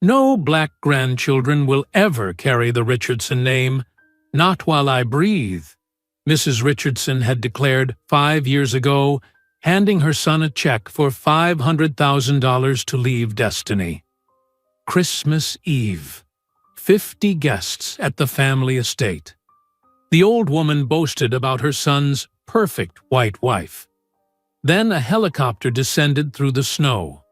No black grandchildren will ever carry the Richardson name, not while I breathe, Mrs. Richardson had declared 5 years ago, handing her son a check for $500,000 to leave Destiny. Christmas Eve. 50 guests at the family estate. The old woman boasted about her son's perfect white wife. Then a helicopter descended through the snow.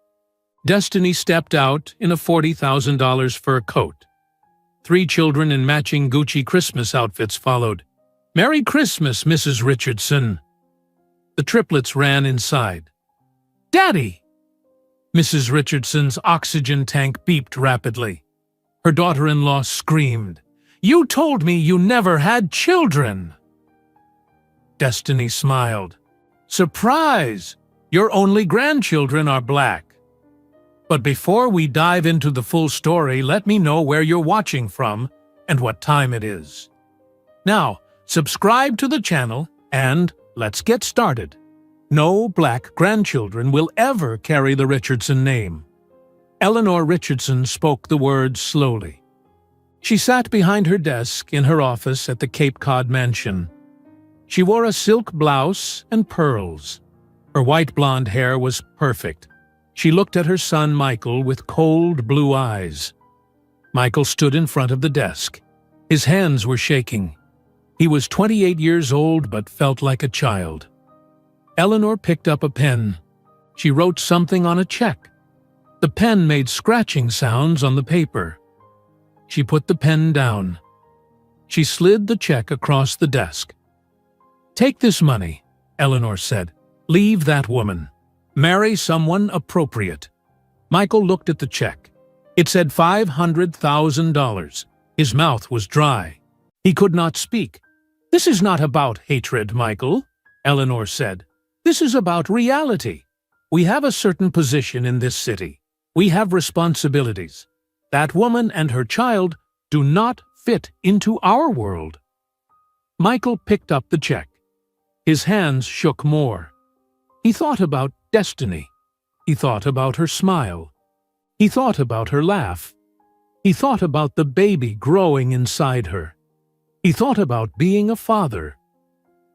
Destiny stepped out in a $40,000 fur coat. 3 children in matching Gucci Christmas outfits followed. "Merry Christmas, Mrs. Richardson." The triplets ran inside. "Daddy!" Mrs. Richardson's oxygen tank beeped rapidly. Her daughter-in-law screamed, "You told me you never had children!" Destiny smiled. "Surprise! Your only grandchildren are black. But before we dive into the full story, let me know where you're watching from and what time it is. Now, subscribe to the channel and let's get started. No black grandchildren will ever carry the Richardson name. Eleanor Richardson spoke the words slowly. She sat behind her desk in her office at the Cape Cod mansion. She wore a silk blouse and pearls. Her white blonde hair was perfect. She looked at her son Michael with cold blue eyes. Michael stood in front of the desk. His hands were shaking. He was 28 years old but felt like a child. Eleanor picked up a pen. She wrote something on a check. The pen made scratching sounds on the paper. She put the pen down. She slid the check across the desk. "Take this money," Eleanor said. "Leave that woman. Marry someone appropriate." Michael looked at the check. It said $500,000. His mouth was dry. He could not speak. "This is not about hatred, Michael," Eleanor said. "This is about reality. We have a certain position in this city. We have responsibilities. That woman and her child do not fit into our world." Michael picked up the check. His hands shook more. He thought about Destiny. He thought about her smile. He thought about her laugh. He thought about the baby growing inside her. He thought about being a father.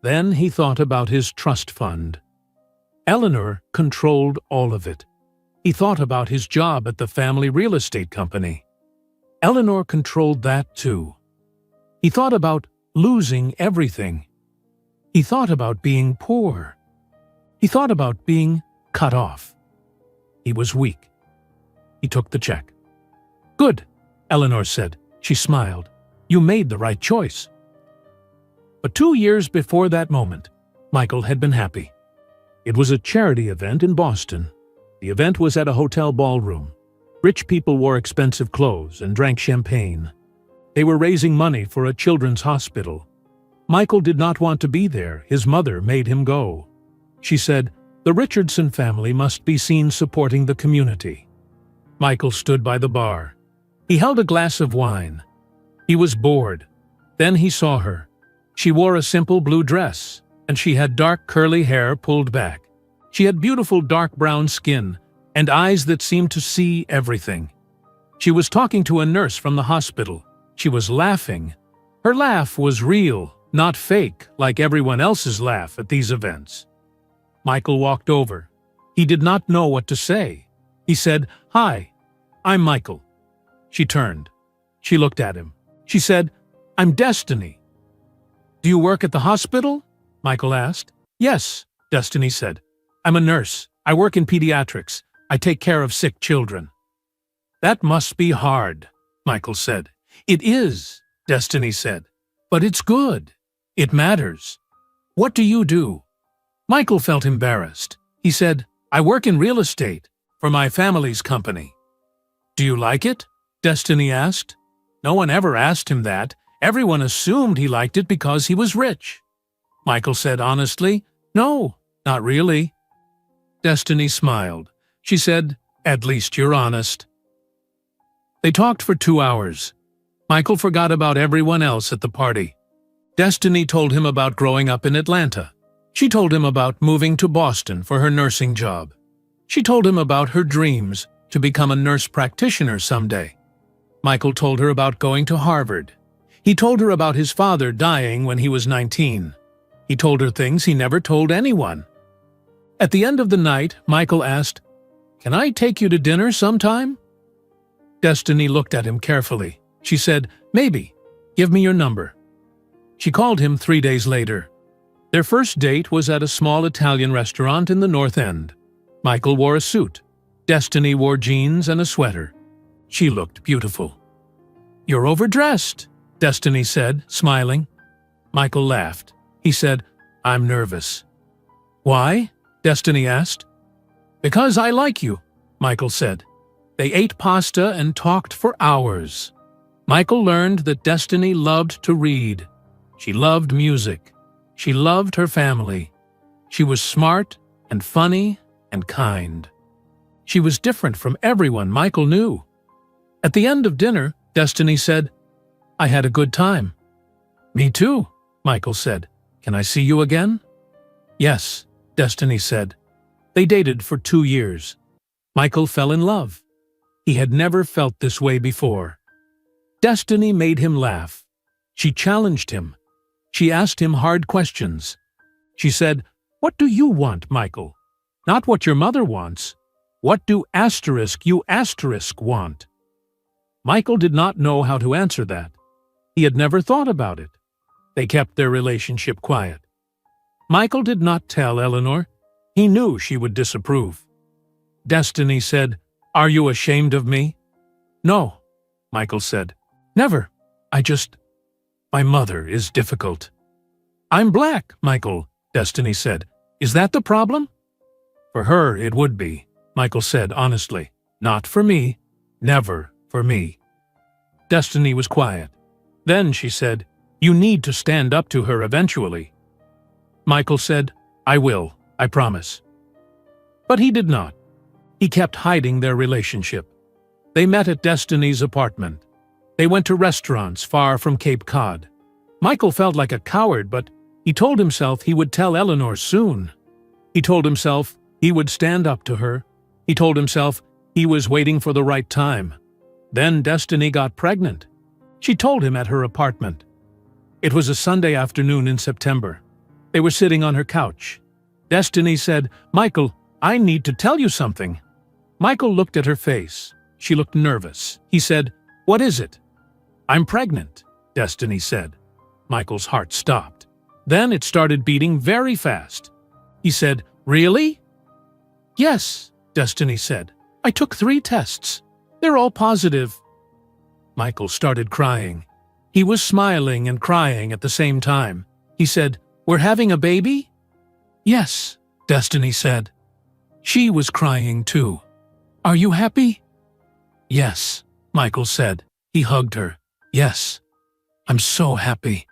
Then he thought about his trust fund. Eleanor controlled all of it. He thought about his job at the family real estate company. Eleanor controlled that too. He thought about losing everything. He thought about being poor. He thought about being cut off. He was weak. He took the check. "Good," Eleanor said. She smiled. "You made the right choice." But 2 years before that moment, Michael had been happy. It was a charity event in Boston. The event was at a hotel ballroom. Rich people wore expensive clothes and drank champagne. They were raising money for a children's hospital. Michael did not want to be there. His mother made him go. She said, "The Richardson family must be seen supporting the community." Michael stood by the bar. He held a glass of wine. He was bored. Then he saw her. She wore a simple blue dress, and she had dark curly hair pulled back. She had beautiful dark brown skin and eyes that seemed to see everything. She was talking to a nurse from the hospital. She was laughing. Her laugh was real, not fake, like everyone else's laugh at these events. Michael walked over. He did not know what to say. He said, "Hi, I'm Michael." She turned. She looked at him. She said, "I'm Destiny." "Do you work at the hospital?" Michael asked. "Yes," Destiny said. "I'm a nurse. I work in pediatrics. I take care of sick children." "That must be hard," Michael said. "It is," Destiny said. "But it's good. It matters. What do you do?" Michael felt embarrassed. He said, "I work in real estate for my family's company." "Do you like it?" Destiny asked. No one ever asked him that. Everyone assumed he liked it because he was rich. Michael said honestly, "No, not really." Destiny smiled. She said, "At least you're honest." They talked for 2 hours. Michael forgot about everyone else at the party. Destiny told him about growing up in Atlanta. She told him about moving to Boston for her nursing job. She told him about her dreams. to become a nurse practitioner someday. Michael told her about going to Harvard. He told her about his father dying when he was 19. He told her things he never told anyone. At the end of the night, Michael asked, "Can I take you to dinner sometime?" Destiny looked at him carefully. She said, "Maybe. Give me your number." She called him 3 days later. Their first date was at a small Italian restaurant in the North End. Michael wore a suit. Destiny wore jeans and a sweater. She looked beautiful. "You're overdressed," Destiny said, smiling. Michael laughed. He said, "I'm nervous." "Why?" Destiny asked. "Because I like you," Michael said. They ate pasta and talked for hours. Michael learned that Destiny loved to read. She loved music. She loved her family. She was smart and funny and kind. She was different from everyone Michael knew. At the end of dinner, Destiny said, "I had a good time." "Me too," Michael said. "Can I see you again?" "Yes," Destiny said. They dated for 2 years. Michael fell in love. He had never felt this way before. Destiny made him laugh. She challenged him. She asked him hard questions. She said, "What do you want, Michael? Not what your mother wants. What do you want?" Michael did not know how to answer that. He had never thought about it. They kept their relationship quiet. Michael did not tell Eleanor. He knew she would disapprove. Destiny said, "Are you ashamed of me?" "No," Michael said. "Never. My mother is difficult." "I'm black, Michael," Destiny said. "Is that the problem?" "For her, it would be," Michael said honestly. "Not for me. Never for me." Destiny was quiet. Then she said, "You need to stand up to her eventually." Michael said, "I will, I promise." But he did not. He kept hiding their relationship. They met at Destiny's apartment. They went to restaurants far from Cape Cod. Michael felt like a coward, but he told himself he would tell Eleanor soon. He told himself he would stand up to her. He told himself he was waiting for the right time. Then Destiny got pregnant. She told him at her apartment. It was a Sunday afternoon in September. They were sitting on her couch. Destiny said, "Michael, I need to tell you something." Michael looked at her face. She looked nervous. He said, "What is it?" "I'm pregnant," Destiny said. Michael's heart stopped. Then it started beating very fast. He said, "Really?" "Yes," Destiny said. "I took 3 tests. They're all positive." Michael started crying. He was smiling and crying at the same time. He said, "We're having a baby?" "Yes," Destiny said. She was crying too. "Are you happy?" "Yes," Michael said. He hugged her. "Yes, I'm so happy."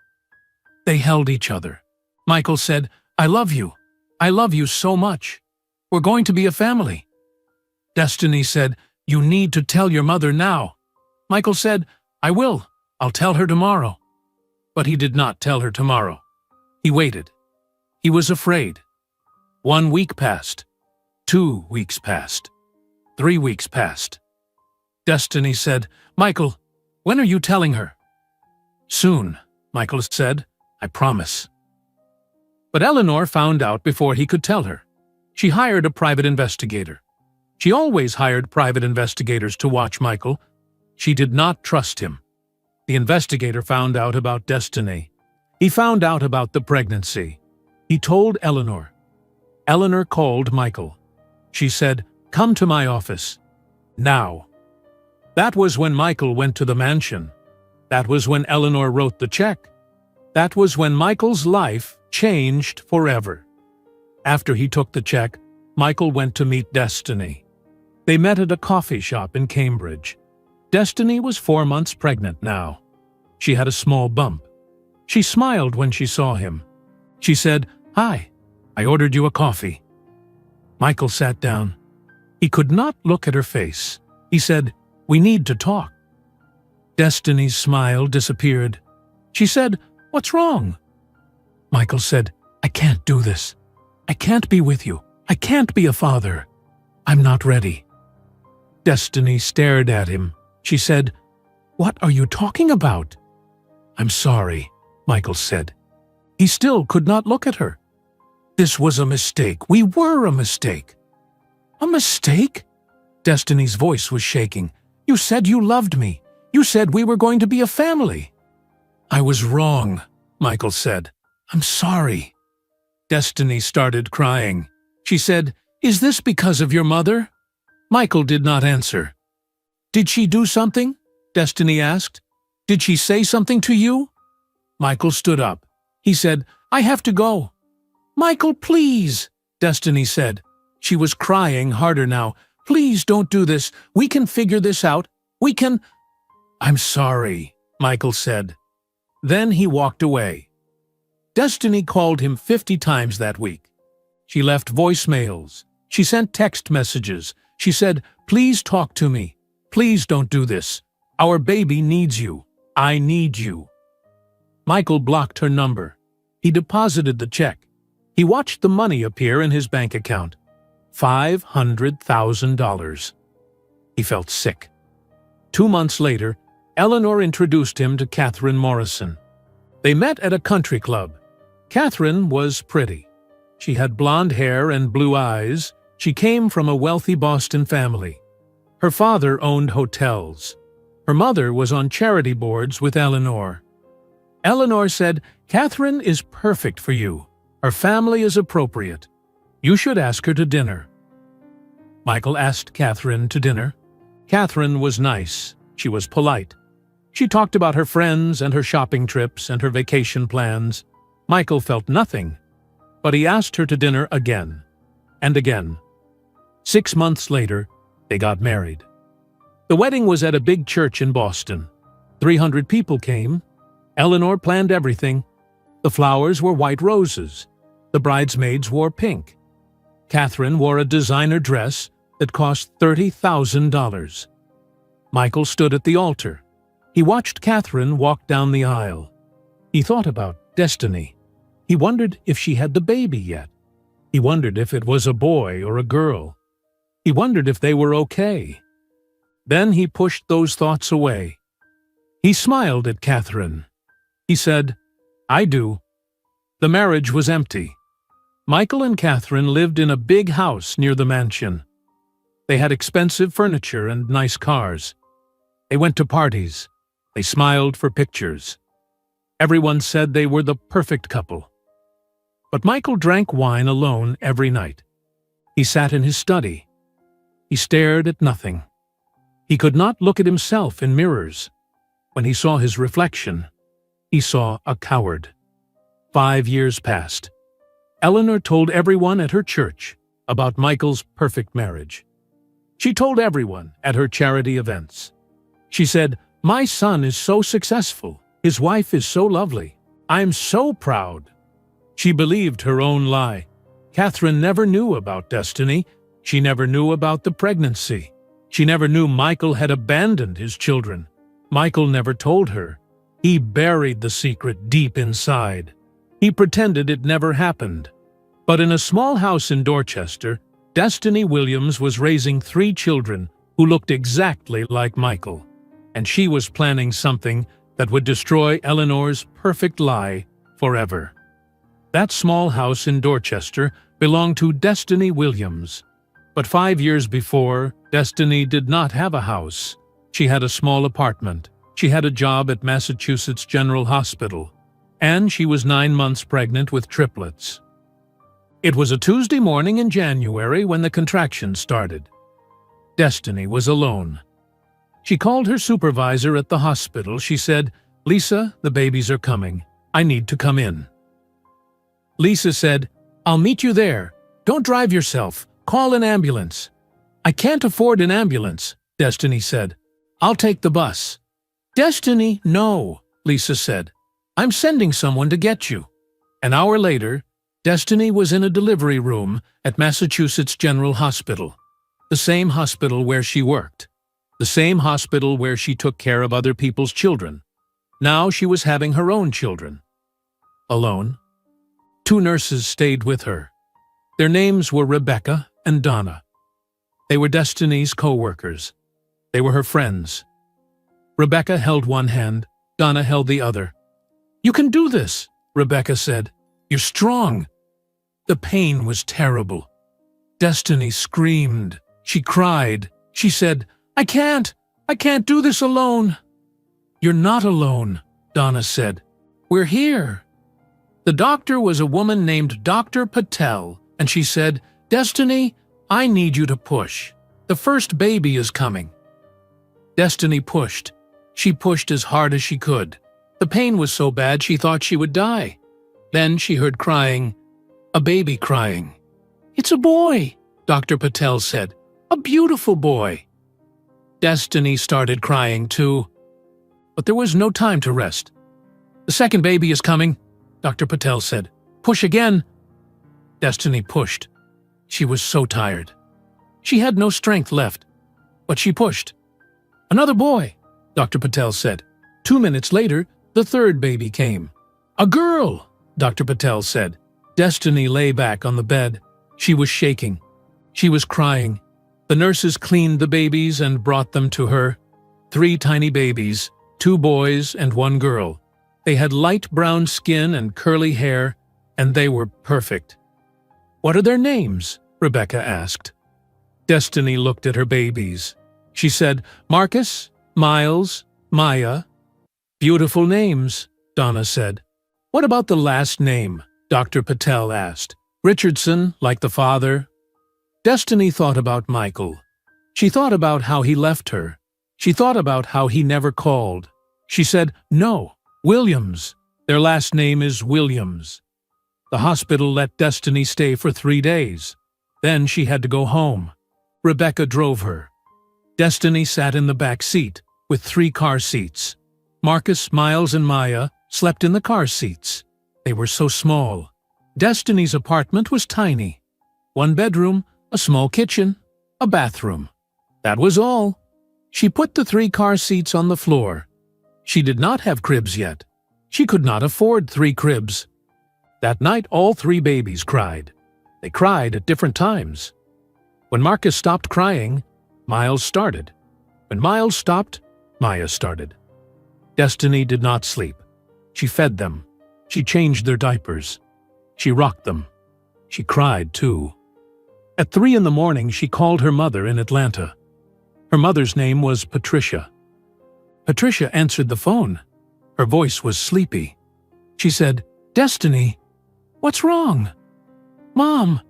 They held each other. Michael said, "I love you. I love you so much. We're going to be a family." Destiny said, "You need to tell your mother now." Michael said, "I will. I'll tell her tomorrow." But he did not tell her tomorrow. He waited. He was afraid. 1 week passed. 2 weeks passed. 3 weeks passed. Destiny said, "Michael, when are you telling her?" "Soon," Michael said. "I promise." But Eleanor found out before he could tell her. She hired a private investigator. She always hired private investigators to watch Michael. She did not trust him. The investigator found out about Destiny. He found out about the pregnancy. He told Eleanor. Eleanor called Michael. She said, "Come to my office. Now." That was when Michael went to the mansion. That was when Eleanor wrote the check. That was when Michael's life changed forever. After he took the check, Michael went to meet Destiny. They met at a coffee shop in Cambridge. Destiny was 4 months pregnant now. She had a small bump. She smiled when she saw him. She said, "Hi, I ordered you a coffee." Michael sat down. He could not look at her face. He said, "We need to talk." Destiny's smile disappeared. She said, "What's wrong?" Michael said, "I can't do this. I can't be with you. I can't be a father. I'm not ready." Destiny stared at him. She said, "What are you talking about?" "I'm sorry," Michael said. He still could not look at her. "This was a mistake. We were a mistake." "A mistake?" Destiny's voice was shaking. "You said you loved me. You said we were going to be a family." "I was wrong," Michael said. "I'm sorry." Destiny started crying. She said, "Is this because of your mother?" Michael did not answer. "Did she do something?" Destiny asked. "Did she say something to you?" Michael stood up. He said, "I have to go." "Michael, please," Destiny said. She was crying harder now. "Please don't do this. We can figure this out. We can—" "I'm sorry," Michael said. Then he walked away. Destiny called him 50 times that week. She left voicemails. She sent text messages. She said, "Please talk to me. Please don't do this. Our baby needs you. I need you." Michael blocked her number. He deposited the check. He watched the money appear in his bank account. $500,000. He felt sick. 2 months later, Eleanor introduced him to Catherine Morrison. They met at a country club. Catherine was pretty. She had blonde hair and blue eyes. She came from a wealthy Boston family. Her father owned hotels. Her mother was on charity boards with Eleanor. Eleanor said, "Catherine is perfect for you. Her family is appropriate. You should ask her to dinner." Michael asked Catherine to dinner. Catherine was nice. She was polite. She talked about her friends and her shopping trips and her vacation plans. Michael felt nothing, but he asked her to dinner again and again. 6 months later, they got married. The wedding was at a big church in Boston. 300 people came. Eleanor planned everything. The flowers were white roses. The bridesmaids wore pink. Catherine wore a designer dress that cost $30,000. Michael stood at the altar. He watched Catherine walk down the aisle. He thought about Destiny. He wondered if she had the baby yet. He wondered if it was a boy or a girl. He wondered if they were okay. Then he pushed those thoughts away. He smiled at Catherine. He said, "I do." The marriage was empty. Michael and Catherine lived in a big house near the mansion. They had expensive furniture and nice cars. They went to parties. They smiled for pictures. Everyone said they were the perfect couple. But Michael drank wine alone every night. He sat in his study. He stared at nothing. He could not look at himself in mirrors. When he saw his reflection, he saw a coward. 5 years passed. Eleanor told everyone at her church about Michael's perfect marriage. She told everyone at her charity events. She said, "My son is so successful. His wife is so lovely. I'm so proud." She believed her own lie. Catherine never knew about Destiny. She never knew about the pregnancy. She never knew Michael had abandoned his children. Michael never told her. He buried the secret deep inside. He pretended it never happened. But in a small house in Dorchester, Destiny Williams was raising 3 children who looked exactly like Michael. And she was planning something that would destroy Eleanor's perfect lie forever. That small house in Dorchester belonged to Destiny Williams. But 5 years before, Destiny did not have a house. She had a small apartment. She had a job at Massachusetts General Hospital. And she was 9 months pregnant with triplets. It was a Tuesday morning in January when the contractions started. Destiny was alone. She called her supervisor at the hospital. She said, "Lisa, the babies are coming. I need to come in." Lisa said, "I'll meet you there. Don't drive yourself. Call an ambulance." "I can't afford an ambulance," Destiny said. "I'll take the bus." "Destiny, no," Lisa said. "I'm sending someone to get you." An hour later, Destiny was in a delivery room at Massachusetts General Hospital, the same hospital where she worked, the same hospital where she took care of other people's children. Now she was having her own children. Alone. 2 nurses stayed with her. Their names were Rebecca and Donna. They were Destiny's co-workers. They were her friends. Rebecca held one hand, Donna held the other. "You can do this," Rebecca said. "You're strong." The pain was terrible. Destiny screamed. She cried. She said, I can't do this alone." "You're not alone," Donna said. "We're here." The doctor was a woman named Dr. Patel, and she said, "Destiny, I need you to push. The first baby is coming." Destiny pushed. She pushed as hard as she could. The pain was so bad she thought she would die. Then she heard crying, a baby crying. "It's a boy," Dr. Patel said. "A beautiful boy." Destiny started crying too. But there was no time to rest. "The second baby is coming," Dr. Patel said. "Push again." Destiny pushed. She was so tired. She had no strength left, but she pushed. "Another boy," Dr. Patel said. 2 minutes later, the third baby came. "A girl," Dr. Patel said. Destiny lay back on the bed. She was shaking. She was crying. The nurses cleaned the babies and brought them to her. 3 tiny babies, 2 boys and 1 girl. They had light brown skin and curly hair, and they were perfect. "What are their names?" Rebecca asked. Destiny looked at her babies. She said, "Marcus, Miles, Maya." "Beautiful names," Donna said. "What about the last name?" Dr. Patel asked. "Richardson, like the father?" Destiny thought about Michael. She thought about how he left her. She thought about how he never called. She said, "No, Williams. Their last name is Williams." The hospital let Destiny stay for 3 days. Then she had to go home. Rebecca drove her. Destiny sat in the back seat, with 3 car seats. Marcus, Miles, and Maya slept in the car seats. They were so small. Destiny's apartment was tiny. 1 bedroom, a small kitchen, a bathroom. That was all. She put the 3 car seats on the floor. She did not have cribs yet. She could not afford 3 cribs. That night, all 3 babies cried. They cried at different times. When Marcus stopped crying, Miles started. When Miles stopped, Maya started. Destiny did not sleep. She fed them. She changed their diapers. She rocked them. She cried, too. At 3 in the morning, she called her mother in Atlanta. Her mother's name was Patricia. Patricia answered the phone. Her voice was sleepy. She said, "Destiny, what's wrong?" "Mom,"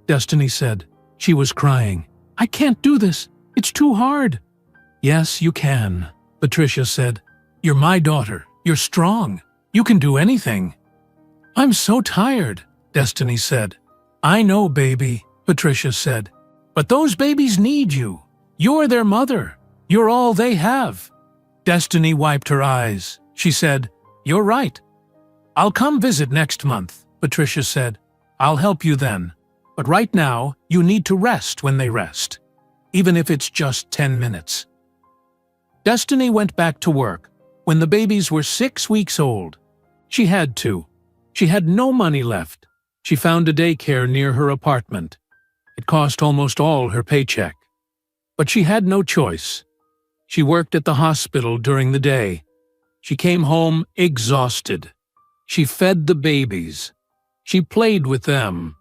Destiny said. She was crying. "I can't do this. It's too hard." "Yes, you can," Patricia said. "You're my daughter. You're strong. You can do anything." "I'm so tired," Destiny said. "I know, baby," Patricia said. "But those babies need you. You're their mother. You're all they have." Destiny wiped her eyes. She said, "You're right. I'll come visit next month," Patricia said. "I'll help you then. But right now, you need to rest when they rest, even if it's just 10 minutes. Destiny went back to work when the babies were 6 weeks old. She had to. She had no money left. She found a daycare near her apartment. It cost almost all her paycheck. But she had no choice. She worked at the hospital during the day. She came home exhausted. She fed the babies. She played with them.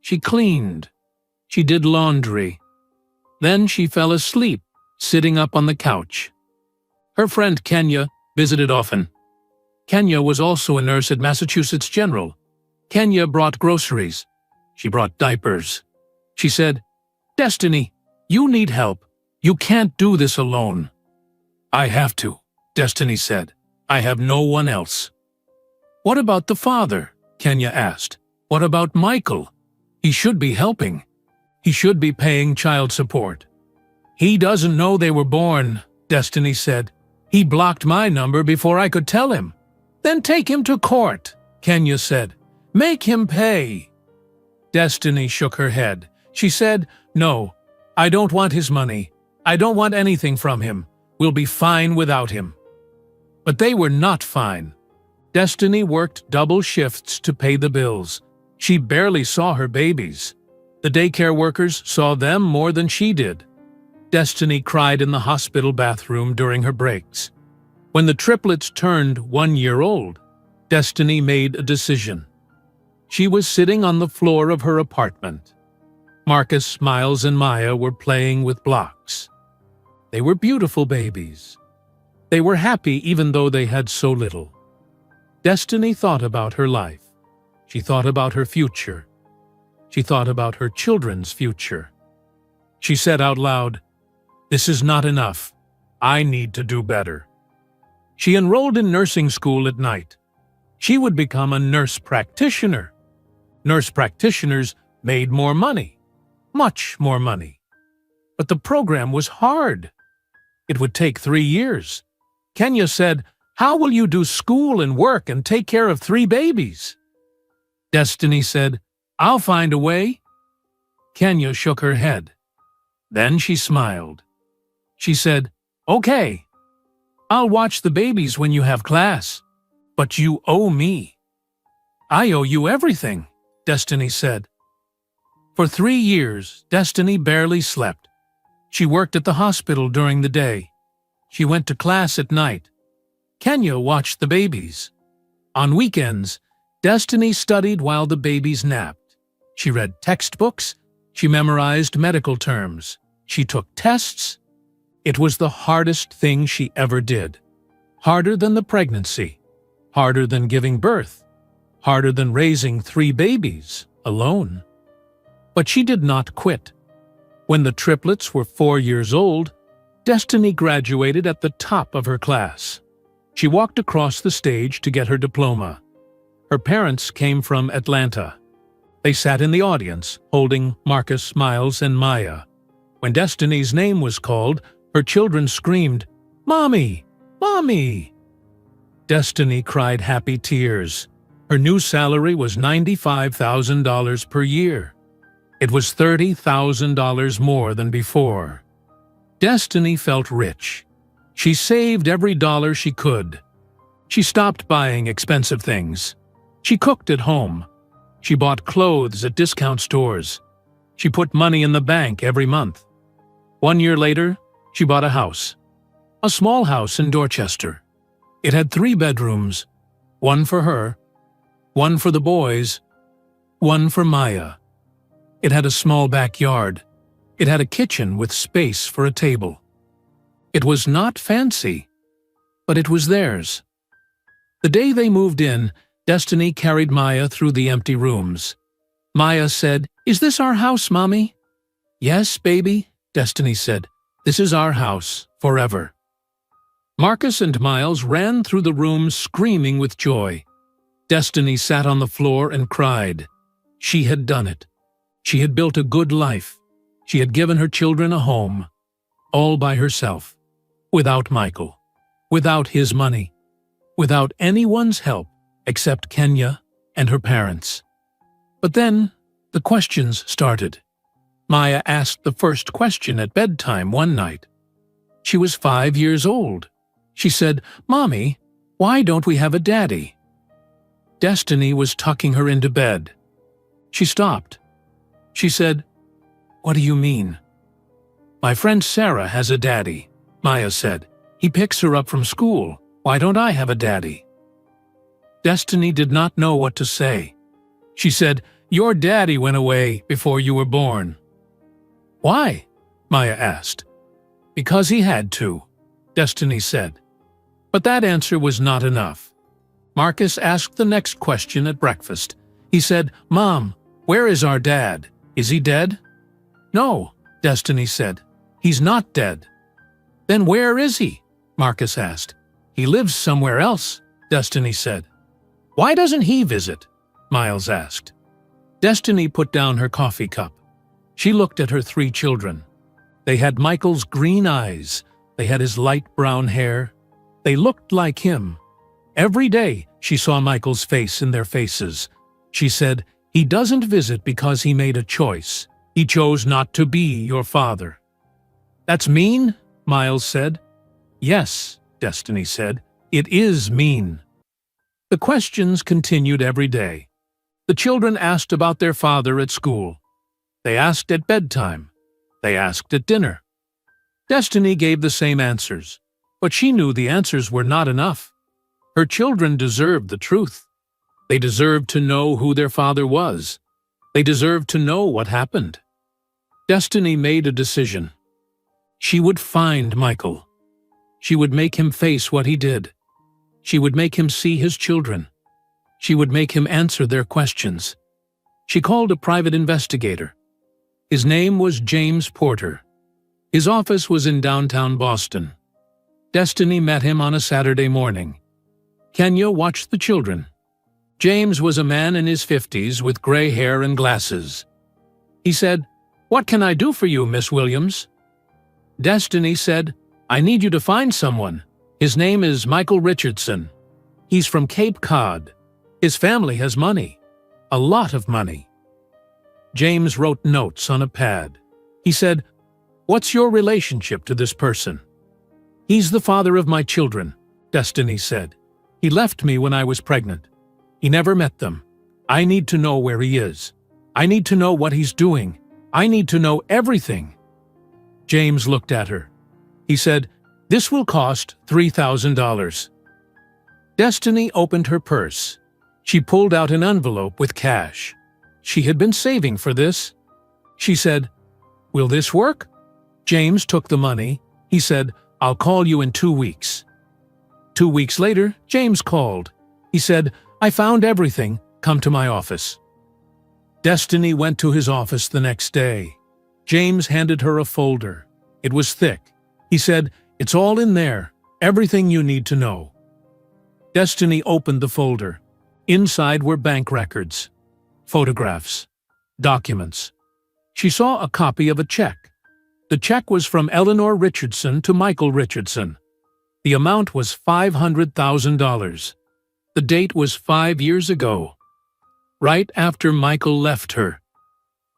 She cleaned. She did laundry. Then she fell asleep, sitting up on the couch. Her friend Kenya visited often. Kenya was also a nurse at Massachusetts General. Kenya brought groceries. She brought diapers. She said, "Destiny, you need help. You can't do this alone." "I have to," Destiny said. "I have no one else." "What about the father?" Kenya asked. "What about Michael? He should be helping. He should be paying child support." "He doesn't know they were born," Destiny said. "He blocked my number before I could tell him." "Then take him to court," Kenya said. "Make him pay." Destiny shook her head. She said, "No, I don't want his money. I don't want anything from him. We'll be fine without him." But they were not fine. Destiny worked double shifts to pay the bills. She barely saw her babies. The daycare workers saw them more than she did. Destiny cried in the hospital bathroom during her breaks. When the triplets turned 1 year old, Destiny made a decision. She was sitting on the floor of her apartment. Marcus, Miles, and Maya were playing with blocks. They were beautiful babies. They were happy even though they had so little. Destiny thought about her life. She thought about her future. She thought about her children's future. She said out loud, "This is not enough. I need to do better." She enrolled in nursing school at night. She would become a nurse practitioner. Nurse practitioners made more money, much more money. But the program was hard. It would take 3 years. Kenya said, "How will you do school and work and take care of 3 babies?" Destiny said, "I'll find a way." Kenya shook her head. Then she smiled. She said, "Okay, I'll watch the babies when you have class, but you owe me." "I owe you everything," Destiny said. For 3 years, Destiny barely slept. She worked at the hospital during the day. She went to class at night. Kenya watched the babies. On weekends, Destiny studied while the babies napped. She read textbooks. She memorized medical terms. She took tests. It was the hardest thing she ever did. Harder than the pregnancy. Harder than giving birth. Harder than raising 3 babies alone. But she did not quit. When the triplets were 4 years old, Destiny graduated at the top of her class. She walked across the stage to get her diploma. Her parents came from Atlanta. They sat in the audience, holding Marcus, Miles, and Maya. When Destiny's name was called, her children screamed, "Mommy! Mommy!" Destiny cried happy tears. Her new salary was $95,000 per year. It was $30,000 more than before. Destiny felt rich. She saved every dollar she could. She stopped buying expensive things. She cooked at home. She bought clothes at discount stores. She put money in the bank every month. 1 year later, she bought a house. A small house in Dorchester. It had 3 bedrooms. 1 for her, 1 for the boys, 1 for Maya. It had a small backyard. It had a kitchen with space for a table. It was not fancy, but it was theirs. The day they moved in, Destiny carried Maya through the empty rooms. Maya said, "Is this our house, Mommy?" "Yes, baby," Destiny said. "This is our house, forever." Marcus and Miles ran through the rooms screaming with joy. Destiny sat on the floor and cried. She had done it. She had built a good life. She had given her children a home. All by herself. Without Michael. Without his money. Without anyone's help except Kenya and her parents. But then the questions started. Maya asked the first question at bedtime one night. She was 5 years old. She said, "Mommy, why don't we have a daddy?" Destiny was tucking her into bed. She stopped. She said, "What do you mean?" "My friend Sarah has a daddy," Maya said. "He picks her up from school. Why don't I have a daddy?" Destiny did not know what to say. She said, "Your daddy went away before you were born." "Why?" Maya asked. "Because he had to," Destiny said. But that answer was not enough. Marcus asked the next question at breakfast. He said, "Mom, where is our dad? Is he dead?" "No," Destiny said. "He's not dead." "Then where is he?" Marcus asked. "He lives somewhere else," Destiny said. "Why doesn't he visit?" Miles asked. Destiny put down her coffee cup. She looked at her 3 children. They had Michael's green eyes. They had his light brown hair. They looked like him. Every day she saw Michael's face in their faces. She said, "He doesn't visit because he made a choice. He chose not to be your father." "That's mean," Miles said. "Yes," Destiny said. "It is mean." The questions continued every day. The children asked about their father at school. They asked at bedtime. They asked at dinner. Destiny gave the same answers, but she knew the answers were not enough. Her children deserved the truth. They deserved to know who their father was. They deserved to know what happened. Destiny made a decision. She would find Michael. She would make him face what he did. She would make him see his children. She would make him answer their questions. She called a private investigator. His name was James Porter. His office was in downtown Boston. Destiny met him on a Saturday morning. Kenya watched the children. James was a man in his 50s with gray hair and glasses. He said, "What can I do for you, Miss Williams?" Destiny said, "I need you to find someone. His name is Michael Richardson. He's from Cape Cod. His family has money. A lot of money." James wrote notes on a pad. He said, "What's your relationship to this person?" "He's the father of my children," Destiny said. "He left me when I was pregnant. He never met them. I need to know where he is. I need to know what he's doing. I need to know everything." James looked at her. He said, "This will cost $3,000. Destiny opened her purse. She pulled out an envelope with cash. She had been saving for this. She said, "Will this work?" James took the money. He said, "I'll call you in 2 weeks." 2 weeks later, James called. He said, "I found everything. Come to my office." Destiny went to his office the next day. James handed her a folder. It was thick. He said, "It's all in there. Everything you need to know." Destiny opened the folder. Inside were bank records, photographs, documents. She saw a copy of a check. The check was from Eleanor Richardson to Michael Richardson. The amount was $500,000. The date was 5 years ago, right after Michael left her.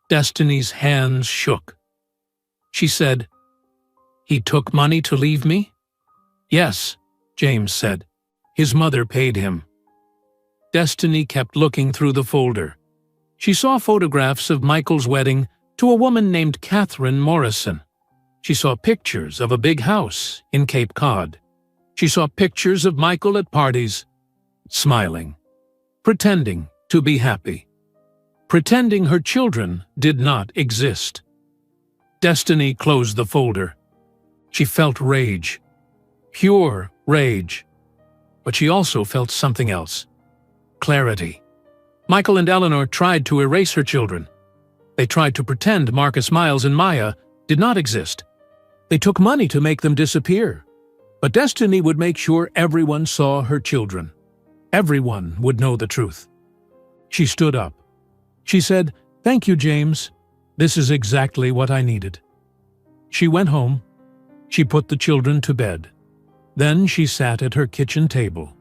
Destiny's hands shook. She said, "He took money to leave me?" "Yes," James said. "His mother paid him." Destiny kept looking through the folder. She saw photographs of Michael's wedding to a woman named Catherine Morrison. She saw pictures of a big house in Cape Cod. She saw pictures of Michael at parties, smiling, pretending to be happy, pretending her children did not exist. Destiny closed the folder. She felt rage, pure rage, but she also felt something else. Clarity. Michael and Eleanor tried to erase her children. They tried to pretend Marcus Miles and Maya did not exist. They took money to make them disappear. But Destiny would make sure everyone saw her children. Everyone would know the truth. She stood up. She said, "Thank you, James. This is exactly what I needed." She went home. She put the children to bed. Then she sat at her kitchen table.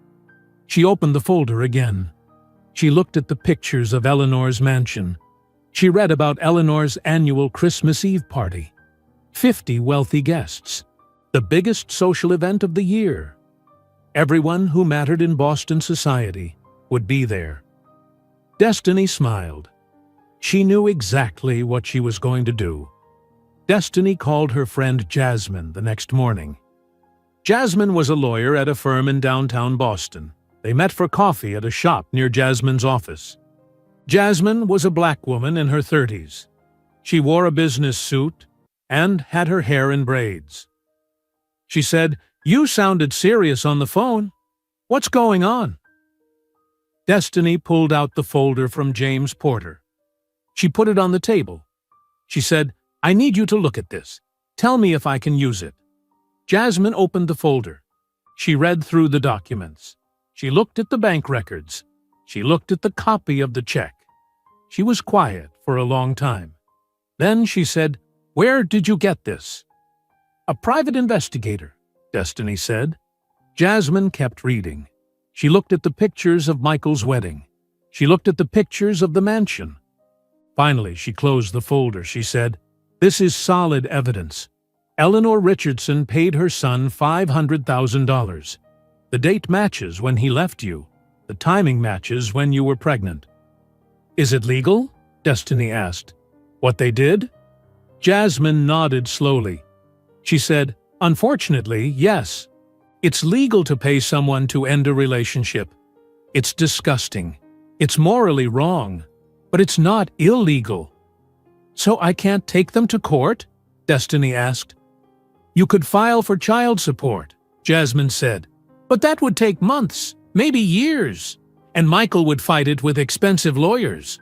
She opened the folder again. She looked at the pictures of Eleanor's mansion. She read about Eleanor's annual Christmas Eve party. 50 wealthy guests. The biggest social event of the year. Everyone who mattered in Boston society would be there. Destiny smiled. She knew exactly what she was going to do. Destiny called her friend Jasmine the next morning. Jasmine was a lawyer at a firm in downtown Boston. They met for coffee at a shop near Jasmine's office. Jasmine was a black woman in her 30s. She wore a business suit and had her hair in braids. She said, "You sounded serious on the phone. What's going on?" Destiny pulled out the folder from James Porter. She put it on the table. She said, "I need you to look at this. Tell me if I can use it." Jasmine opened the folder. She read through the documents. She looked at the bank records. She looked at the copy of the check. She was quiet for a long time. Then she said, "Where did you get this?" "A private investigator," Destiny said. Jasmine kept reading. She looked at the pictures of Michael's wedding. She looked at the pictures of the mansion. Finally, she closed the folder. She said, "This is solid evidence. Eleanor Richardson paid her son $500,000. The date matches when he left you. The timing matches when you were pregnant." "Is it legal?" Destiny asked. What they did? Jasmine nodded slowly. She said, "Unfortunately, yes. It's legal to pay someone to end a relationship. It's disgusting. It's morally wrong. But it's not illegal." "So I can't take them to court?" Destiny asked. "You could file for child support," Jasmine said. "But that would take months, maybe years, and Michael would fight it with expensive lawyers."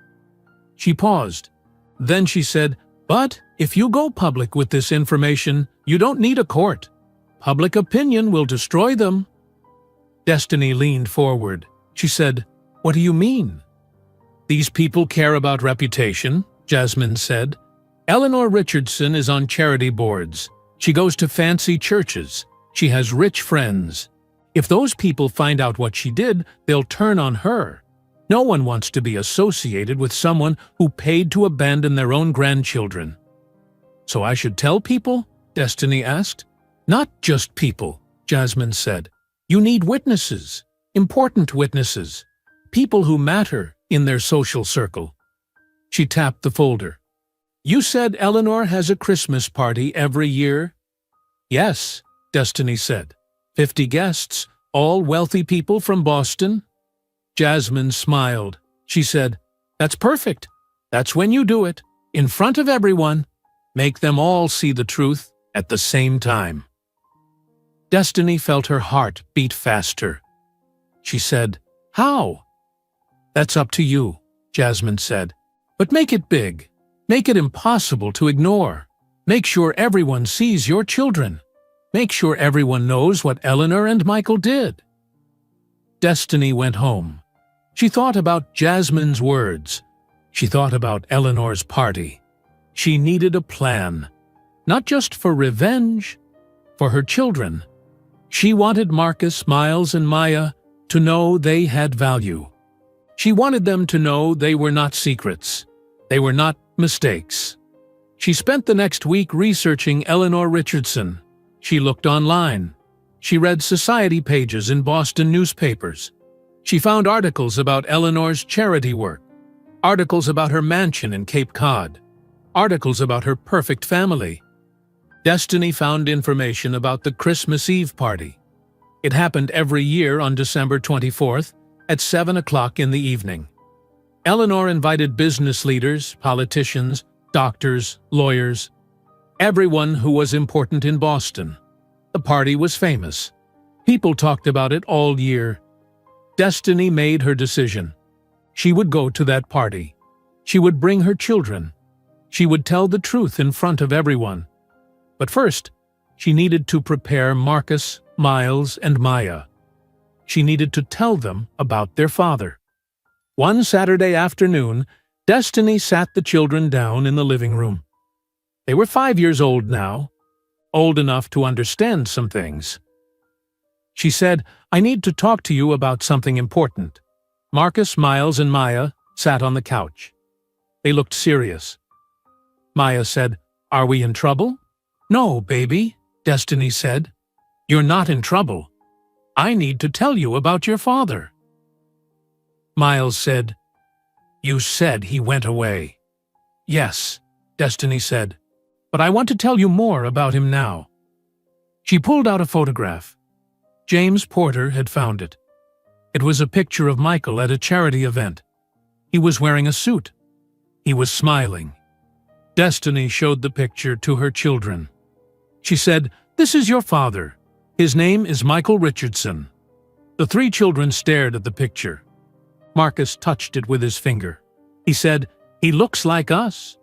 She paused. Then she said, "But if you go public with this information, you don't need a court. Public opinion will destroy them." Destiny leaned forward. She said, "What do you mean?" "These people care about reputation," Jasmine said. "Eleanor Richardson is on charity boards. She goes to fancy churches. She has rich friends. If those people find out what she did, they'll turn on her. No one wants to be associated with someone who paid to abandon their own grandchildren." "So I should tell people?" Destiny asked. "Not just people," Jasmine said. "You need witnesses, important witnesses, people who matter in their social circle." She tapped the folder. "You said Eleanor has a Christmas party every year?" "Yes," Destiny said. 50 guests, all wealthy people from Boston." Jasmine smiled. She said, "That's perfect. That's when you do it, in front of everyone. Make them all see the truth at the same time." Destiny felt her heart beat faster. She said, "How?" "That's up to you," Jasmine said. "But make it big. Make it impossible to ignore. Make sure everyone sees your children. Make sure everyone knows what Eleanor and Michael did." Destiny went home. She thought about Jasmine's words. She thought about Eleanor's party. She needed a plan, not just for revenge, for her children. She wanted Marcus, Miles, and Maya to know they had value. She wanted them to know they were not secrets. They were not mistakes. She spent the next week researching Eleanor Richardson. She looked online. She read society pages in Boston newspapers. She found articles about Eleanor's charity work, articles about her mansion in Cape Cod, articles about her perfect family. Destiny found information about the Christmas Eve party. It happened every year on December 24th at 7 o'clock in the evening. Eleanor invited business leaders, politicians, doctors, lawyers, everyone who was important in Boston. The party was famous. People talked about it all year. Destiny made her decision. She would go to that party. She would bring her children. She would tell the truth in front of everyone. But first, she needed to prepare Marcus, Miles, and Maya. She needed to tell them about their father. One Saturday afternoon, Destiny sat the children down in the living room. They were 5 years old now, old enough to understand some things. She said, "I need to talk to you about something important." Marcus, Miles, and Maya sat on the couch. They looked serious. Maya said, "Are we in trouble?" "No, baby," Destiny said. "You're not in trouble. I need to tell you about your father." Miles said, "You said he went away." "Yes," Destiny said, "but I want to tell you more about him now." She pulled out a photograph. James Porter had found it. It was a picture of Michael at a charity event. He was wearing a suit. He was smiling. Destiny showed the picture to her children. She said, "This is your father. His name is Michael Richardson." The 3 children stared at the picture. Marcus touched it with his finger. He said, "He looks like us."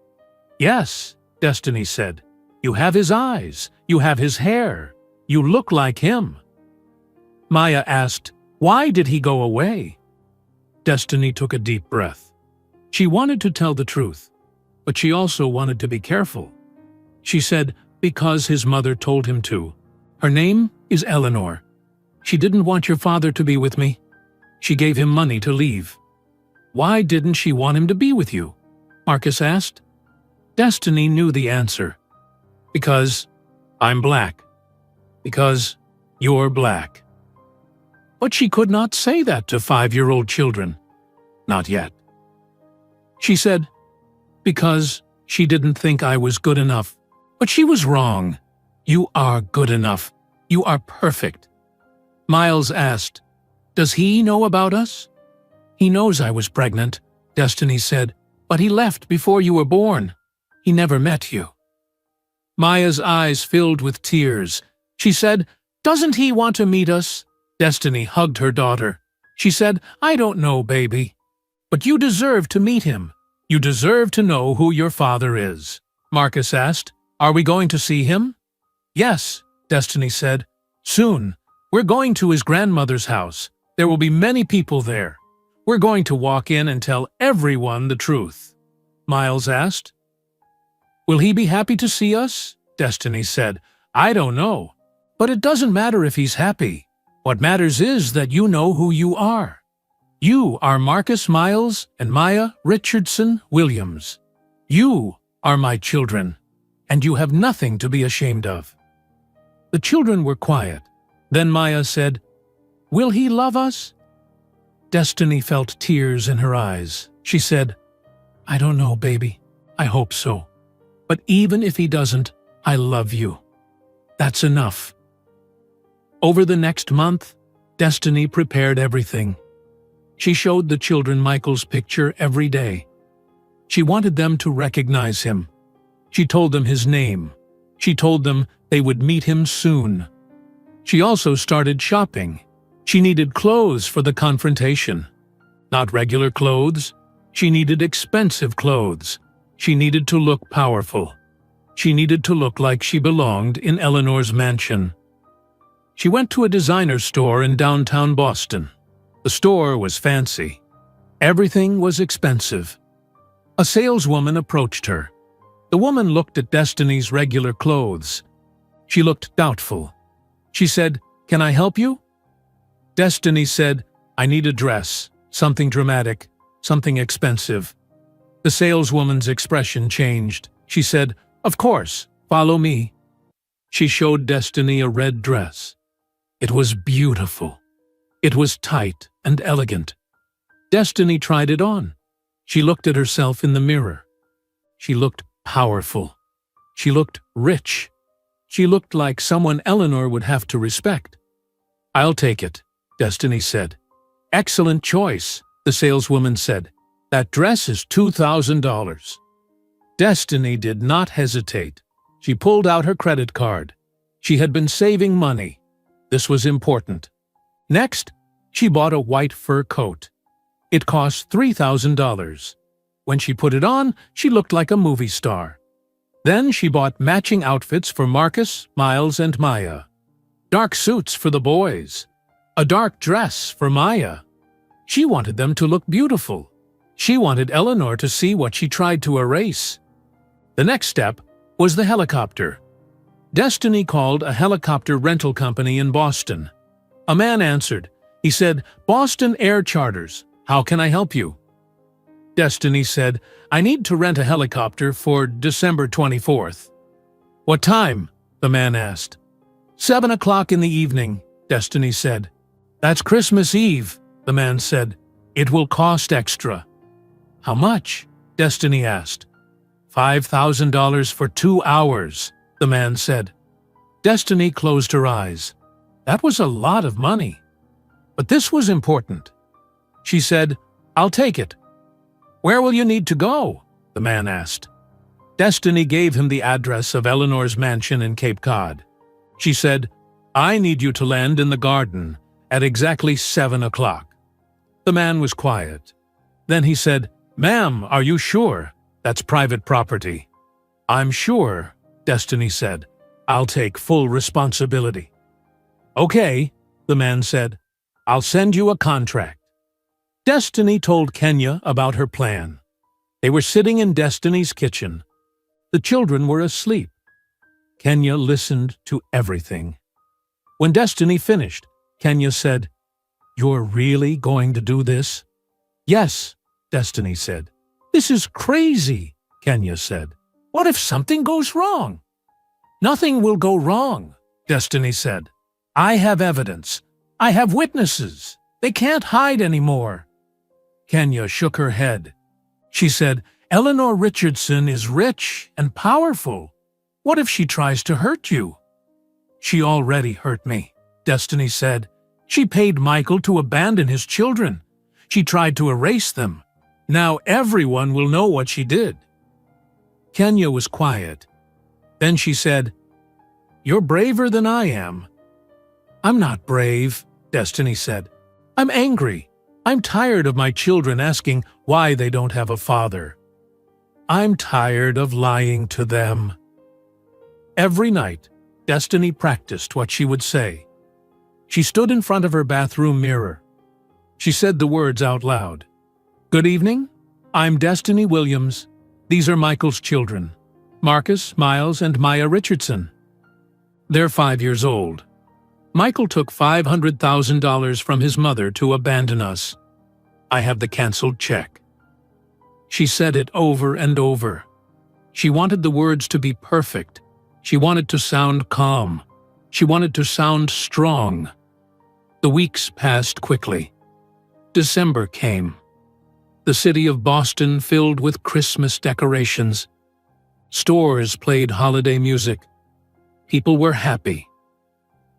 "Yes," Destiny said. "You have his eyes. You have his hair. You look like him." Maya asked, "Why did he go away?" Destiny took a deep breath. She wanted to tell the truth, but she also wanted to be careful. She said, "Because his mother told him to. Her name is Eleanor. She didn't want your father to be with me. She gave him money to leave." "Why didn't she want him to be with you?" Marcus asked. Destiny knew the answer. "Because I'm black. Because you're black." But she could not say that to 5-year-old children. Not yet. She said, "Because She didn't think I was good enough. But she was wrong. You are good enough. You are perfect. Miles asked, "Does he know about us?" "He knows I was pregnant," Destiny said, "but he left before you were born. He never met you." Maya's eyes filled with tears. She said, "Doesn't he want to meet us?" Destiny hugged her daughter. She said, "I don't know, baby. But you deserve to meet him. You deserve to know who your father is." Marcus asked, "Are we going to see him?" "Yes," Destiny said. "Soon. We're going to his grandmother's house. There will be many people there. We're going to walk in and tell everyone the truth." Miles asked. "Will he be happy to see us?" Destiny said. "I don't know. But it doesn't matter if he's happy. What matters is that you know who you are. You are Marcus Miles and Maya Richardson Williams. You are my children, and you have nothing to be ashamed of." The children were quiet. Then Maya said, "Will he love us?" Destiny felt tears in her eyes. She said, "I don't know, baby. I hope so. But even if he doesn't, I love you. That's enough." Over the next month, Destiny prepared everything. She showed the children Michael's picture every day. She wanted them to recognize him. She told them his name. She told them they would meet him soon. She also started shopping. She needed clothes for the confrontation. Not regular clothes. She needed expensive clothes. She needed to look powerful. She needed to look like she belonged in Eleanor's mansion. She went to a designer store in downtown Boston. The store was fancy. Everything was expensive. A saleswoman approached her. The woman looked at Destiny's regular clothes. She looked doubtful. She said, "Can I help you?" Destiny said, "I need a dress, something dramatic, something expensive." The saleswoman's expression changed. She said, "Of course, follow me." She showed Destiny a red dress. It was beautiful. It was tight and elegant. Destiny tried it on. She looked at herself in the mirror. She looked powerful. She looked rich. She looked like someone Eleanor would have to respect. "I'll take it," Destiny said. "Excellent choice," the saleswoman said. "That dress is $2,000. Destiny did not hesitate. She pulled out her credit card. She had been saving money. This was important. Next, she bought a white fur coat. It cost $3,000. When she put it on, she looked like a movie star. Then she bought matching outfits for Marcus, Miles, and Maya. Dark suits for the boys. A dark dress for Maya. She wanted them to look beautiful. She wanted Eleanor to see what she tried to erase. The next step was the helicopter. Destiny called a helicopter rental company in Boston. A man answered. He said, "Boston Air Charters. How can I help you?" Destiny said, "I need to rent a helicopter for December 24th. "What time?" the man asked. 7 o'clock in the evening, Destiny said. "That's Christmas Eve," the man said. "It will cost extra." "How much?" Destiny asked. $5,000 for 2 hours, the man said. Destiny closed her eyes. That was a lot of money. But this was important. She said, "I'll take it." "Where will you need to go?" the man asked. Destiny gave him the address of Eleanor's mansion in Cape Cod. She said, "I need you to land in the garden at exactly 7 o'clock. The man was quiet. Then he said, "Ma'am, are you sure? That's private property." "I'm sure," Destiny said. "I'll take full responsibility." "Okay," the man said. "I'll send you a contract." Destiny told Kenya about her plan. They were sitting in Destiny's kitchen. The children were asleep. Kenya listened to everything. When Destiny finished, Kenya said, "You're really going to do this?" "Yes," Destiny said. "This is crazy," Kenya said. "What if something goes wrong?" "Nothing will go wrong," Destiny said. "I have evidence. I have witnesses. They can't hide anymore." Kenya shook her head. She said, Eleanor Richardson is rich and powerful. What if she tries to hurt you?" "She already hurt me," Destiny said. "She paid Michael to abandon his children. She tried to erase them. Now everyone will know what she did." Kenya was quiet. Then she said, "You're braver than I am." "I'm not brave," Destiny said. "I'm angry. I'm tired of my children asking why they don't have a father. I'm tired of lying to them." Every night, Destiny practiced what she would say. She stood in front of her bathroom mirror. She said the words out loud. "Good evening. I'm Destiny Williams. These are Michael's children, Marcus, Miles, and Maya Richardson. They're 5 years old. Michael took $500,000 from his mother to abandon us. I have the canceled check." She said it over and over. She wanted the words to be perfect. She wanted to sound calm. She wanted to sound strong. The weeks passed quickly. December came. The city of Boston filled with Christmas decorations. Stores played holiday music. People were happy.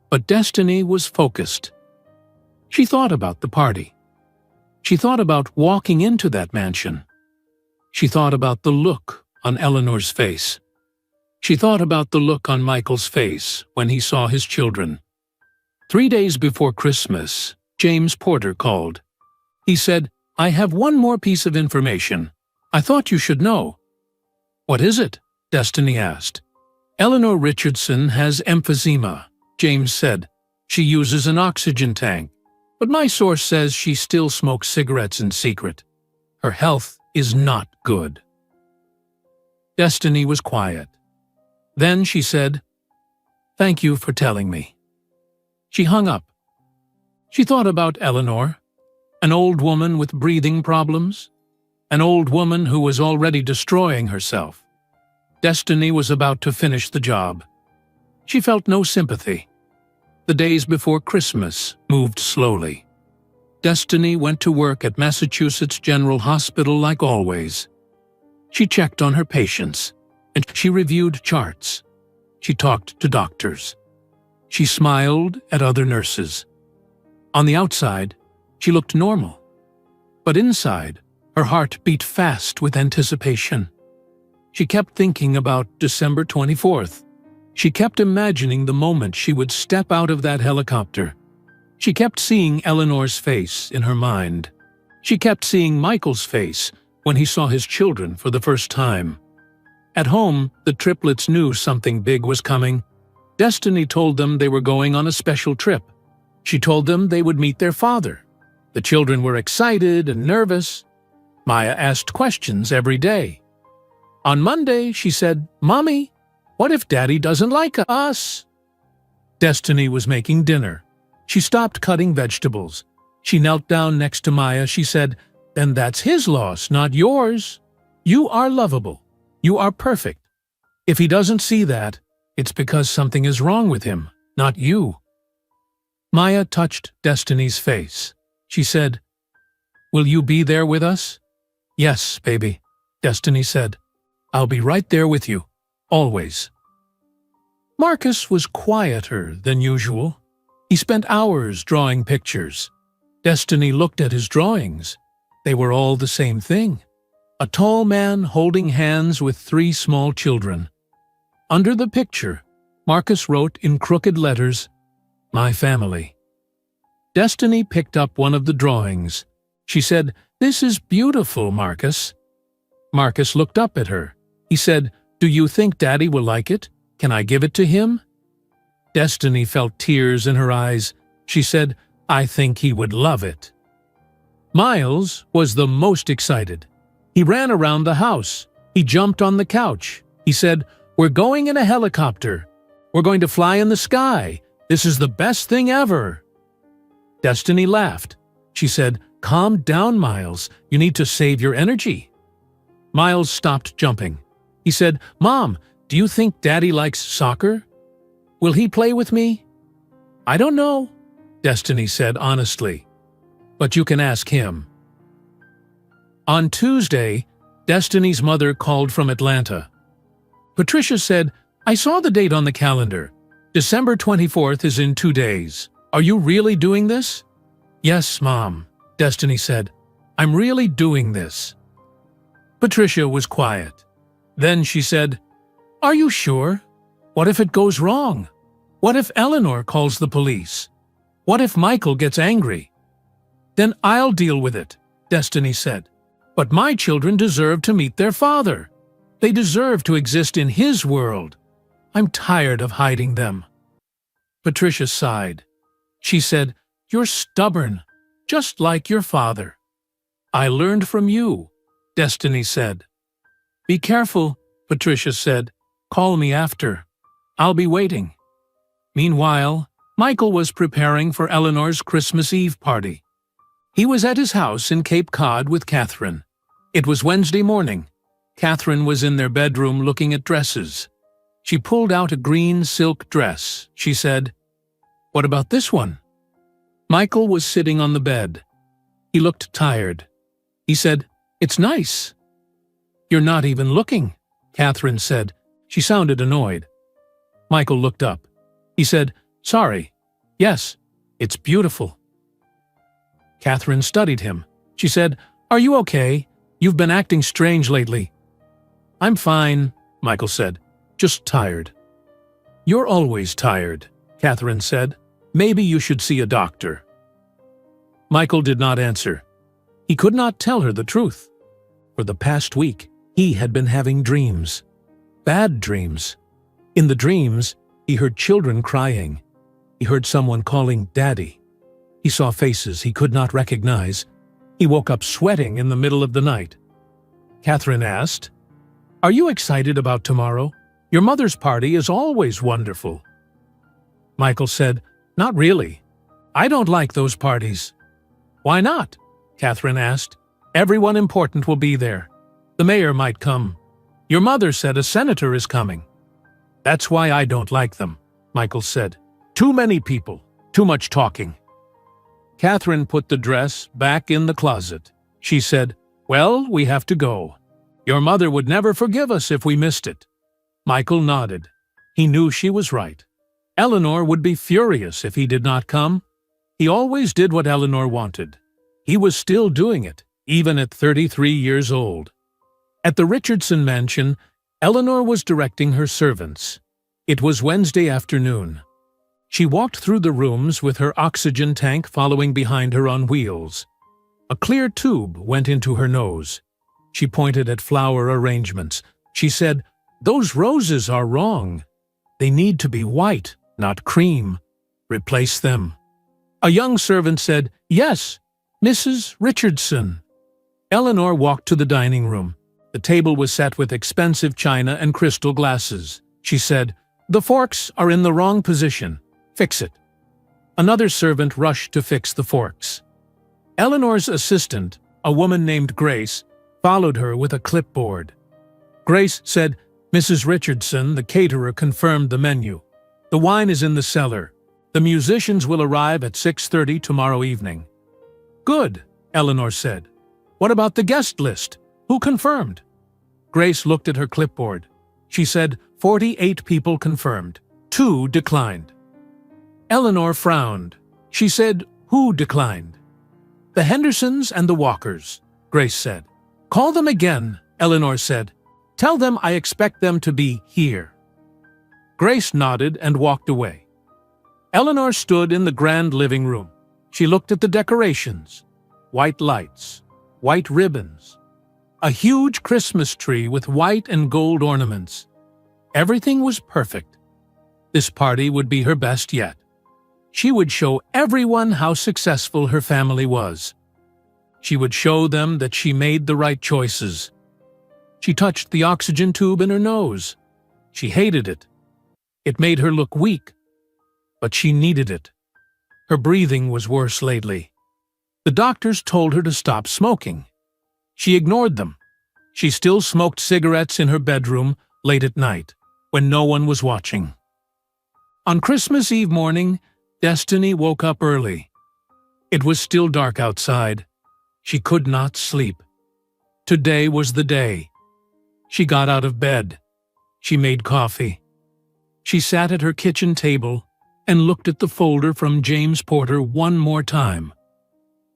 But Destiny was focused. She thought about the party. She thought about walking into that mansion. She thought about the look on Eleanor's face. She thought about the look on Michael's face when he saw his children. 3 days before Christmas, James Porter called. He said, "I have one more piece of information. I thought you should know." "What is it?" Destiny asked. "Eleanor Richardson has emphysema," James said. "She uses an oxygen tank, but my source says she still smokes cigarettes in secret. Her health is not good." Destiny was quiet. Then she said, "Thank you for telling me." She hung up. She thought about Eleanor, an old woman with breathing problems, an old woman who was already destroying herself. Destiny was about to finish the job. She felt no sympathy. The days before Christmas moved slowly. Destiny went to work at Massachusetts General Hospital like always. She checked on her patients, and she reviewed charts. She talked to doctors. She smiled at other nurses. On the outside, she looked normal. But inside, her heart beat fast with anticipation. She kept thinking about December 24th. She kept imagining the moment she would step out of that helicopter. She kept seeing Eleanor's face in her mind. She kept seeing Michael's face when he saw his children for the first time. At home, the triplets knew something big was coming. Destiny told them they were going on a special trip. She told them they would meet their father. The children were excited and nervous. Maya asked questions every day. On Monday, she said, "Mommy, what if Daddy doesn't like us?" Destiny was making dinner. She stopped cutting vegetables. She knelt down next to Maya. She said, "Then that's his loss, not yours. You are lovable. You are perfect. If he doesn't see that, it's because something is wrong with him, not you." Maya touched Destiny's face. She said, "Will you be there with us?" "Yes, baby," Destiny said. "I'll be right there with you, always." Marcus was quieter than usual. He spent hours drawing pictures. Destiny looked at his drawings. They were all the same thing. A tall man holding hands with 3 small children. Under the picture, Marcus wrote in crooked letters, "My family." Destiny picked up one of the drawings. She said, "This is beautiful, Marcus." Marcus looked up at her. He said, "Do you think Daddy will like it? Can I give it to him?" Destiny felt tears in her eyes. She said, "I think he would love it." Miles was the most excited. He ran around the house. He jumped on the couch. He said, "We're going in a helicopter. We're going to fly in the sky. This is the best thing ever." Destiny laughed. She said, "Calm down, Miles. You need to save your energy." Miles stopped jumping. He said, "Mom, do you think Daddy likes soccer? Will he play with me?" "I don't know," Destiny said honestly. "But you can ask him." On Tuesday, Destiny's mother called from Atlanta. Patricia said, "I saw the date on the calendar. December 24th is in 2 days. Are you really doing this?" "Yes, Mom," Destiny said. "I'm really doing this." Patricia was quiet. Then she said, "Are you sure? What if it goes wrong? What if Eleanor calls the police? What if Michael gets angry?" "Then I'll deal with it," Destiny said. "But my children deserve to meet their father. They deserve to exist in his world. I'm tired of hiding them." Patricia sighed. She said, "You're stubborn, just like your father." "I learned from you," Destiny said. "Be careful," Patricia said. "Call me after. I'll be waiting." Meanwhile, Michael was preparing for Eleanor's Christmas Eve party. He was at his house in Cape Cod with Catherine. It was Wednesday morning. Catherine was in their bedroom looking at dresses. She pulled out a green silk dress. She said, "What about this one?" Michael was sitting on the bed. He looked tired. He said, "It's nice." "You're not even looking," Catherine said. She sounded annoyed. Michael looked up. He said, "Sorry. Yes, it's beautiful." Catherine studied him. She said, "Are you okay? You've been acting strange lately." "I'm fine," Michael said. "Just tired." "You're always tired," Catherine said. "Maybe you should see a doctor." Michael did not answer. He could not tell her the truth. For the past week, he had been having dreams. Bad dreams. In the dreams, he heard children crying. He heard someone calling Daddy. He saw faces he could not recognize. He woke up sweating in the middle of the night. Catherine asked, "Are you excited about tomorrow? Your mother's party is always wonderful." Michael said, "Not really. I don't like those parties." "Why not?" Catherine asked. "Everyone important will be there. The mayor might come. Your mother said a senator is coming." "That's why I don't like them," Michael said. "Too many people, too much talking." Catherine put the dress back in the closet. She said, "Well, we have to go. Your mother would never forgive us if we missed it." Michael nodded. He knew she was right. Eleanor would be furious if he did not come. He always did what Eleanor wanted. He was still doing it, even at 33 years old. At the Richardson mansion, Eleanor was directing her servants. It was Wednesday afternoon. She walked through the rooms with her oxygen tank following behind her on wheels. A clear tube went into her nose. She pointed at flower arrangements. She said, "Those roses are wrong. They need to be white, not cream. Replace them." A young servant said, "Yes, Mrs. Richardson." Eleanor walked to the dining room. The table was set with expensive china and crystal glasses. She said, "The forks are in the wrong position. Fix it." Another servant rushed to fix the forks. Eleanor's assistant, a woman named Grace, followed her with a clipboard. Grace said, "Mrs. Richardson, the caterer, confirmed the menu. The wine is in the cellar. The musicians will arrive at 6:30 tomorrow evening." "Good," Eleanor said. "What about the guest list? Who confirmed?" Grace looked at her clipboard. She said 48 people confirmed. 2 declined. Eleanor frowned. She said, "Who declined?" "The Hendersons and the Walkers," Grace said. "Call them again," Eleanor said. "Tell them I expect them to be here." Grace nodded and walked away. Eleanor stood in the grand living room. She looked at the decorations. White lights, white ribbons, a huge Christmas tree with white and gold ornaments. Everything was perfect. This party would be her best yet. She would show everyone how successful her family was. She would show them that she made the right choices. She touched the oxygen tube in her nose. She hated it. It made her look weak, but she needed it. Her breathing was worse lately. The doctors told her to stop smoking. She ignored them. She still smoked cigarettes in her bedroom late at night, when no one was watching. On Christmas Eve morning, Destiny woke up early. It was still dark outside. She could not sleep. Today was the day. She got out of bed. She made coffee. She sat at her kitchen table and looked at the folder from James Porter one more time.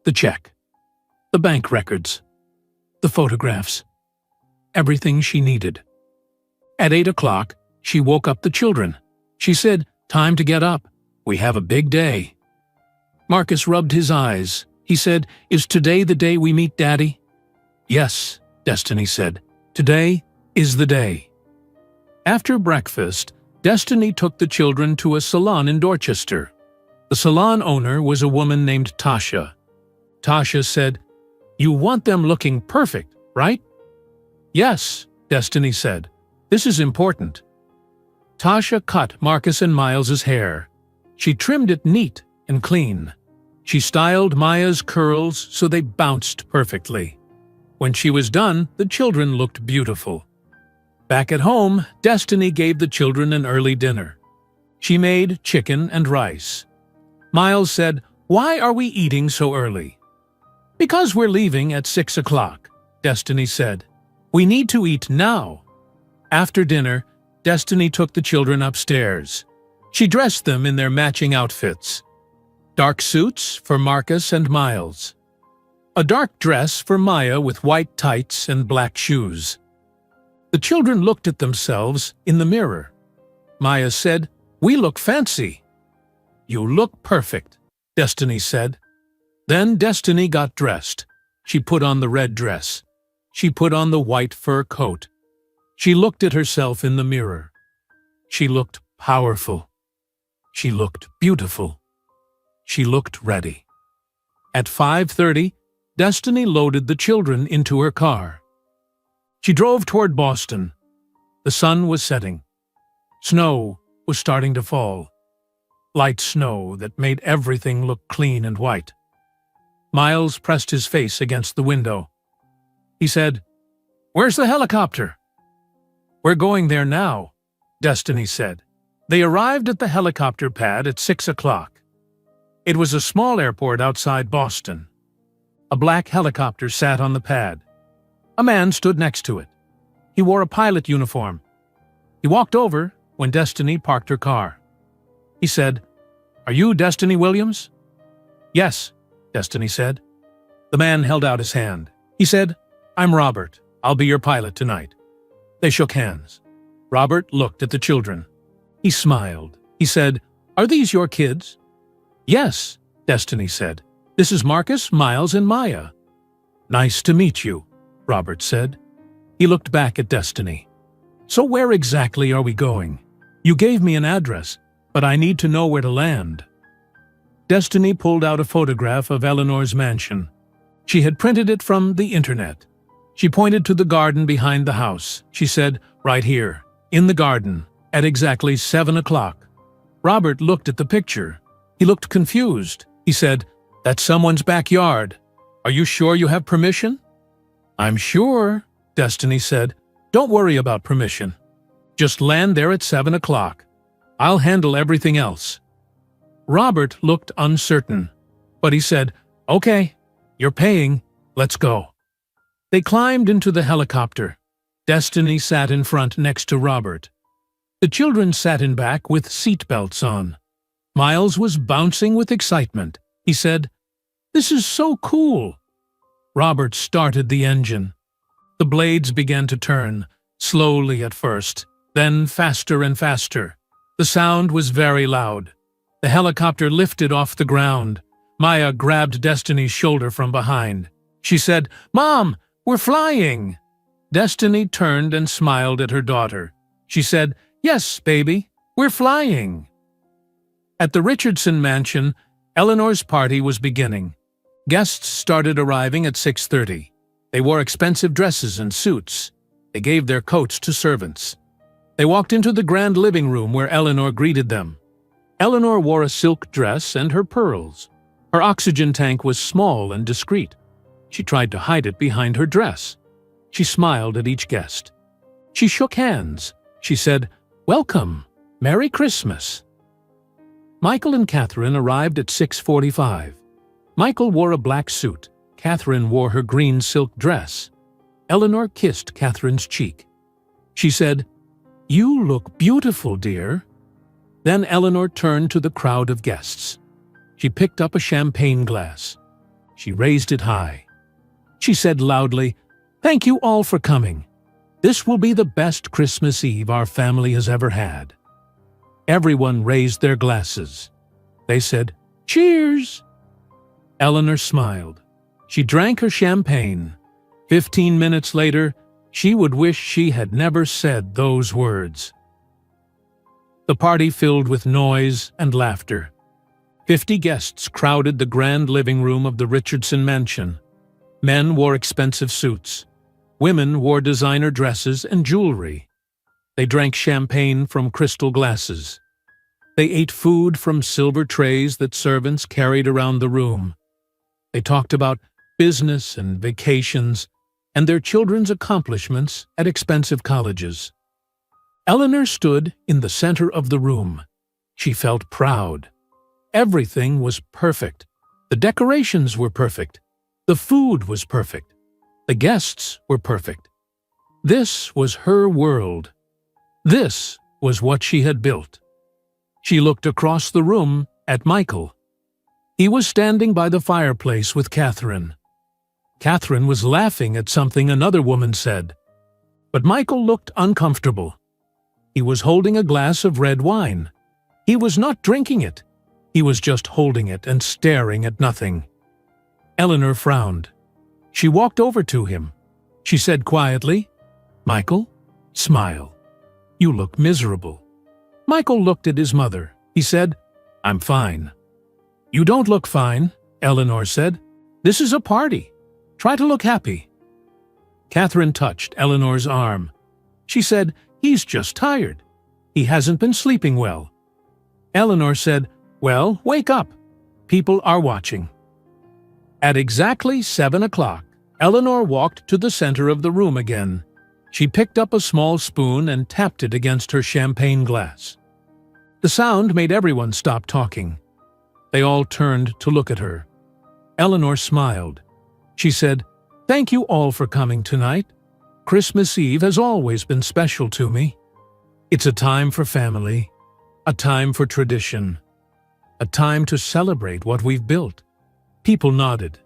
The check, the bank records, the photographs, everything she needed. At 8 o'clock, she woke up the children. She said, "Time to get up. We have a big day." Marcus rubbed his eyes. He said, "Is today the day we meet Daddy?" "Yes," Destiny said. "Today is the day." After breakfast, Destiny took the children to a salon in Dorchester. The salon owner was a woman named Tasha. Tasha said, "You want them looking perfect, right?" "Yes," Destiny said. "This is important." Tasha cut Marcus and Miles's hair. She trimmed it neat and clean. She styled Maya's curls so they bounced perfectly. When she was done, the children looked beautiful. Back at home, Destiny gave the children an early dinner. She made chicken and rice. Miles said, "Why are we eating so early?" "Because we're leaving at 6 o'clock," Destiny said. "We need to eat now." After dinner, Destiny took the children upstairs. She dressed them in their matching outfits. Dark suits for Marcus and Miles. A dark dress for Maya with white tights and black shoes. The children looked at themselves in the mirror. Maya said, "We look fancy." "You look perfect," Destiny said. Then Destiny got dressed. She put on the red dress. She put on the white fur coat. She looked at herself in the mirror. She looked powerful. She looked beautiful. She looked ready. At 5:30, Destiny loaded the children into her car. She drove toward Boston. The sun was setting. Snow was starting to fall. Light snow that made everything look clean and white. Miles pressed his face against the window. He said, "Where's the helicopter?" "We're going there now," Destiny said. They arrived at the helicopter pad at 6 o'clock. It was a small airport outside Boston. A black helicopter sat on the pad. A man stood next to it. He wore a pilot uniform. He walked over when Destiny parked her car. He said, "Are you Destiny Williams?" "Yes," Destiny said. The man held out his hand. He said, "I'm Robert. I'll be your pilot tonight." They shook hands. Robert looked at the children. He smiled. He said, "Are these your kids?" "Yes," Destiny said. "This is Marcus, Miles, and Maya." "Nice to meet you," Robert said. He looked back at Destiny. "So where exactly are we going? You gave me an address, but I need to know where to land." Destiny pulled out a photograph of Eleanor's mansion. She had printed it from the internet. She pointed to the garden behind the house. She said, "Right here, in the garden, at exactly 7 o'clock." Robert looked at the picture. He looked confused. He said, "That's someone's backyard. Are you sure you have permission?" "I'm sure," Destiny said. "Don't worry about permission. Just land there at 7 o'clock. I'll handle everything else." Robert looked uncertain, but he said, "Okay, you're paying. Let's go." They climbed into the helicopter. Destiny sat in front next to Robert. The children sat in back with seat belts on. Miles was bouncing with excitement. He said, "This is so cool." Robert started the engine. The blades began to turn, slowly at first, then faster and faster. The sound was very loud. The helicopter lifted off the ground. Maya grabbed Destiny's shoulder from behind. She said, "Mom, we're flying." Destiny turned and smiled at her daughter. She said, "Yes, baby, we're flying." At the Richardson mansion, Eleanor's party was beginning. Guests started arriving at 6:30. They wore expensive dresses and suits. They gave their coats to servants. They walked into the grand living room where Eleanor greeted them. Eleanor wore a silk dress and her pearls. Her oxygen tank was small and discreet. She tried to hide it behind her dress. She smiled at each guest. She shook hands. She said, "Welcome. Merry Christmas." Michael and Catherine arrived at 6:45. Michael wore a black suit. Catherine wore her green silk dress. Eleanor kissed Catherine's cheek. She said, "You look beautiful, dear." Then Eleanor turned to the crowd of guests. She picked up a champagne glass. She raised it high. She said loudly, "Thank you all for coming. This will be the best Christmas Eve our family has ever had." Everyone raised their glasses. They said, "Cheers!" Eleanor smiled. She drank her champagne. 15 minutes later, she would wish she had never said those words. The party filled with noise and laughter. 50 guests crowded the grand living room of the Richardson mansion. Men wore expensive suits. Women wore designer dresses and jewelry. They drank champagne from crystal glasses. They ate food from silver trays that servants carried around the room. They talked about business and vacations and their children's accomplishments at expensive colleges. Eleanor stood in the center of the room. She felt proud. Everything was perfect. The decorations were perfect. The food was perfect. The guests were perfect. This was her world. This was what she had built. She looked across the room at Michael. He was standing by the fireplace with Catherine. Catherine was laughing at something another woman said. But Michael looked uncomfortable. He was holding a glass of red wine. He was not drinking it. He was just holding it and staring at nothing. Eleanor frowned. She walked over to him. She said quietly, "Michael, smile. You look miserable." Michael looked at his mother. He said, "I'm fine." "You don't look fine," Eleanor said. "This is a party. Try to look happy." Catherine touched Eleanor's arm. She said, "He's just tired. He hasn't been sleeping well." Eleanor said, "Well, wake up. People are watching." At exactly 7 o'clock, Eleanor walked to the center of the room again. She picked up a small spoon and tapped it against her champagne glass. The sound made everyone stop talking. They all turned to look at her. Eleanor smiled. She said, "Thank you all for coming tonight. Christmas Eve has always been special to me. It's a time for family, a time for tradition, a time to celebrate what we've built." People nodded.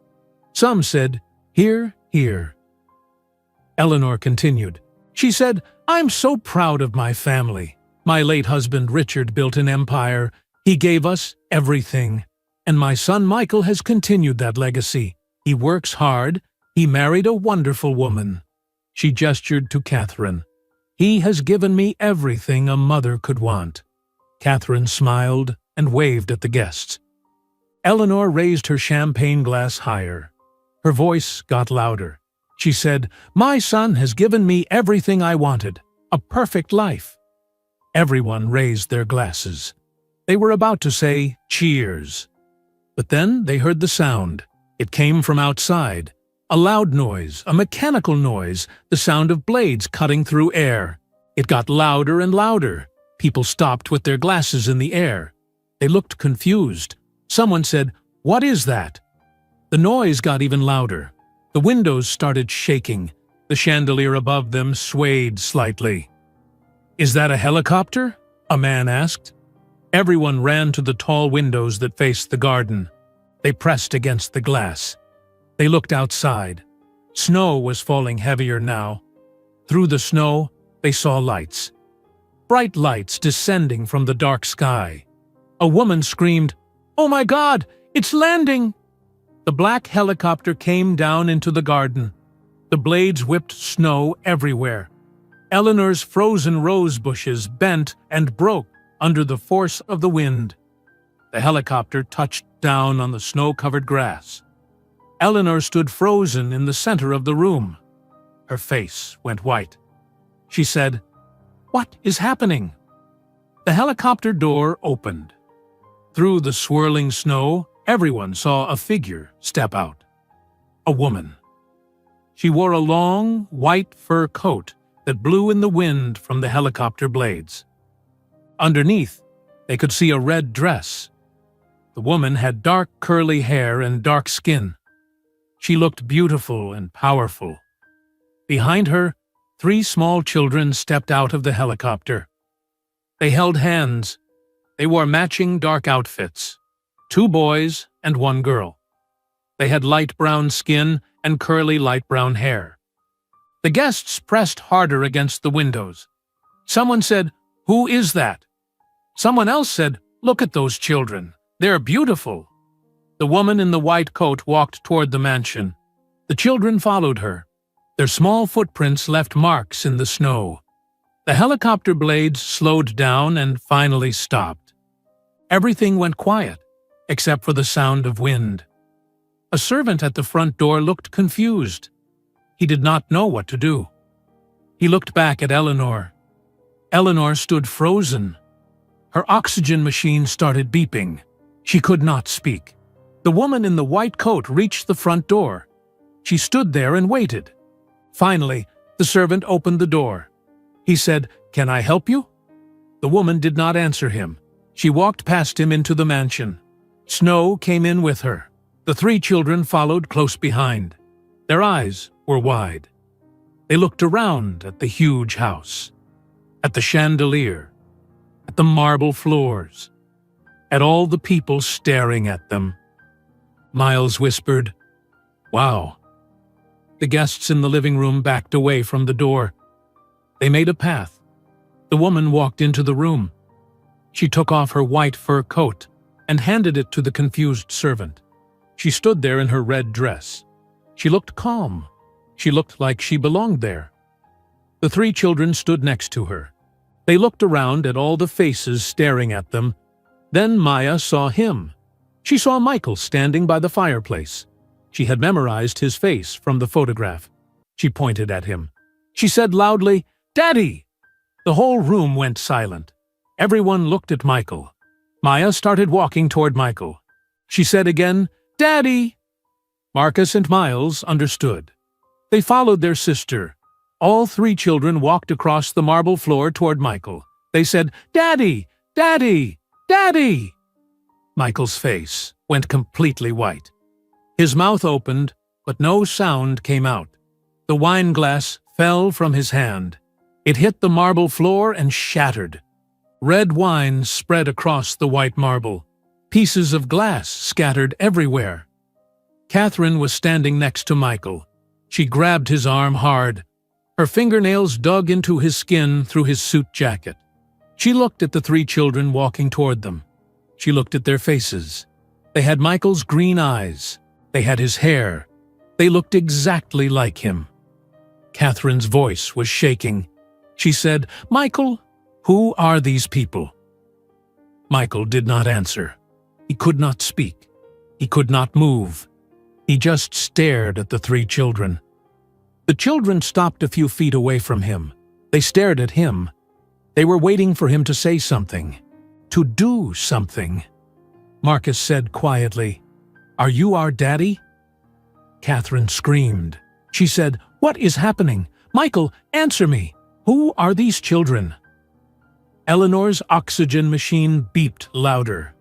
Some said, "Hear, hear." Eleanor continued. She said, "I'm so proud of my family. My late husband Richard built an empire. He gave us everything. And my son Michael has continued that legacy. He works hard. He married a wonderful woman." She gestured to Catherine. "He has given me everything a mother could want." Catherine smiled and waved at the guests. Eleanor raised her champagne glass higher. Her voice got louder. She said, "My son has given me everything I wanted, a perfect life." Everyone raised their glasses. They were about to say, "Cheers." But then they heard the sound. It came from outside. A loud noise, a mechanical noise, the sound of blades cutting through air. It got louder and louder. People stopped with their glasses in the air. They looked confused. Someone said, "What is that?" The noise got even louder. The windows started shaking. The chandelier above them swayed slightly. "Is that a helicopter?" a man asked. Everyone ran to the tall windows that faced the garden. They pressed against the glass. They looked outside. Snow was falling heavier now. Through the snow, they saw lights. Bright lights descending from the dark sky. A woman screamed, "Oh my God, it's landing!" The black helicopter came down into the garden. The blades whipped snow everywhere. Eleanor's frozen rose bushes bent and broke under the force of the wind. The helicopter touched down on the snow-covered grass. Eleanor stood frozen in the center of the room. Her face went white. She said, "What is happening?" The helicopter door opened. Through the swirling snow, everyone saw a figure step out. A woman. She wore a long, white fur coat that blew in the wind from the helicopter blades. Underneath, they could see a red dress. The woman had dark curly hair and dark skin. She looked beautiful and powerful. Behind her, 3 small children stepped out of the helicopter. They held hands. They wore matching dark outfits, 2 boys and 1 girl. They had light brown skin and curly light brown hair. The guests pressed harder against the windows. Someone said, "Who is that?" Someone else said, "Look at those children. They're beautiful." The woman in the white coat walked toward the mansion. The children followed her. Their small footprints left marks in the snow. The helicopter blades slowed down and finally stopped. Everything went quiet, except for the sound of wind. A servant at the front door looked confused. He did not know what to do. He looked back at Eleanor. Eleanor stood frozen. Her oxygen machine started beeping. She could not speak. The woman in the white coat reached the front door. She stood there and waited. Finally, the servant opened the door. He said, "Can I help you?" The woman did not answer him. She walked past him into the mansion. Snow came in with her. The 3 children followed close behind. Their eyes were wide. They looked around at the huge house, at the chandelier, at the marble floors, at all the people staring at them. Miles whispered, "Wow." The guests in the living room backed away from the door. They made a path. The woman walked into the room. She took off her white fur coat and handed it to the confused servant. She stood there in her red dress. She looked calm. She looked like she belonged there. The 3 children stood next to her. They looked around at all the faces staring at them. Then Maya saw him. She saw Michael standing by the fireplace. She had memorized his face from the photograph. She pointed at him. She said loudly, "Daddy!" The whole room went silent. Everyone looked at Michael. Maya started walking toward Michael. She said again, "Daddy!" Marcus and Miles understood. They followed their sister. All 3 children walked across the marble floor toward Michael. They said, "Daddy! Daddy! Daddy!" Michael's face went completely white. His mouth opened, but no sound came out. The wine glass fell from his hand. It hit the marble floor and shattered. Red wine spread across the white marble. Pieces of glass scattered everywhere. Catherine was standing next to Michael. She grabbed his arm hard. Her fingernails dug into his skin through his suit jacket. She looked at the 3 children walking toward them. She looked at their faces. They had Michael's green eyes. They had his hair. They looked exactly like him. Catherine's voice was shaking. She said, "Michael, who are these people?" Michael did not answer. He could not speak. He could not move. He just stared at the 3 children. The children stopped a few feet away from him. They stared at him. They were waiting for him to say something, to do something. Marcus said quietly, "Are you our daddy?" Catherine screamed. She said, "What is happening? Michael, answer me. Who are these children?" Eleanor's oxygen machine beeped louder.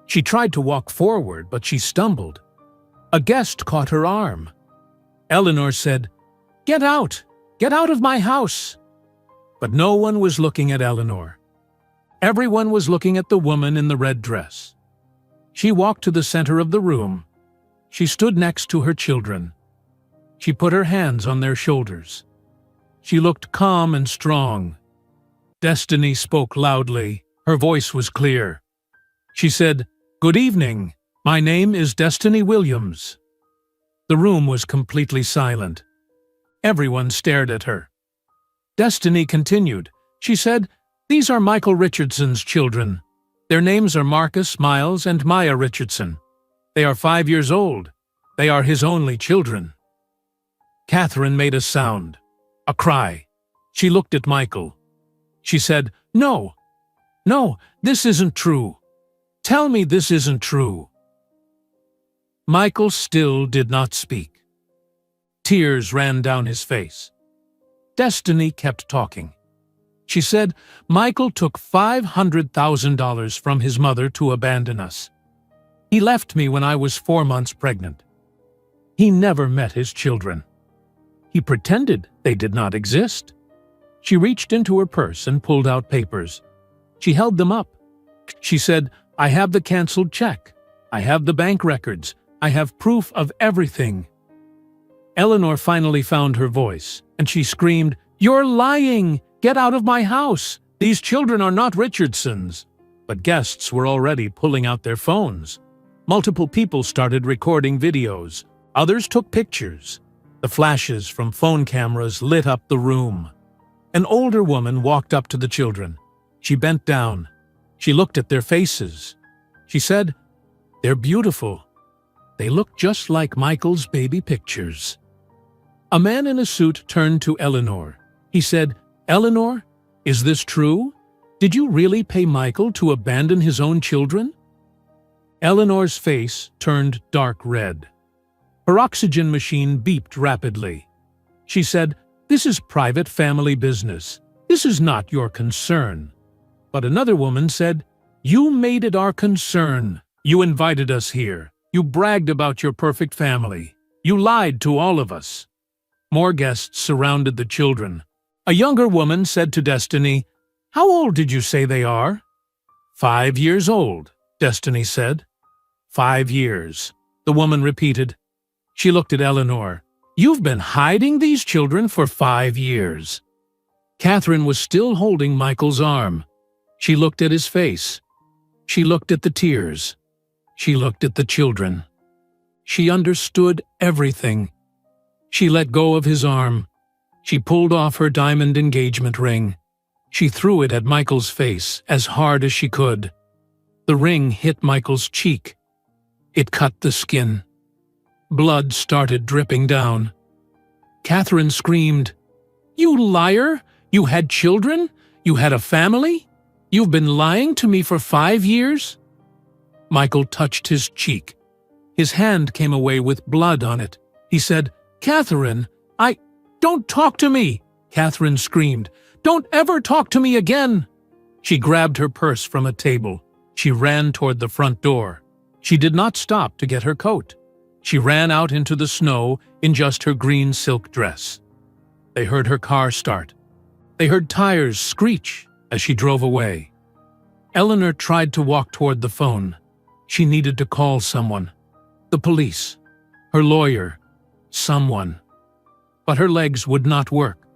She tried to walk forward, but she stumbled. A guest caught her arm. Eleanor said, "Get out! Get out of my house!" But no one was looking at Eleanor. Everyone was looking at the woman in the red dress. She walked to the center of the room. She stood next to her children. She put her hands on their shoulders. She looked calm and strong. Destiny spoke loudly. Her voice was clear. She said, "Good evening. My name is Destiny Williams." The room was completely silent. Everyone stared at her. Destiny continued. She said, "These are Michael Richardson's children. Their names are Marcus, Miles, and Maya Richardson. They are 5 years old. They are his only children." Catherine made a sound, a cry. She looked at Michael. She said, "No, no, this isn't true. Tell me this isn't true." Michael still did not speak. Tears ran down his face. Destiny kept talking. She said, "Michael took $500,000 from his mother to abandon us. He left me when I was 4 months pregnant. He never met his children. He pretended they did not exist. She reached into her purse and pulled out papers. She held them up. She said, "I have the canceled check. I have the bank records. I have proof of everything." Eleanor finally found her voice, and she screamed, "You're lying! Get out of my house! These children are not Richardsons." But guests were already pulling out their phones. Multiple people started recording videos. Others took pictures. The flashes from phone cameras lit up the room. An older woman walked up to the children. She bent down. She looked at their faces. She said, "They're beautiful. They look just like Michael's baby pictures." A man in a suit turned to Eleanor. He said, "Eleanor, is this true? Did you really pay Michael to abandon his own children?" Eleanor's face turned dark red. Her oxygen machine beeped rapidly. She said, "This is private family business. This is not your concern." But another woman said, "You made it our concern. You invited us here. You bragged about your perfect family. You lied to all of us." More guests surrounded the children. A younger woman said to Destiny, "How old did you say they are?" 5 years old, Destiny said. 5 years, the woman repeated. She looked at Eleanor. "You've been hiding these children for 5 years." Catherine was still holding Michael's arm. She looked at his face. She looked at the tears. She looked at the children. She understood everything. She let go of his arm. She pulled off her diamond engagement ring. She threw it at Michael's face as hard as she could. The ring hit Michael's cheek. It cut the skin. Blood started dripping down. Catherine screamed, "You liar! You had children? You had a family? You've been lying to me for 5 years?" Michael touched his cheek. His hand came away with blood on it. He said, "Catherine, Don't talk to me!" Catherine screamed. "Don't ever talk to me again!" She grabbed her purse from a table. She ran toward the front door. She did not stop to get her coat. She ran out into the snow in just her green silk dress. They heard her car start. They heard tires screech as she drove away. Eleanor tried to walk toward the phone. She needed to call someone. The police. Her lawyer. Someone. But her legs would not work.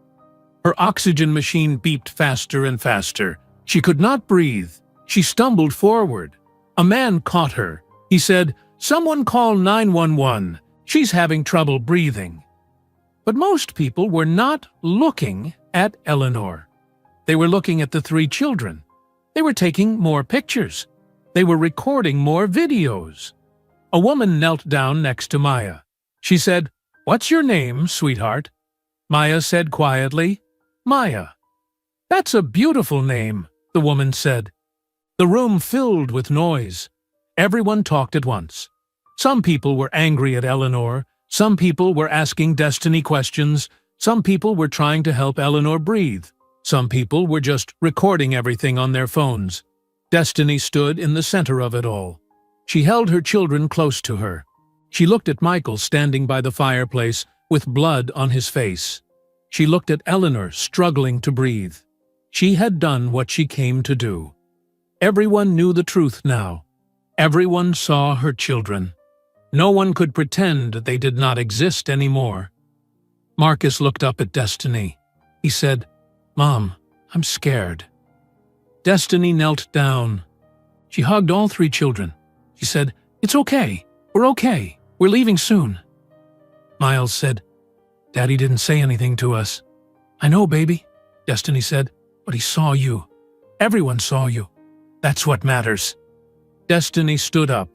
Her oxygen machine beeped faster and faster. She could not breathe. She stumbled forward. A man caught her. He said, "Someone call 911. She's having trouble breathing." But most people were not looking at Eleanor. They were looking at the 3 children. They were taking more pictures. They were recording more videos. A woman knelt down next to Maya. She said, "What's your name, sweetheart?" Maya said quietly, "Maya." "That's a beautiful name," the woman said. The room filled with noise. Everyone talked at once. Some people were angry at Eleanor. Some people were asking Destiny questions. Some people were trying to help Eleanor breathe. Some people were just recording everything on their phones. Destiny stood in the center of it all. She held her children close to her. She looked at Michael standing by the fireplace with blood on his face. She looked at Eleanor struggling to breathe. She had done what she came to do. Everyone knew the truth now. Everyone saw her children. No one could pretend they did not exist anymore. Marcus looked up at Destiny. He said, "Mom, I'm scared." Destiny knelt down. She hugged all 3 children. She said, "It's okay. We're okay. We're leaving soon." Miles said, "Daddy didn't say anything to us." "I know, baby," Destiny said, "but he saw you. Everyone saw you. That's what matters." Destiny stood up.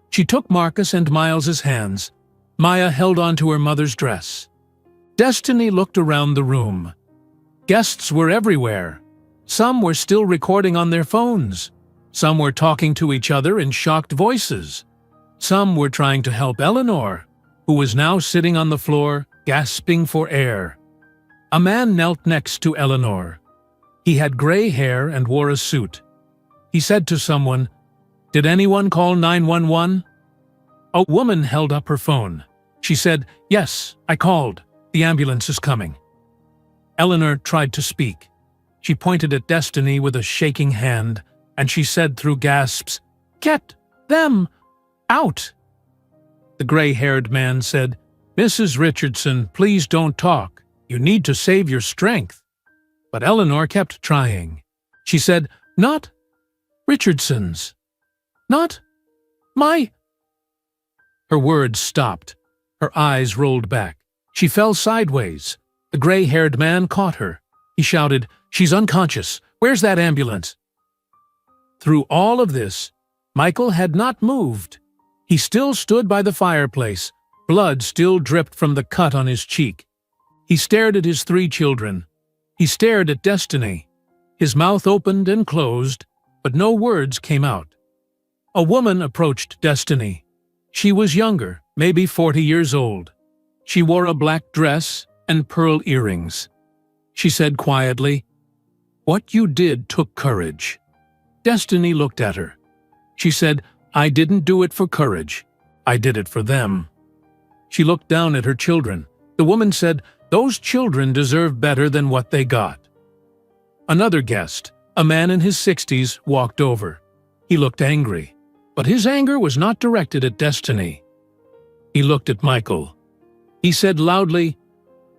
She took Marcus and Miles's hands. Maya held on to her mother's dress. Destiny looked around the room. Guests were everywhere. Some were still recording on their phones. Some were talking to each other in shocked voices. Some were trying to help Eleanor, who was now sitting on the floor, gasping for air. A man knelt next to Eleanor. He had gray hair and wore a suit. He said to someone, "Did anyone call 911? A woman held up her phone. She said, "Yes, I called. The ambulance is coming." Eleanor tried to speak. She pointed at Destiny with a shaking hand, and she said through gasps, "Get them out!" The gray-haired man said, "Mrs. Richardson, please don't talk. You need to save your strength." But Eleanor kept trying. She said, "Not Richardson's. Not my—" Her words stopped. Her eyes rolled back. She fell sideways. The gray-haired man caught her. He shouted, "She's unconscious. Where's that ambulance?" Through all of this, Michael had not moved. He still stood by the fireplace. Blood still dripped from the cut on his cheek. He stared at his 3 children. He stared at Destiny. His mouth opened and closed, but no words came out. A woman approached Destiny. She was younger, maybe 40 years old. She wore a black dress and pearl earrings. She said quietly, "What you did took courage." Destiny looked at her. She said, "I didn't do it for courage. I did it for them." She looked down at her children. The woman said, "Those children deserve better than what they got." Another guest, a man in his 60s, walked over. He looked angry, but his anger was not directed at Destiny. He looked at Michael. He said loudly,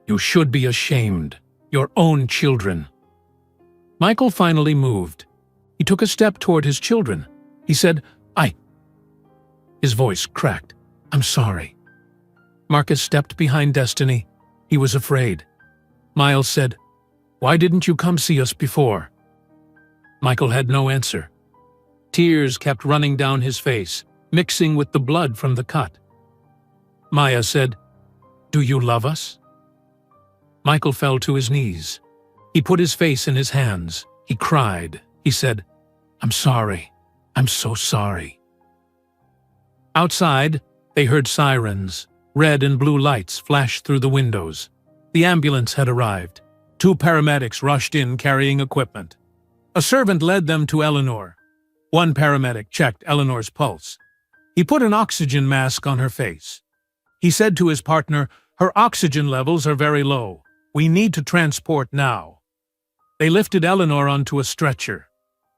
"You should be ashamed. Your own children." Michael finally moved. He took a step toward his children. He said, His voice cracked. "I'm sorry." Marcus stepped behind Destiny. He was afraid. Miles said, "Why didn't you come see us before?" Michael had no answer. Tears kept running down his face, mixing with the blood from the cut. Maya said, "Do you love us?" Michael fell to his knees. He put his face in his hands. He cried. He said, "I'm sorry. I'm so sorry." Outside, they heard sirens. Red and blue lights flashed through the windows. The ambulance had arrived. 2 paramedics rushed in carrying equipment. A servant led them to Eleanor. One paramedic checked Eleanor's pulse. He put an oxygen mask on her face. He said to his partner, "Her oxygen levels are very low. We need to transport now." They lifted Eleanor onto a stretcher.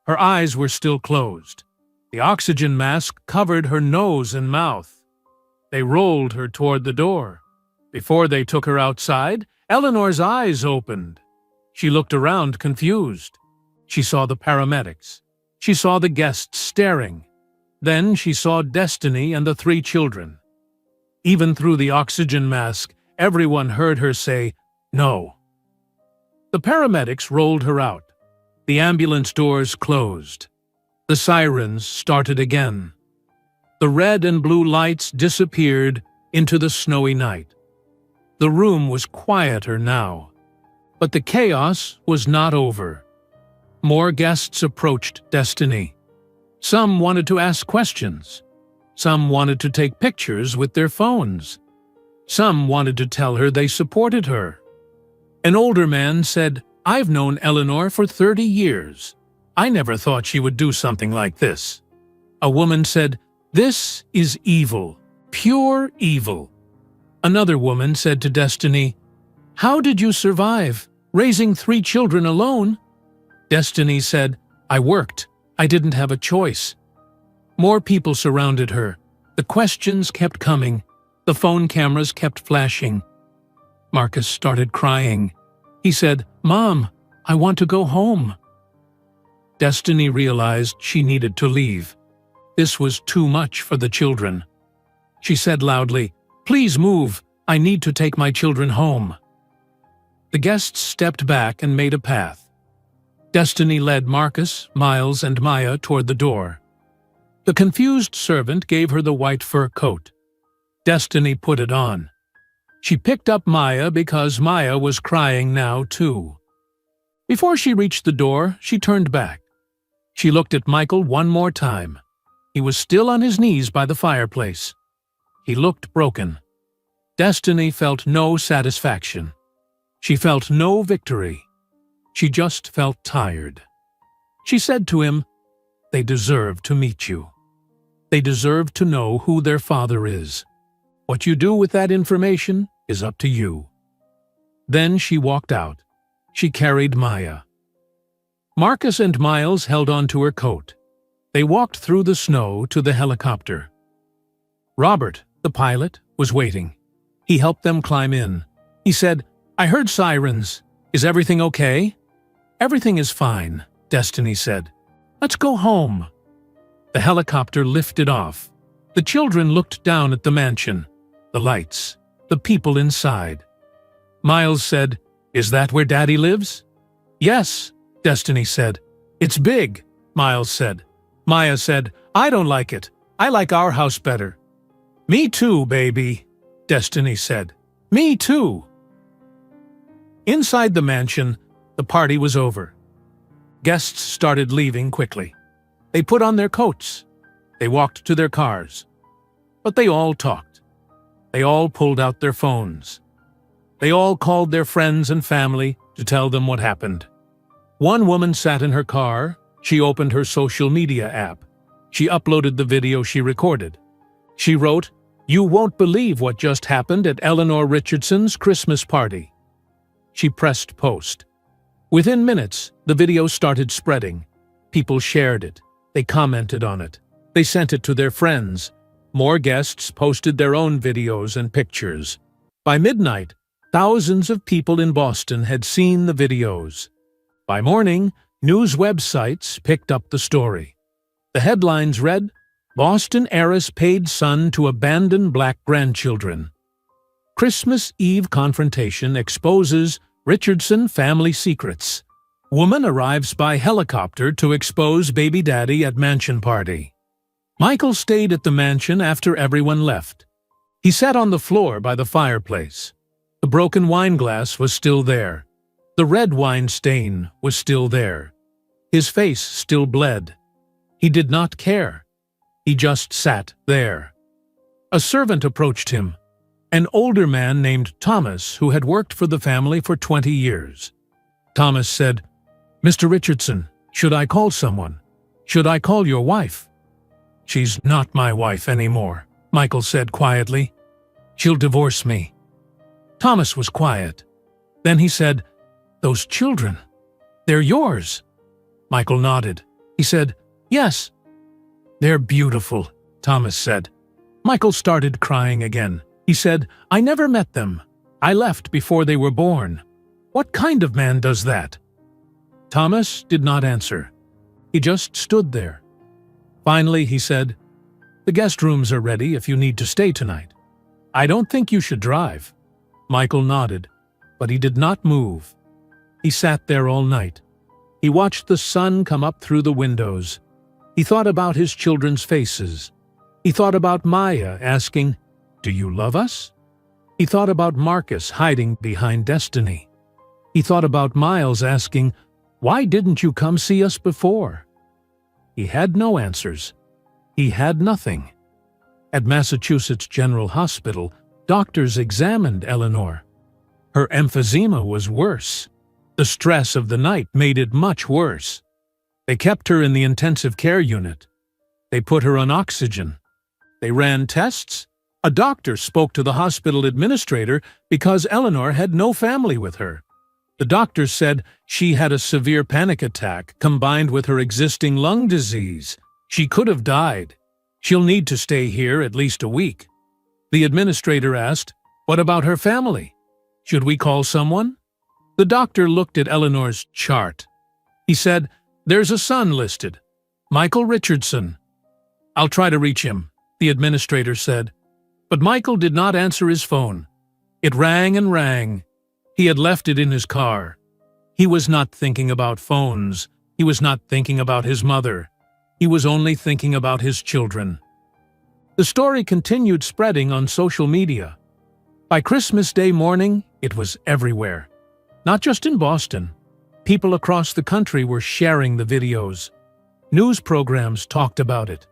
Her eyes were still closed. The oxygen mask covered her nose and mouth. They rolled her toward the door. Before they took her outside, Eleanor's eyes opened. She looked around confused. She saw the paramedics. She saw the guests staring. Then she saw Destiny and the 3 children. Even through the oxygen mask, everyone heard her say, "No." The paramedics rolled her out. The ambulance doors closed. The sirens started again. The red and blue lights disappeared into the snowy night. The room was quieter now. But the chaos was not over. More guests approached Destiny. Some wanted to ask questions. Some wanted to take pictures with their phones. Some wanted to tell her they supported her. An older man said, "I've known Eleanor for 30 years. I never thought she would do something like this." A woman said, "This is evil, pure evil." Another woman said to Destiny, "How did you survive, raising 3 children alone?" Destiny said, "I worked. I didn't have a choice." More people surrounded her. The questions kept coming. The phone cameras kept flashing. Marcus started crying. He said, "Mom, I want to go home." Destiny realized she needed to leave. This was too much for the children. She said loudly, "Please move. I need to take my children home." The guests stepped back and made a path. Destiny led Marcus, Miles, and Maya toward the door. The confused servant gave her the white fur coat. Destiny put it on. She picked up Maya because Maya was crying now too. Before she reached the door, she turned back. She looked at Michael one more time. He was still on his knees by the fireplace. He looked broken. Destiny felt no satisfaction. She felt no victory. She just felt tired. She said to him, "They deserve to meet you. They deserve to know who their father is. What you do with that information is up to you." Then she walked out. She carried Maya. Marcus and Miles held onto her coat. They walked through the snow to the helicopter. Robert, the pilot, was waiting. He helped them climb in. He said, "I heard sirens. Is everything okay?" "Everything is fine," Destiny said. "Let's go home." The helicopter lifted off. The children looked down at the mansion, the lights, the people inside. Miles said, "Is that where Daddy lives?" "Yes," Destiny said. "It's big," Miles said. Maya said, "I don't like it. I like our house better." "Me too, baby," Destiny said. "Me too." Inside the mansion, the party was over. Guests started leaving quickly. They put on their coats. They walked to their cars. But they all talked. They all pulled out their phones. They all called their friends and family to tell them what happened. One woman sat in her car. She opened her social media app. She uploaded the video she recorded. She wrote, "You won't believe what just happened at Eleanor Richardson's Christmas party." She pressed post. Within minutes, the video started spreading. People shared it. They commented on it. They sent it to their friends. More guests posted their own videos and pictures. By midnight, thousands of people in Boston had seen the videos. By morning, news websites picked up the story. The headlines read, "Boston heiress paid son to abandon black grandchildren." Christmas Eve confrontation exposes Richardson family secrets. Woman arrives by helicopter to expose baby daddy at mansion party. Michael stayed at the mansion after everyone left. He sat on the floor by the fireplace. The broken wine glass was still there. The red wine stain was still there. His face still bled. He did not care. He just sat there. A servant approached him. An older man named Thomas who had worked for the family for 20 years. Thomas said, "Mr. Richardson, should I call someone? Should I call your wife?" "She's not my wife anymore," Michael said quietly. "She'll divorce me." Thomas was quiet. Then he said, "Those children, they're yours." Michael nodded. He said, "Yes." "They're beautiful," Thomas said. Michael started crying again. He said, "I never met them. I left before they were born. What kind of man does that?" Thomas did not answer. He just stood there. Finally, he said, "The guest rooms are ready if you need to stay tonight. I don't think you should drive." Michael nodded, but he did not move. He sat there all night. He watched the sun come up through the windows. He thought about his children's faces. He thought about Maya asking, "Do you love us?" He thought about Marcus hiding behind Destiny. He thought about Miles asking, "Why didn't you come see us before?" He had no answers. He had nothing. At Massachusetts General Hospital, doctors examined Eleanor. Her emphysema was worse. The stress of the night made it much worse. They kept her in the intensive care unit. They put her on oxygen. They ran tests. A doctor spoke to the hospital administrator because Eleanor had no family with her. The doctor said she had a severe panic attack combined with her existing lung disease. She could have died. She'll need to stay here at least a week. The administrator asked, "What about her family? Should we call someone?" The doctor looked at Eleanor's chart. He said, "There's a son listed, Michael Richardson." "I'll try to reach him," the administrator said. But Michael did not answer his phone. It rang and rang. He had left it in his car. He was not thinking about phones. He was not thinking about his mother. He was only thinking about his children. The story continued spreading on social media. By Christmas Day morning, it was everywhere. Not just in Boston. People across the country were sharing the videos. News programs talked about it.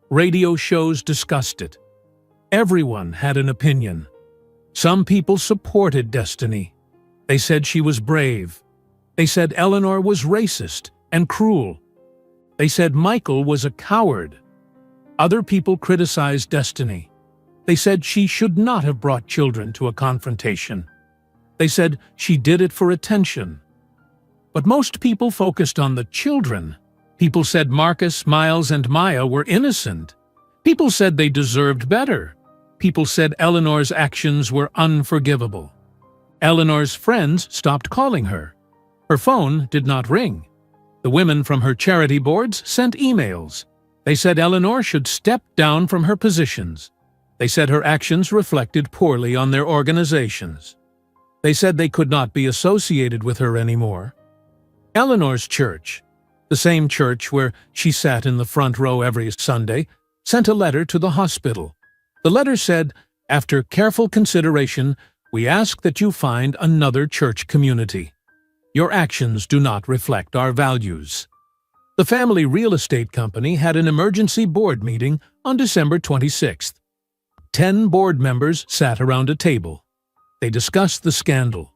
Radio shows discussed it. Everyone had an opinion. Some people supported Destiny. They said she was brave. They said Eleanor was racist and cruel. They said Michael was a coward. Other people criticized Destiny. They said she should not have brought children to a confrontation. They said she did it for attention. But most people focused on the children. People said Marcus, Miles, and Maya were innocent. People said they deserved better. People said Eleanor's actions were unforgivable. Eleanor's friends stopped calling her. Her phone did not ring. The women from her charity boards sent emails. They said Eleanor should step down from her positions. They said her actions reflected poorly on their organizations. They said they could not be associated with her anymore. Eleanor's church, the same church where she sat in the front row every Sunday, sent a letter to the hospital. The letter said, "After careful consideration, we ask that you find another church community. Your actions do not reflect our values." The family real estate company had an emergency board meeting on December 26th. 10 board members sat around a table. They discussed the scandal.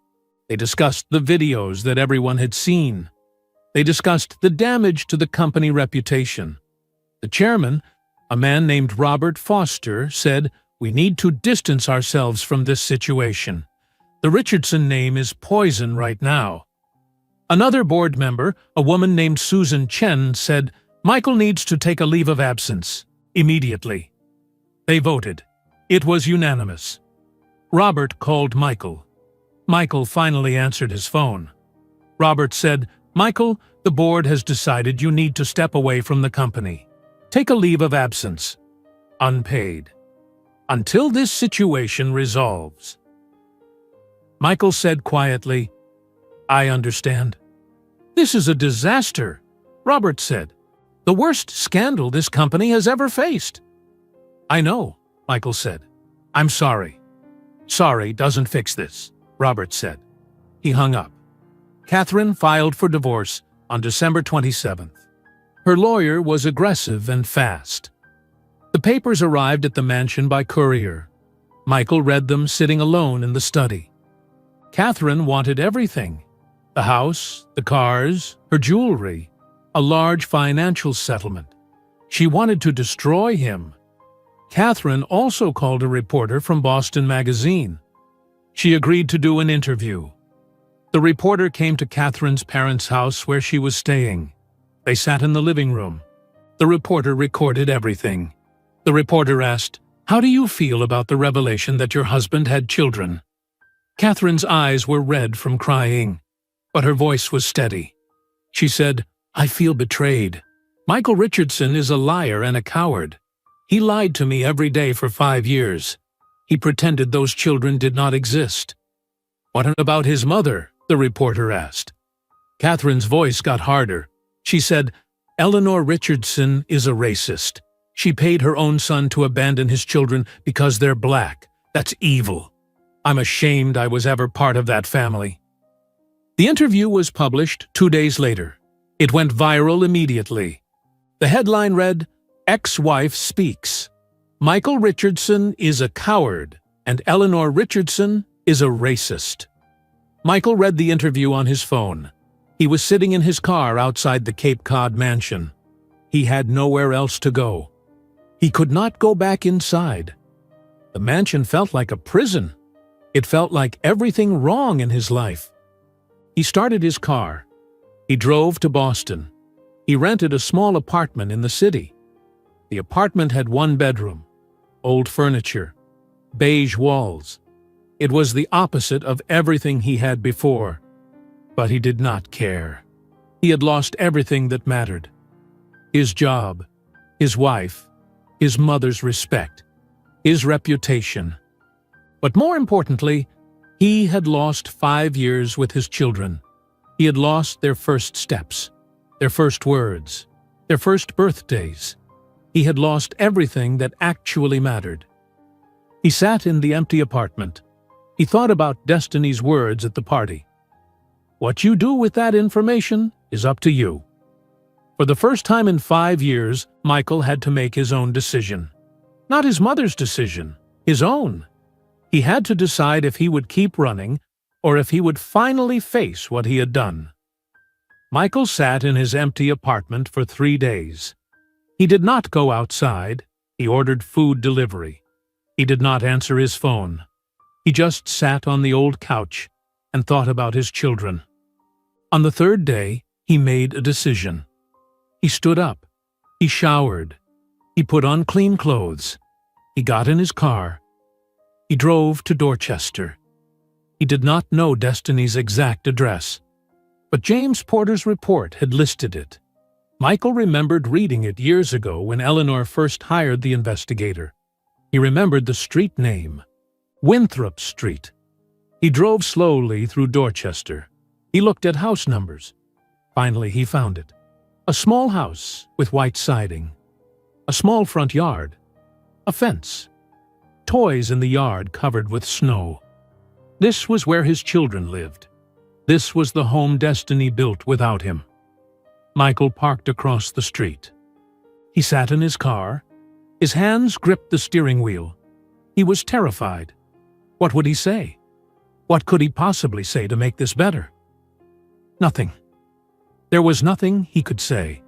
They discussed the videos that everyone had seen. They discussed the damage to the company reputation. The chairman, a man named Robert Foster, said, "We need to distance ourselves from this situation. The Richardson name is poison right now." Another board member, a woman named Susan Chen, said, "Michael needs to take a leave of absence, immediately." They voted. It was unanimous. Robert called Michael. Michael finally answered his phone. Robert said, "Michael, the board has decided you need to step away from the company. Take a leave of absence, unpaid, until this situation resolves." Michael said quietly, "I understand." "This is a disaster," Robert said. "The worst scandal this company has ever faced." "I know," Michael said. "I'm sorry." "Sorry doesn't fix this," Robert said. He hung up. Catherine filed for divorce on December 27th. Her lawyer was aggressive and fast. The papers arrived at the mansion by courier. Michael read them sitting alone in the study. Catherine wanted everything: the house, the cars, her jewelry, a large financial settlement. She wanted to destroy him. Catherine also called a reporter from Boston Magazine. She agreed to do an interview. The reporter came to Catherine's parents' house where she was staying. They sat in the living room. The reporter recorded everything. The reporter asked, "How do you feel about the revelation that your husband had children?" Catherine's eyes were red from crying, but her voice was steady. She said, "I feel betrayed. Michael Richardson is a liar and a coward. He lied to me every day for 5 years. He pretended those children did not exist." "What about his mother?" the reporter asked. Catherine's voice got harder. She said, "Eleanor Richardson is a racist. She paid her own son to abandon his children because they're black. That's evil. I'm ashamed I was ever part of that family." The interview was published 2 days later. It went viral immediately. The headline read, "Ex-wife speaks. Michael Richardson is a coward, and Eleanor Richardson is a racist." Michael read the interview on his phone. He was sitting in his car outside the Cape Cod mansion. He had nowhere else to go. He could not go back inside. The mansion felt like a prison. It felt like everything wrong in his life. He started his car. He drove to Boston. He rented a small apartment in the city. The apartment had 1 bedroom, old furniture, beige walls. It was the opposite of everything he had before. But he did not care. He had lost everything that mattered: his job, his wife, his mother's respect, his reputation. But more importantly, he had lost 5 years with his children. He had lost their first steps, their first words, their first birthdays. He had lost everything that actually mattered. He sat in the empty apartment. He thought about Destiny's words at the party. "What you do with that information is up to you." For the first time in 5 years, Michael had to make his own decision. Not his mother's decision, his own. He had to decide if he would keep running or if he would finally face what he had done. Michael sat in his empty apartment for 3 days. He did not go outside. He ordered food delivery. He did not answer his phone. He just sat on the old couch, and thought about his children. On the third day, he made a decision. He stood up. He showered. He put on clean clothes. He got in his car. He drove to Dorchester. He did not know Destiny's exact address, but James Porter's report had listed it. Michael remembered reading it years ago when Eleanor first hired the investigator. He remembered the street name, Winthrop Street. He drove slowly through Dorchester. He looked at house numbers. Finally, he found it. A small house with white siding. A small front yard. A fence. Toys in the yard covered with snow. This was where his children lived. This was the home Destiny built without him. Michael parked across the street. He sat in his car. His hands gripped the steering wheel. He was terrified. What would he say? What could he possibly say to make this better? Nothing. There was nothing he could say.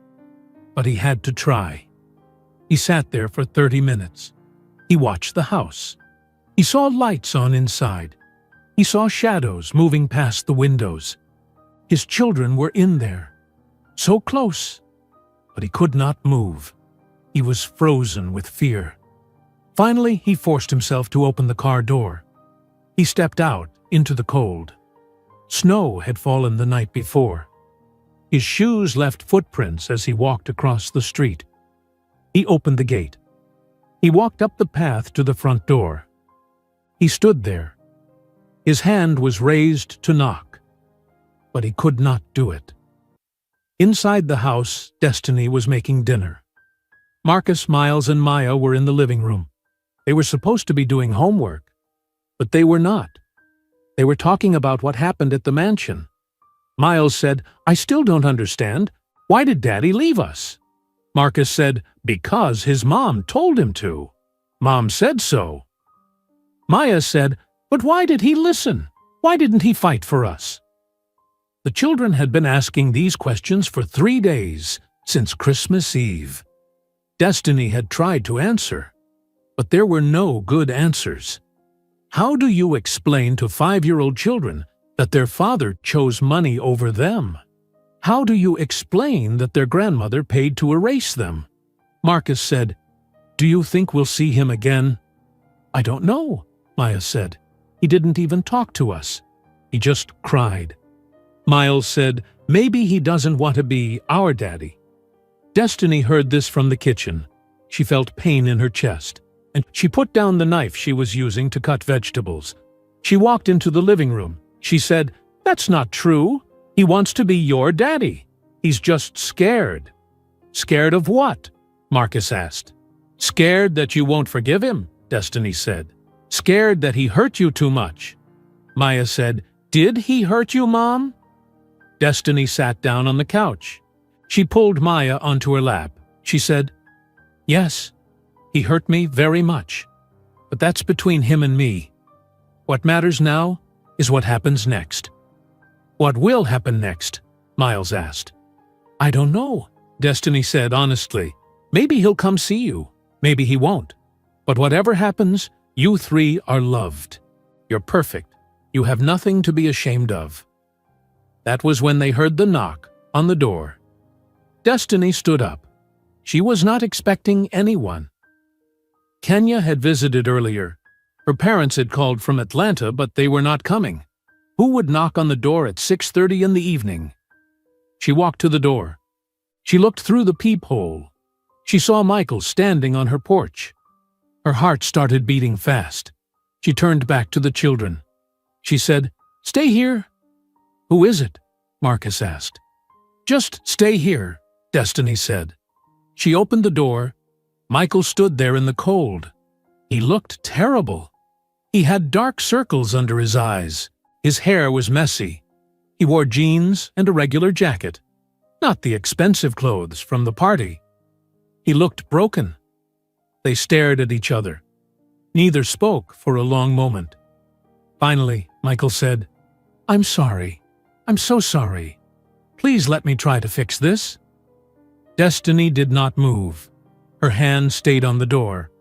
But he had to try. He sat there for 30 minutes. He watched the house. He saw lights on inside. He saw shadows moving past the windows. His children were in there, so close, but he could not move. He was frozen with fear. Finally, he forced himself to open the car door. He stepped out into the cold. Snow had fallen the night before. His shoes left footprints as he walked across the street. He opened the gate. He walked up the path to the front door. He stood there. His hand was raised to knock, but he could not do it. Inside the house, Destiny was making dinner. Marcus, Miles, and Maya were in the living room. They were supposed to be doing homework, but they were not. They were talking about what happened at the mansion. Miles said, "I still don't understand. Why did Daddy leave us?" Marcus said, "Because his mom told him to. Mom said so." Maya said, "But why did he listen? Why didn't he fight for us?" The children had been asking these questions for 3 days, since Christmas Eve. Destiny had tried to answer, but there were no good answers. How do you explain to 5-year-old children that their father chose money over them? How do you explain that their grandmother paid to erase them? Marcus said, "Do you think we'll see him again?" "I don't know," Maya said. "He didn't even talk to us. He just cried." Miles said, "Maybe he doesn't want to be our daddy." Destiny heard this from the kitchen. She felt pain in her chest, and she put down the knife she was using to cut vegetables. She walked into the living room. She said, "That's not true. He wants to be your daddy. He's just scared." "Scared of what?" Marcus asked. "Scared that you won't forgive him," Destiny said. "Scared that he hurt you too much." Maya said, "Did he hurt you, Mom?" Destiny sat down on the couch. She pulled Maya onto her lap. She said, "Yes, he hurt me very much. But that's between him and me. What matters now is what happens next." "What will happen next?" Miles asked. "I don't know," Destiny said honestly. "Maybe he'll come see you. Maybe he won't. But whatever happens, you 3 are loved. You're perfect. You have nothing to be ashamed of." That was when they heard the knock on the door. Destiny stood up. She was not expecting anyone. Kenya had visited earlier. Her parents had called from Atlanta, but they were not coming. Who would knock on the door at 6:30 in the evening? She walked to the door. She looked through the peephole. She saw Michael standing on her porch. Her heart started beating fast. She turned back to the children. She said, "Stay here." "Who is it?" Marcus asked. "Just stay here," Destiny said. She opened the door. Michael stood there in the cold. He looked terrible. He had dark circles under his eyes. His hair was messy. He wore jeans and a regular jacket, not the expensive clothes from the party. He looked broken. They stared at each other. Neither spoke for a long moment. Finally, Michael said, "I'm sorry. I'm so sorry. Please let me try to fix this." Destiny did not move. Her hand stayed on the door.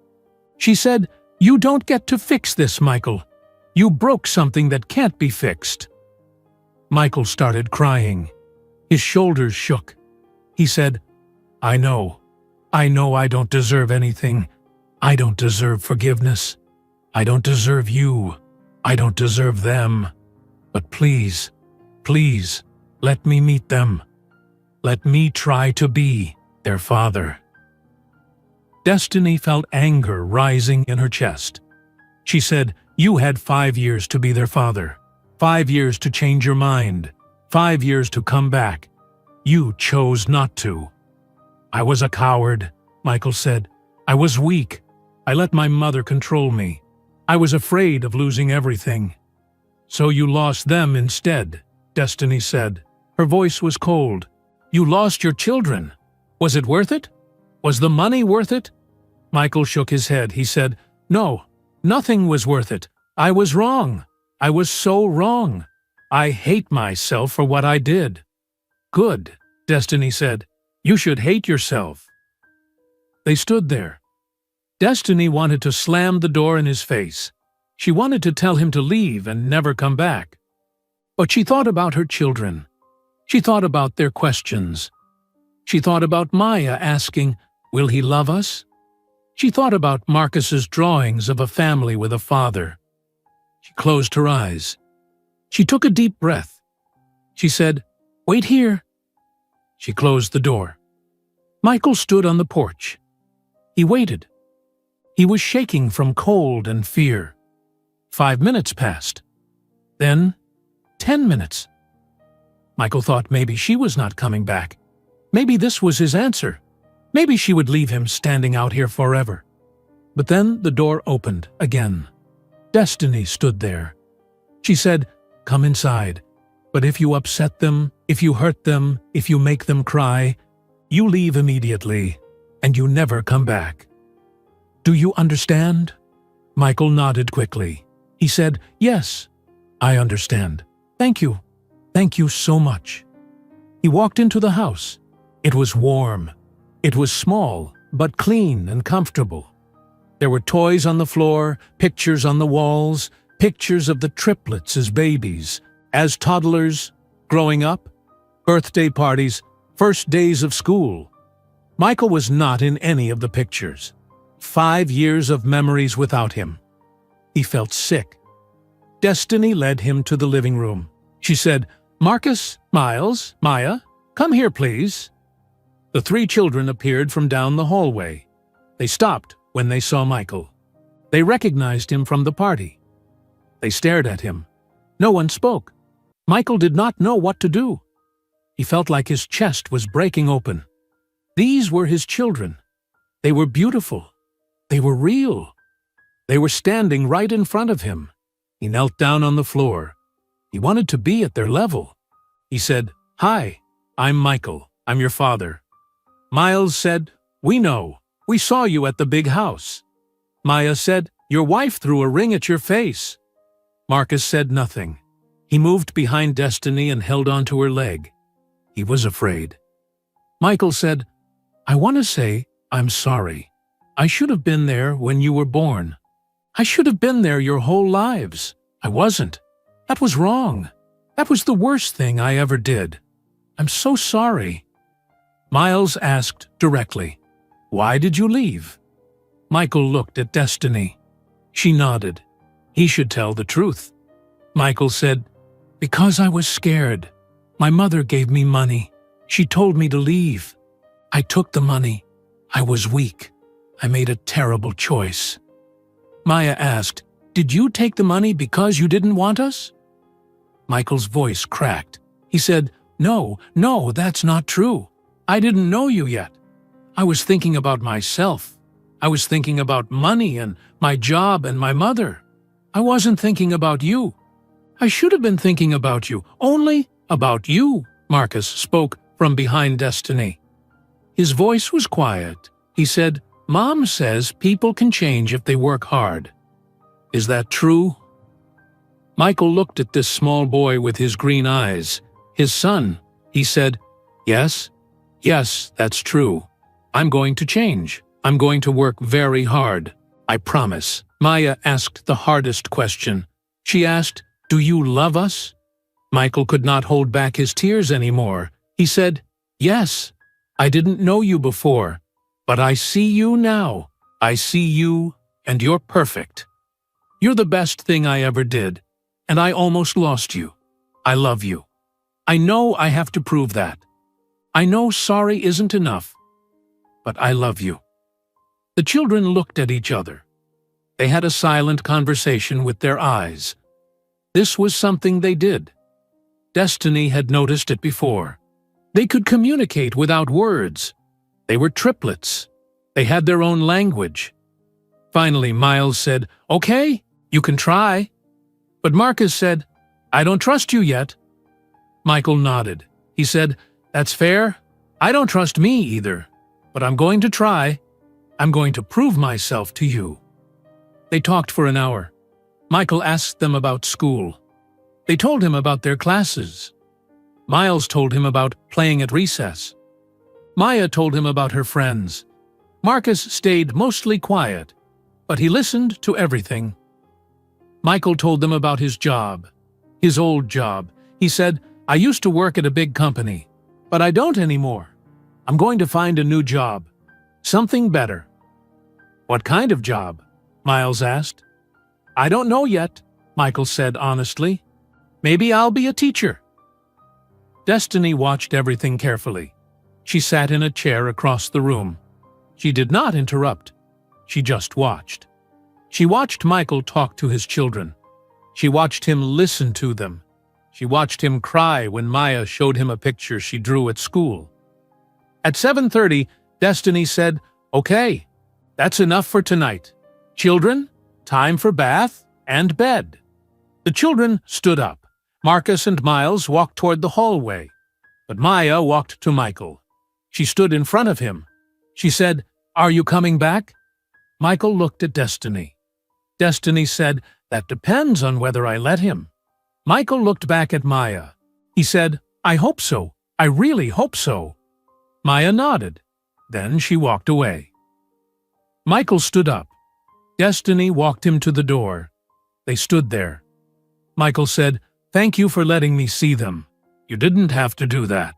She said, "You don't get to fix this, Michael. You broke something that can't be fixed." Michael started crying. His shoulders shook. He said, I know I don't deserve anything. I don't deserve forgiveness. I don't deserve you. I don't deserve them. But please, please, let me meet them. Let me try to be their father. Destiny felt anger rising in her chest. She said, You had 5 years to be their father. 5 years to change your mind. 5 years to come back. You chose not to. I was a coward, Michael said. I was weak. I let my mother control me. I was afraid of losing everything. So you lost them instead, Destiny said. Her voice was cold. You lost your children. Was it worth it? Was the money worth it? Michael shook his head. He said, No, nothing was worth it. I was wrong. I was so wrong. I hate myself for what I did. Good, Destiny said. You should hate yourself. They stood there. Destiny wanted to slam the door in his face. She wanted to tell him to leave and never come back. But she thought about her children. She thought about their questions. She thought about Maya asking, Will he love us? She thought about Marcus's drawings of a family with a father. She closed her eyes. She took a deep breath. She said, Wait here. She closed the door. Michael stood on the porch. He waited. He was shaking from cold and fear. 5 minutes passed. Then 10 minutes. Michael thought maybe she was not coming back. Maybe this was his answer. Maybe she would leave him standing out here forever. But then the door opened again. Destiny stood there. She said, Come inside. But if you upset them, if you hurt them, if you make them cry, you leave immediately, and you never come back. Do you understand? Michael nodded quickly. He said, Yes, I understand. Thank you. Thank you so much. He walked into the house. It was warm. It was small, but clean and comfortable. There were toys on the floor, pictures on the walls, pictures of the triplets as babies, as toddlers, growing up, birthday parties, first days of school. Michael was not in any of the pictures. 5 years of memories without him. He felt sick. Destiny led him to the living room. She said, Marcus, Miles, Maya, come here, please. The 3 children appeared from down the hallway. They stopped when they saw Michael. They recognized him from the party. They stared at him. No one spoke. Michael did not know what to do. He felt like his chest was breaking open. These were his children. They were beautiful. They were real. They were standing right in front of him. He knelt down on the floor. He wanted to be at their level. He said, Hi, I'm Michael. I'm your father. Miles said, We know. We saw you at the big house. Maya said, Your wife threw a ring at your face. Marcus said nothing. He moved behind Destiny and held onto her leg. He was afraid. Michael said, I want to say I'm sorry. I should have been there when you were born. I should have been there your whole lives. I wasn't. That was wrong. That was the worst thing I ever did. I'm so sorry. Miles asked directly, Why did you leave? Michael looked at Destiny. She nodded. He should tell the truth. Michael said, Because I was scared. My mother gave me money. She told me to leave. I took the money. I was weak. I made a terrible choice. Maya asked, Did you take the money because you didn't want us? Michael's voice cracked. He said, No, that's not true. I didn't know you yet. I was thinking about myself. I was thinking about money and my job and my mother. I wasn't thinking about you. I should have been thinking about you, only about you, Marcus spoke from behind Destiny. His voice was quiet. He said, Mom says people can change if they work hard. Is that true? Michael looked at this small boy with his green eyes. His son. He said, Yes, that's true. I'm going to change. I'm going to work very hard. I promise. Maya asked the hardest question. She asked, Do you love us? Michael could not hold back his tears anymore. He said, "Yes, I didn't know you before, but I see you now. I see you, and you're perfect. You're the best thing I ever did, and I almost lost you. I love you. I know I have to prove that. I know sorry isn't enough, but I love you." The children looked at each other. They had a silent conversation with their eyes. This was something they did. Destiny had noticed it before. They could communicate without words. They were triplets. They had their own language. Finally, Miles said, "Okay, you can try." But Marcus said, "I don't trust you yet." Michael nodded. He said, "That's fair. I don't trust me either, but I'm going to try. I'm going to prove myself to you." They talked for an hour. Michael asked them about school. They told him about their classes. Miles told him about playing at recess. Maya told him about her friends. Marcus stayed mostly quiet, but he listened to everything. Michael told them about his job, his old job. He said, "I used to work at a big company, but I don't anymore. I'm going to find a new job, something better." "What kind of job?" Miles asked. "I don't know yet," Michael said honestly. "Maybe I'll be a teacher." Destiny watched everything carefully. She sat in a chair across the room. She did not interrupt. She just watched. She watched Michael talk to his children. She watched him listen to them. She watched him cry when Maya showed him a picture she drew at school. At 7:30, Destiny said, "Okay, that's enough for tonight. Children, time for bath and bed." The children stood up. Marcus and Miles walked toward the hallway, but Maya walked to Michael. She stood in front of him. She said, "Are you coming back?" Michael looked at Destiny. Destiny said, "That depends on whether I let him." Michael looked back at Maya. He said, "I hope so. I really hope so." Maya nodded. Then she walked away. Michael stood up. Destiny walked him to the door. They stood there. Michael said, "Thank you for letting me see them. You didn't have to do that."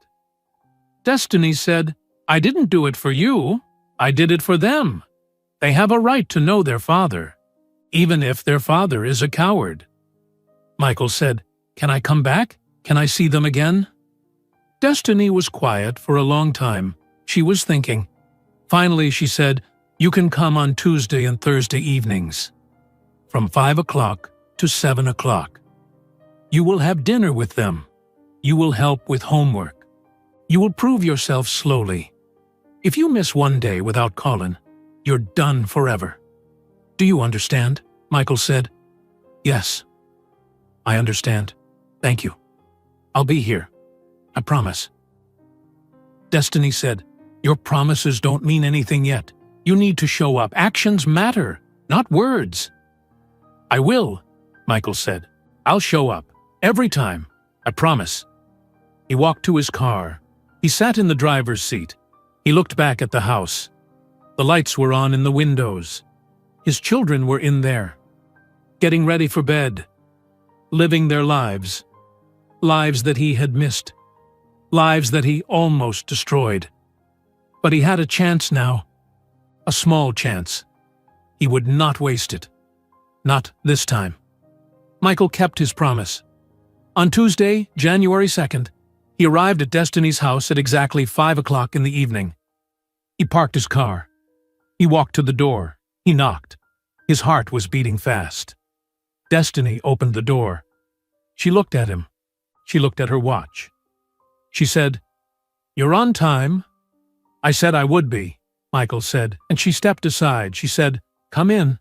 Destiny said, "I didn't do it for you. I did it for them. They have a right to know their father, even if their father is a coward." Michael said, "Can I come back? Can I see them again?" Destiny was quiet for a long time. She was thinking. Finally, she said, "You can come on Tuesday and Thursday evenings, from 5 o'clock to 7 o'clock. You will have dinner with them. You will help with homework. You will prove yourself slowly. If you miss one day without Colin, you're done forever." "Do you understand?" Michael said. "Yes, I understand. Thank you. I'll be here. I promise." Destiny said, "Your promises don't mean anything yet. You need to show up. Actions matter, not words." "I will," Michael said. "I'll show up. Every time. I promise." He walked to his car. He sat in the driver's seat. He looked back at the house. The lights were on in the windows. His children were in there, getting ready for bed, living their lives, lives that he had missed, lives that he almost destroyed. But he had a chance now, a small chance. He would not waste it. Not this time. Michael kept his promise. On Tuesday, January 2nd, he arrived at Destiny's house at exactly 5 o'clock in the evening. He parked his car. He walked to the door. He knocked. His heart was beating fast. Destiny opened the door. She looked at him. She looked at her watch. She said, "You're on time." "I said I would be," Michael said, and she stepped aside. She said, "Come in."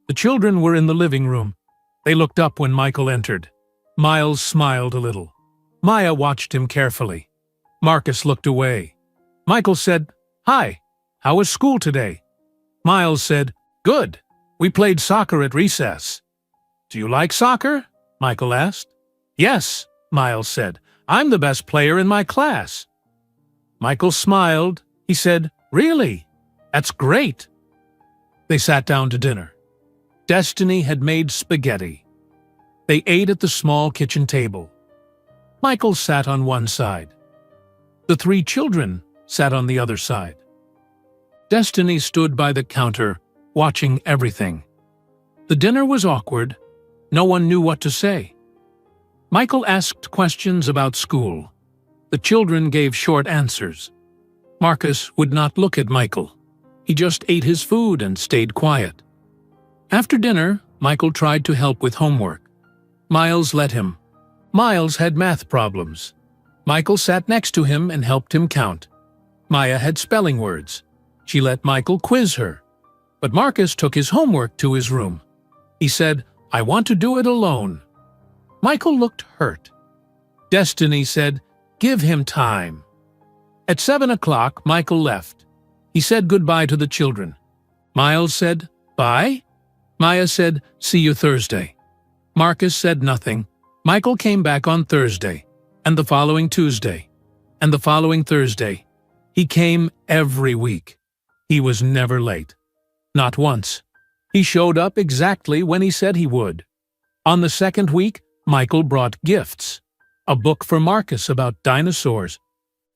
The children were in the living room. They looked up when Michael entered. Miles smiled a little. Maya watched him carefully. Marcus looked away. Michael said, "Hi, how was school today?" Miles said, "Good. We played soccer at recess." "Do you like soccer?" Michael asked. "Yes," Miles said. "I'm the best player in my class." Michael smiled. He said, "Really? That's great." They sat down to dinner. Destiny had made spaghetti. They ate at the small kitchen table. Michael sat on one side. The three children sat on the other side. Destiny stood by the counter, watching everything. The dinner was awkward. No one knew what to say. Michael asked questions about school. The children gave short answers. Marcus would not look at Michael. He just ate his food and stayed quiet. After dinner, Michael tried to help with homework. Miles let him. Miles had math problems. Michael sat next to him and helped him count. Maya had spelling words. She let Michael quiz her. But Marcus took his homework to his room. He said, "I want to do it alone." Michael looked hurt. Destiny said, "Give him time." At 7 o'clock, Michael left. He said goodbye to the children. Miles said, "Bye?" Maya said, "See you Thursday." Marcus said nothing. Michael came back on Thursday, and the following Tuesday, and the following Thursday. He came every week. He was never late. Not once. He showed up exactly when he said he would. On the second week, Michael brought gifts. A book for Marcus about dinosaurs.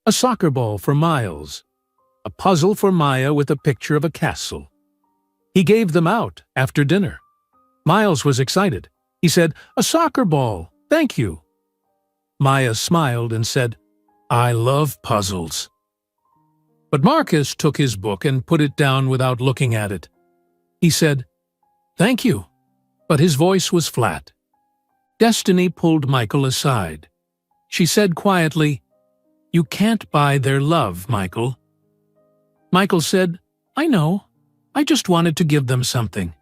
A soccer ball for Miles. A puzzle for Maya with a picture of a castle. He gave them out after dinner. Miles was excited. He said, "A soccer ball, thank you." Maya smiled and said, "I love puzzles." But Marcus took his book and put it down without looking at it. He said, "Thank you," but his voice was flat. Destiny pulled Michael aside. She said quietly, "You can't buy their love, Michael." Michael said, "I know. I just wanted to give them something."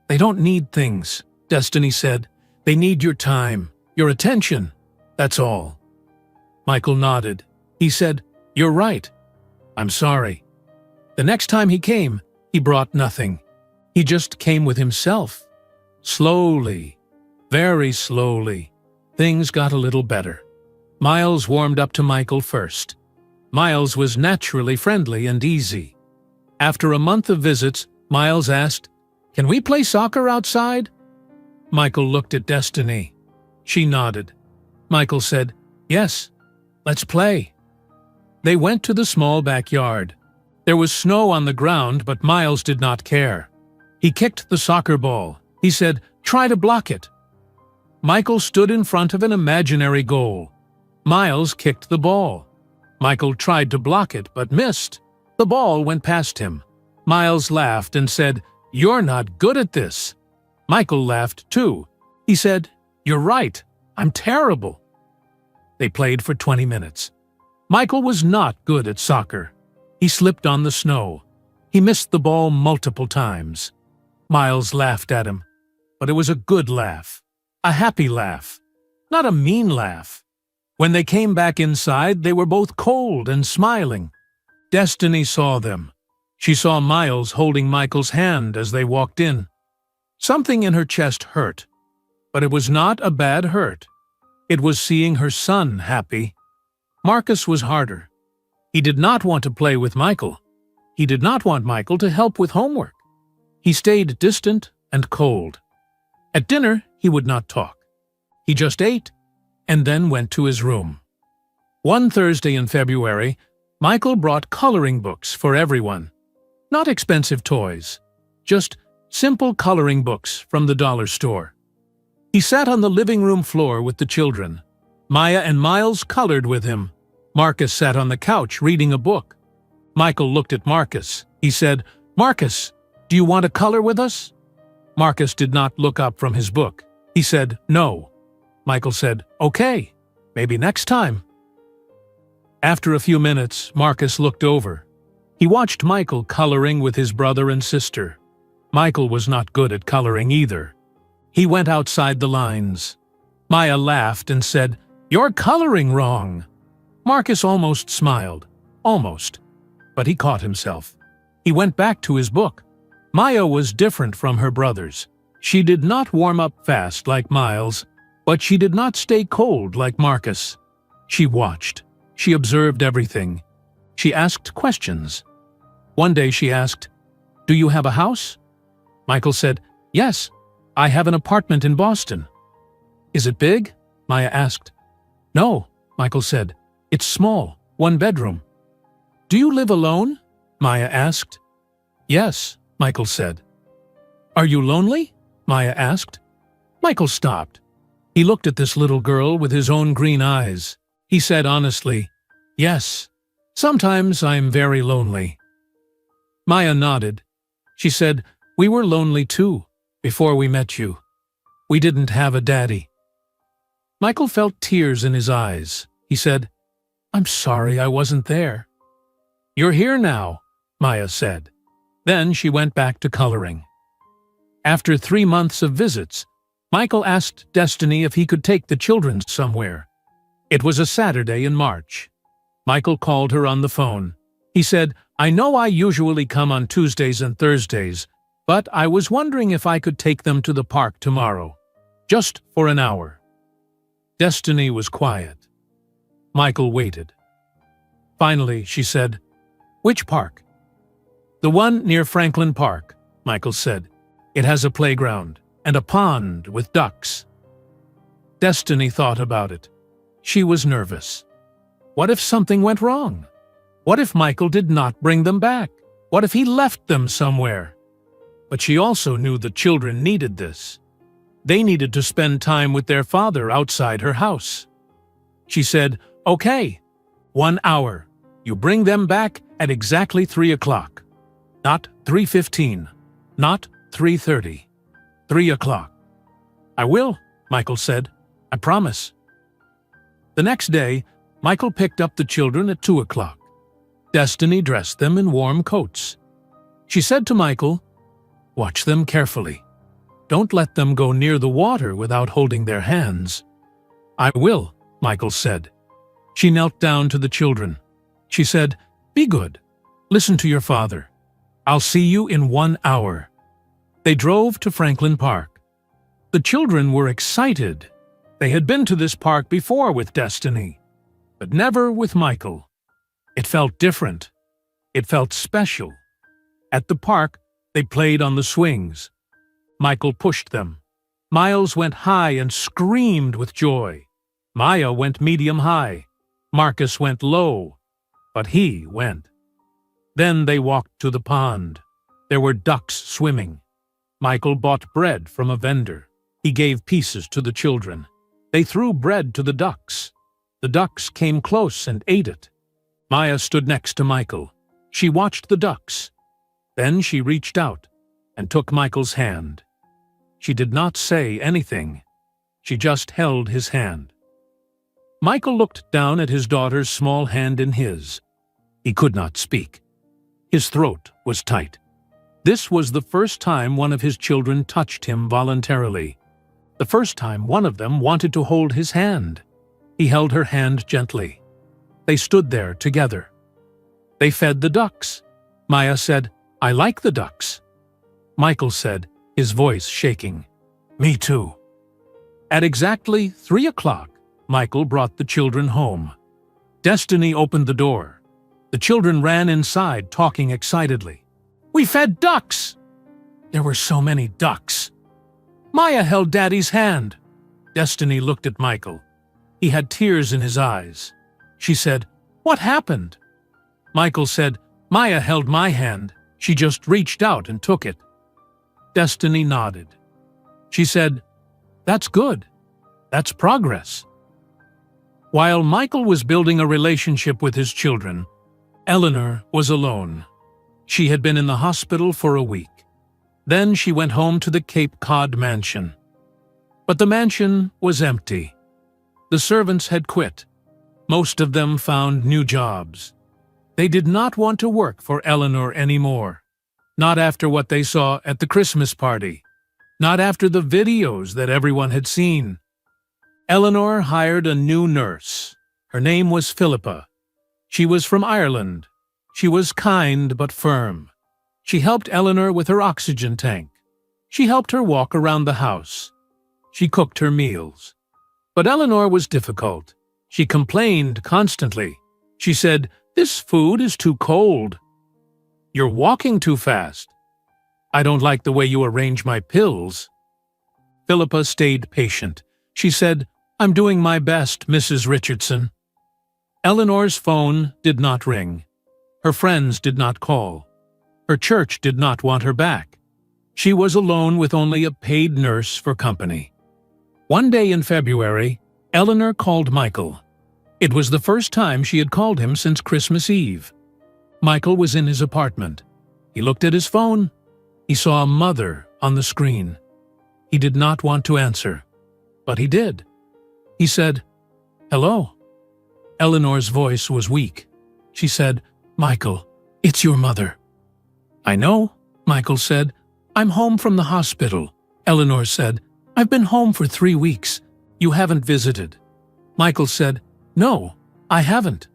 "They don't need things," Destiny said. "They need your time, your attention. That's all." Michael nodded. He said, "You're right. I'm sorry." The next time he came, he brought nothing. He just came with himself. Slowly, very slowly, things got a little better. Miles warmed up to Michael first. Miles was naturally friendly and easy. After a month of visits, Miles asked, "Can we play soccer outside?" Michael looked at Destiny. She nodded. Michael said, "Yes, let's play." They went to the small backyard. There was snow on the ground, but Miles did not care. He kicked the soccer ball. He said, "Try to block it." Michael stood in front of an imaginary goal. Miles kicked the ball. Michael tried to block it, but missed. The ball went past him. Miles laughed and said, "You're not good at this." Michael laughed too. He said, "You're right. I'm terrible." They played for 20 minutes. Michael was not good at soccer. He slipped on the snow. He missed the ball multiple times. Miles laughed at him, but it was a good laugh. A happy laugh. Not a mean laugh. When they came back inside, they were both cold and smiling. Destiny saw them. She saw Miles holding Michael's hand as they walked in. Something in her chest hurt, but it was not a bad hurt. It was seeing her son happy. Marcus was harder. He did not want to play with Michael. He did not want Michael to help with homework. He stayed distant and cold. At dinner, he would not talk. He just ate and then went to his room. One Thursday in February, Michael brought coloring books for everyone. Not expensive toys, just simple coloring books from the dollar store. He sat on the living room floor with the children. Maya and Miles colored with him. Marcus sat on the couch reading a book. Michael looked at Marcus. He said, "Marcus, do you want to color with us?" Marcus did not look up from his book. He said, "No." Michael said, "Okay, maybe next time." After a few minutes, Marcus looked over. He watched Michael coloring with his brother and sister. Michael was not good at coloring either. He went outside the lines. Maya laughed and said, "You're coloring wrong." Marcus almost smiled. Almost. But he caught himself. He went back to his book. Maya was different from her brothers. She did not warm up fast like Miles, but she did not stay cold like Marcus. She watched. She observed everything. She asked questions. One day she asked, "Do you have a house?" Michael said, "Yes, I have an apartment in Boston." Is it big? Maya asked. No, Michael said. It's small, 1 bedroom. Do you live alone? Maya asked. Yes, Michael said. Are you lonely? Maya asked. Michael stopped. He looked at this little girl with his own green eyes. He said honestly, Yes, sometimes I'm very lonely. Maya nodded. She said, We were lonely too, before we met you. We didn't have a daddy. Michael felt tears in his eyes. He said, I'm sorry I wasn't there. You're here now, Maya said. Then she went back to coloring. After 3 months of visits, Michael asked Destiny if he could take the children somewhere. It was a Saturday in March. Michael called her on the phone. He said, I know I usually come on Tuesdays and Thursdays, but I was wondering if I could take them to the park tomorrow, just for an hour. Destiny was quiet. Michael waited. Finally, she said, Which park? The one near Franklin Park, Michael said. It has a playground and a pond with ducks. Destiny thought about it. She was nervous. What if something went wrong? What if Michael did not bring them back? What if he left them somewhere? But she also knew the children needed this. They needed to spend time with their father outside her house. She said, Okay, 1 hour. You bring them back at exactly 3 o'clock. Not 3:15. Not 3:30. 3 o'clock. I will, Michael said. I promise. The next day, Michael picked up the children at 2 o'clock. Destiny dressed them in warm coats. She said to Michael, Watch them carefully. Don't let them go near the water without holding their hands. I will, Michael said. She knelt down to the children. She said, Be good. Listen to your father. I'll see you in 1 hour. They drove to Franklin Park. The children were excited. They had been to this park before with Destiny, but never with Michael. It felt different. It felt special. At the park, they played on the swings. Michael pushed them. Miles went high and screamed with joy. Maya went medium-high. Marcus went low, but he went. Then they walked to the pond. There were ducks swimming. Michael bought bread from a vendor. He gave pieces to the children. They threw bread to the ducks. The ducks came close and ate it. Maya stood next to Michael. She watched the ducks. Then she reached out and took Michael's hand. She did not say anything. She just held his hand. Michael looked down at his daughter's small hand in his. He could not speak. His throat was tight. This was the first time one of his children touched him voluntarily. The first time one of them wanted to hold his hand. He held her hand gently. They stood there together. They fed the ducks. Maya said, I like the ducks. Michael said, his voice shaking, Me too. At exactly 3 o'clock, Michael brought the children home. Destiny opened the door. The children ran inside, talking excitedly. We fed ducks! There were so many ducks. Maya held Daddy's hand. Destiny looked at Michael. He had tears in his eyes. She said, What happened? Michael said, Maya held my hand. She just reached out and took it. Destiny nodded. She said, That's good. That's progress. While Michael was building a relationship with his children, Eleanor was alone. She had been in the hospital for a week. Then she went home to the Cape Cod mansion. But the mansion was empty. The servants had quit. Most of them found new jobs. They did not want to work for Eleanor anymore. Not after what they saw at the Christmas party. Not after the videos that everyone had seen. Eleanor hired a new nurse. Her name was Philippa. She was from Ireland. She was kind but firm. She helped Eleanor with her oxygen tank. She helped her walk around the house. She cooked her meals. But Eleanor was difficult. She complained constantly. She said, This food is too cold. You're walking too fast. I don't like the way you arrange my pills. Philippa stayed patient. She said, "I'm doing my best, Mrs. Richardson." Eleanor's phone did not ring. Her friends did not call. Her church did not want her back. She was alone with only a paid nurse for company. One day in February, Eleanor called Michael. It was the first time she had called him since Christmas Eve. Michael was in his apartment. He looked at his phone. He saw a mother on the screen. He did not want to answer, but he did. He said, "Hello." Eleanor's voice was weak. She said, "Michael, it's your mother." "I know," Michael said. "I'm home from the hospital." Eleanor said, "I've been home for 3 weeks. You haven't visited." Michael said, "No, I haven't."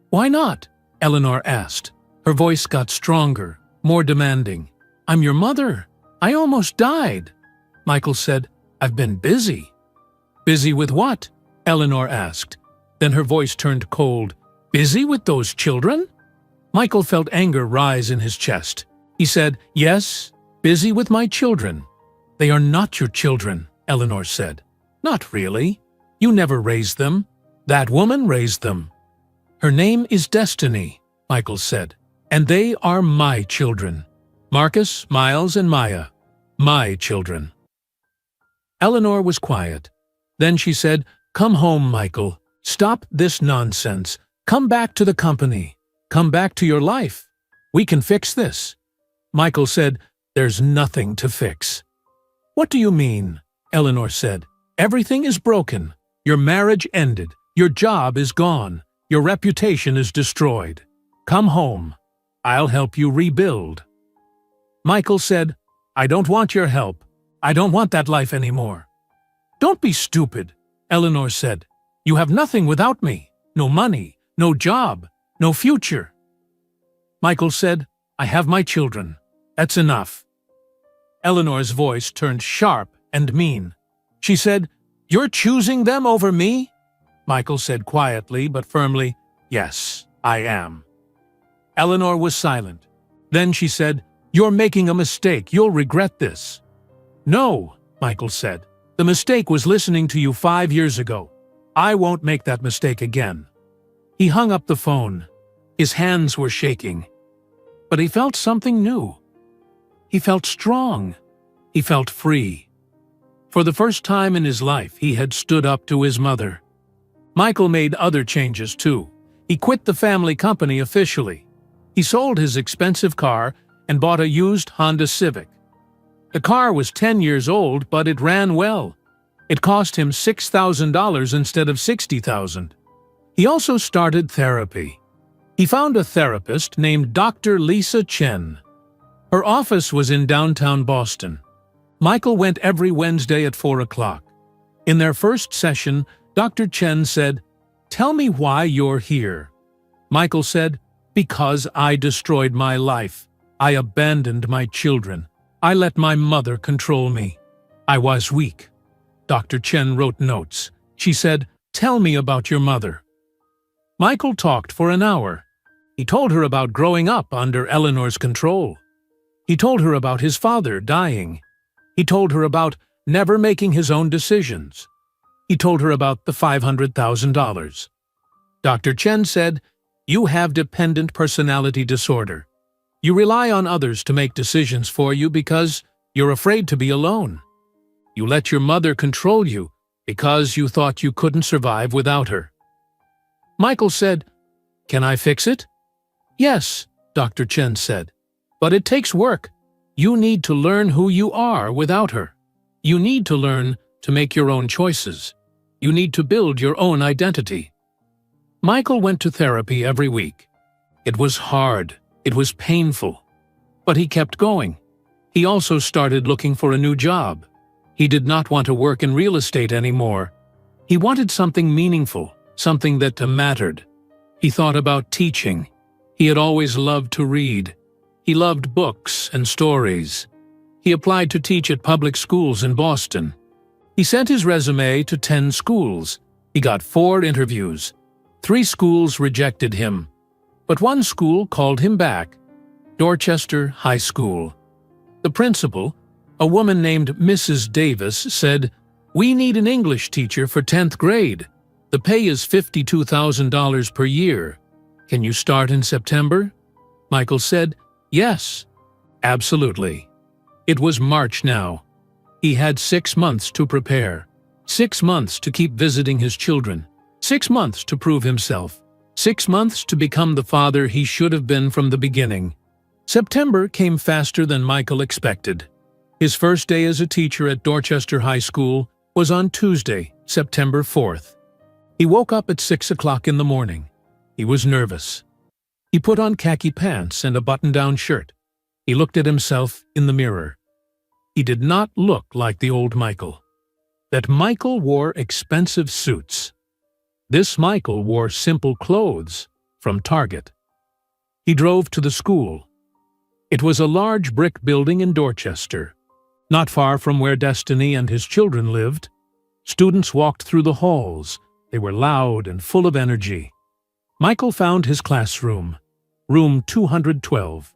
"Why not?" Eleanor asked. Her voice got stronger, more demanding. "I'm your mother. I almost died." Michael said, "I've been busy." "Busy with what?" Eleanor asked. Then her voice turned cold. "Busy with those children?" Michael felt anger rise in his chest. He said, "Yes, busy with my children." "They are not your children," Eleanor said. "Not really. You never raised them. That woman raised them." "Her name is Destiny," Michael said, "and they are my children. Marcus, Miles, and Maya. My children." Eleanor was quiet. Then she said, "Come home, Michael. Stop this nonsense. Come back to the company. Come back to your life. We can fix this." Michael said, "There's nothing to fix." "What do you mean?" Eleanor said. "Everything is broken. Your marriage ended. Your job is gone. Your reputation is destroyed. Come home. I'll help you rebuild." Michael said, "I don't want your help. I don't want that life anymore." "Don't be stupid," Eleanor said. "You have nothing without me. No money, no job, no future." Michael said, "I have my children. That's enough." Eleanor's voice turned sharp and mean. She said, "You're choosing them over me?" Michael said quietly but firmly, "Yes, I am." Eleanor was silent. Then she said, "You're making a mistake. You'll regret this." "No," Michael said. "The mistake was listening to you 5 years ago. I won't make that mistake again." He hung up the phone. His hands were shaking. But he felt something new. He felt strong. He felt free. For the first time in his life, he had stood up to his mother. Michael made other changes too. He quit the family company officially. He sold his expensive car and bought a used Honda Civic. The car was 10 years old, but it ran well. It cost him $6,000 instead of $60,000. He also started therapy. He found a therapist named Dr. Lisa Chen. Her office was in downtown Boston. Michael went every Wednesday at 4 o'clock. In their first session, Dr. Chen said, "Tell me why you're here." Michael said, "Because I destroyed my life. I abandoned my children. I let my mother control me. I was weak." Dr. Chen wrote notes. She said, "Tell me about your mother." Michael talked for an hour. He told her about growing up under Eleanor's control. He told her about his father dying. He told her about never making his own decisions. He told her about the $500,000. Dr. Chen said, "You have dependent personality disorder. You rely on others to make decisions for you because you're afraid to be alone. You let your mother control you because you thought you couldn't survive without her." Michael said, "Can I fix it?" "Yes," Dr. Chen said, "but it takes work. You need to learn who you are without her. You need to learn to make your own choices. You need to build your own identity." Michael went to therapy every week. It was hard. It was painful. But he kept going. He also started looking for a new job. He did not want to work in real estate anymore. He wanted something meaningful, something that mattered. He thought about teaching. He had always loved to read. He loved books and stories. He applied to teach at public schools in Boston. He sent his resume to 10 schools. He got 4 interviews. 3 schools rejected him. But one school called him back, Dorchester High School. The principal, a woman named Mrs. Davis, said, "We need an English teacher for 10th grade. The pay is $52,000 per year. Can you start in September?" Michael said, "Yes, absolutely." It was March now. He had 6 months to prepare. 6 months to keep visiting his children. 6 months to prove himself. 6 months to become the father he should have been from the beginning. September came faster than Michael expected. His first day as a teacher at Dorchester High School was on Tuesday, September 4th. He woke up at 6 o'clock in the morning. He was nervous. He put on khaki pants and a button-down shirt. He looked at himself in the mirror. He did not look like the old Michael. That Michael wore expensive suits. This Michael wore simple clothes from Target. He drove to the school. It was a large brick building in Dorchester, not far from where Destiny and his children lived. Students walked through the halls. They were loud and full of energy. Michael found his classroom, room 212.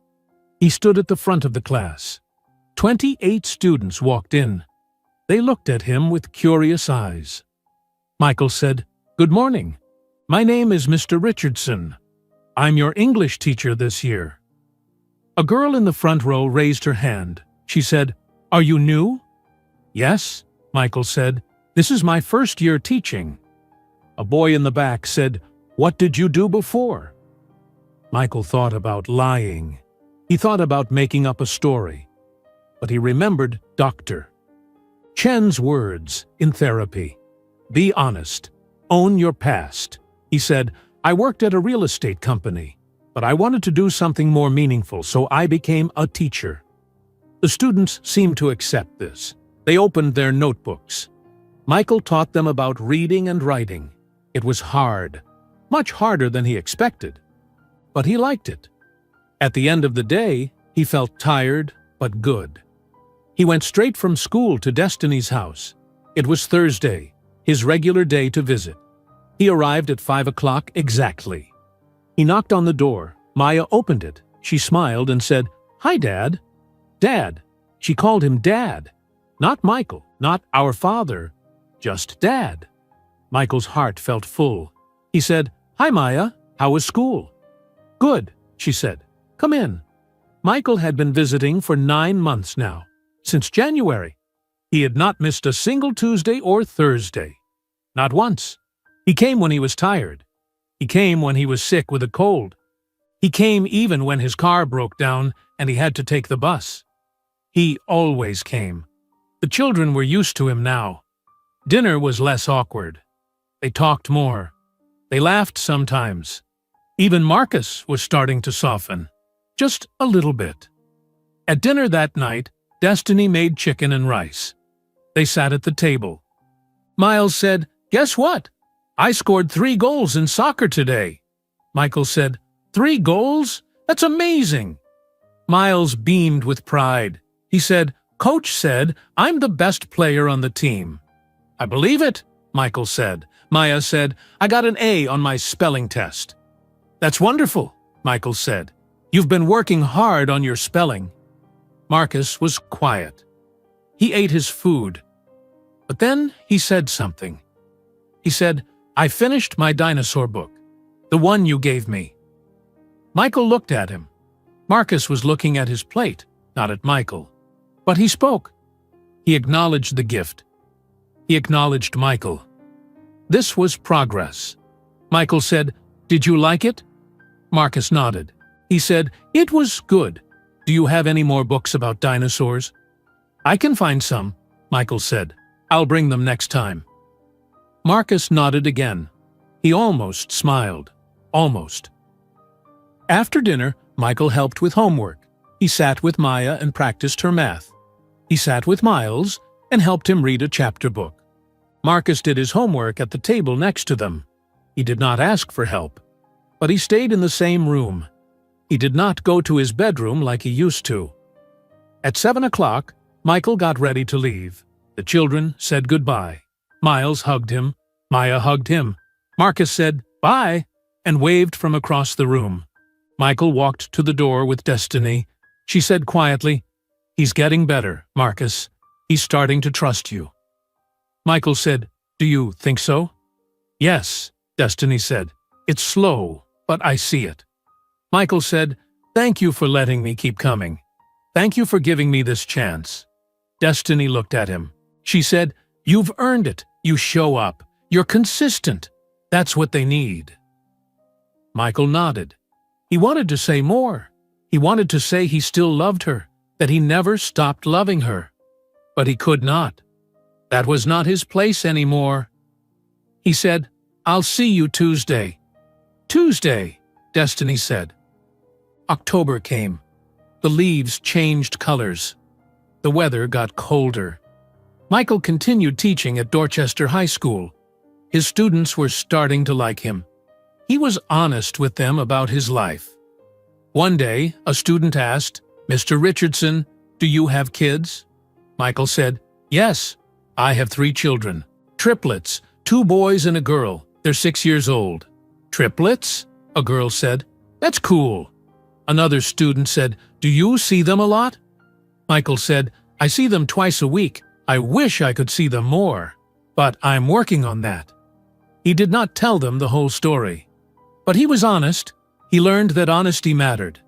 He stood at the front of the class. 28 students walked in. They looked at him with curious eyes. Michael said, "Good morning. My name is Mr. Richardson. I'm your English teacher this year." A girl in the front row raised her hand. She said, "Are you new?" "Yes," Michael said. "This is my first year teaching." A boy in the back said, "What did you do before?" Michael thought about lying. He thought about making up a story. But he remembered Dr. Chen's words in therapy. "Be honest. Own your past." He said, "I worked at a real estate company, but I wanted to do something more meaningful, so I became a teacher." The students seemed to accept this. They opened their notebooks. Michael taught them about reading and writing. It was hard, much harder than he expected. But he liked it. At the end of the day, he felt tired but good. He went straight from school to Destiny's house. It was Thursday, his regular day to visit. He arrived at 5 o'clock exactly. He knocked on the door. Maya opened it. She smiled and said, "Hi, Dad." Dad. She called him Dad. Not Michael, not our father, just Dad. Michael's heart felt full. He said, "Hi, Maya. How was school?" "Good," she said. "Come in." Michael had been visiting for 9 months now, since January. He had not missed a single Tuesday or Thursday. Not once. He came when he was tired. He came when he was sick with a cold. He came even when his car broke down and he had to take the bus. He always came. The children were used to him now. Dinner was less awkward. They talked more. They laughed sometimes. Even Marcus was starting to soften. Just a little bit. At dinner that night, Destiny made chicken and rice. They sat at the table. Miles said, "Guess what? I scored 3 goals in soccer today." Michael said, "3 goals? That's amazing." Miles beamed with pride. He said, "Coach said I'm the best player on the team." "I believe it," Michael said. Maya said, "I got an A on my spelling test." "That's wonderful," Michael said. "You've been working hard on your spelling." Marcus was quiet. He ate his food. But then he said something. He said, "I finished my dinosaur book, the one you gave me." Michael looked at him. Marcus was looking at his plate, not at Michael. But he spoke. He acknowledged the gift. He acknowledged Michael. This was progress. Michael said, "Did you like it?" Marcus nodded. He said, "It was good. Do you have any more books about dinosaurs?" "I can find some," Michael said. "I'll bring them next time." Marcus nodded again. He almost smiled. Almost. After dinner, Michael helped with homework. He sat with Maya and practiced her math. He sat with Miles and helped him read a chapter book. Marcus did his homework at the table next to them. He did not ask for help, but he stayed in the same room. He did not go to his bedroom like he used to. At 7 o'clock, Michael got ready to leave. The children said goodbye. Miles hugged him. Maya hugged him. Marcus said, "Bye," and waved from across the room. Michael walked to the door with Destiny. She said quietly, "He's getting better, Marcus. He's starting to trust you." Michael said, "Do you think so?" "Yes," Destiny said. "It's slow, but I see it." Michael said, "Thank you for letting me keep coming. Thank you for giving me this chance." Destiny looked at him. She said, "You've earned it. You show up. You're consistent. That's what they need." Michael nodded. He wanted to say more. He wanted to say he still loved her, that he never stopped loving her. But he could not. That was not his place anymore. He said, "I'll see you Tuesday." "Tuesday," Destiny said. October came. The leaves changed colors. The weather got colder. Michael continued teaching at Dorchester High School. His students were starting to like him. He was honest with them about his life. One day, a student asked, "Mr. Richardson, do you have kids?" Michael said, "Yes, I have 3 children. Triplets, 2 boys and a girl. They're 6 years old." "Triplets?" a girl said. "That's cool." Another student said, "Do you see them a lot?" Michael said, "I see them twice a week. I wish I could see them more, but I'm working on that." He did not tell them the whole story. But he was honest. He learned that honesty mattered.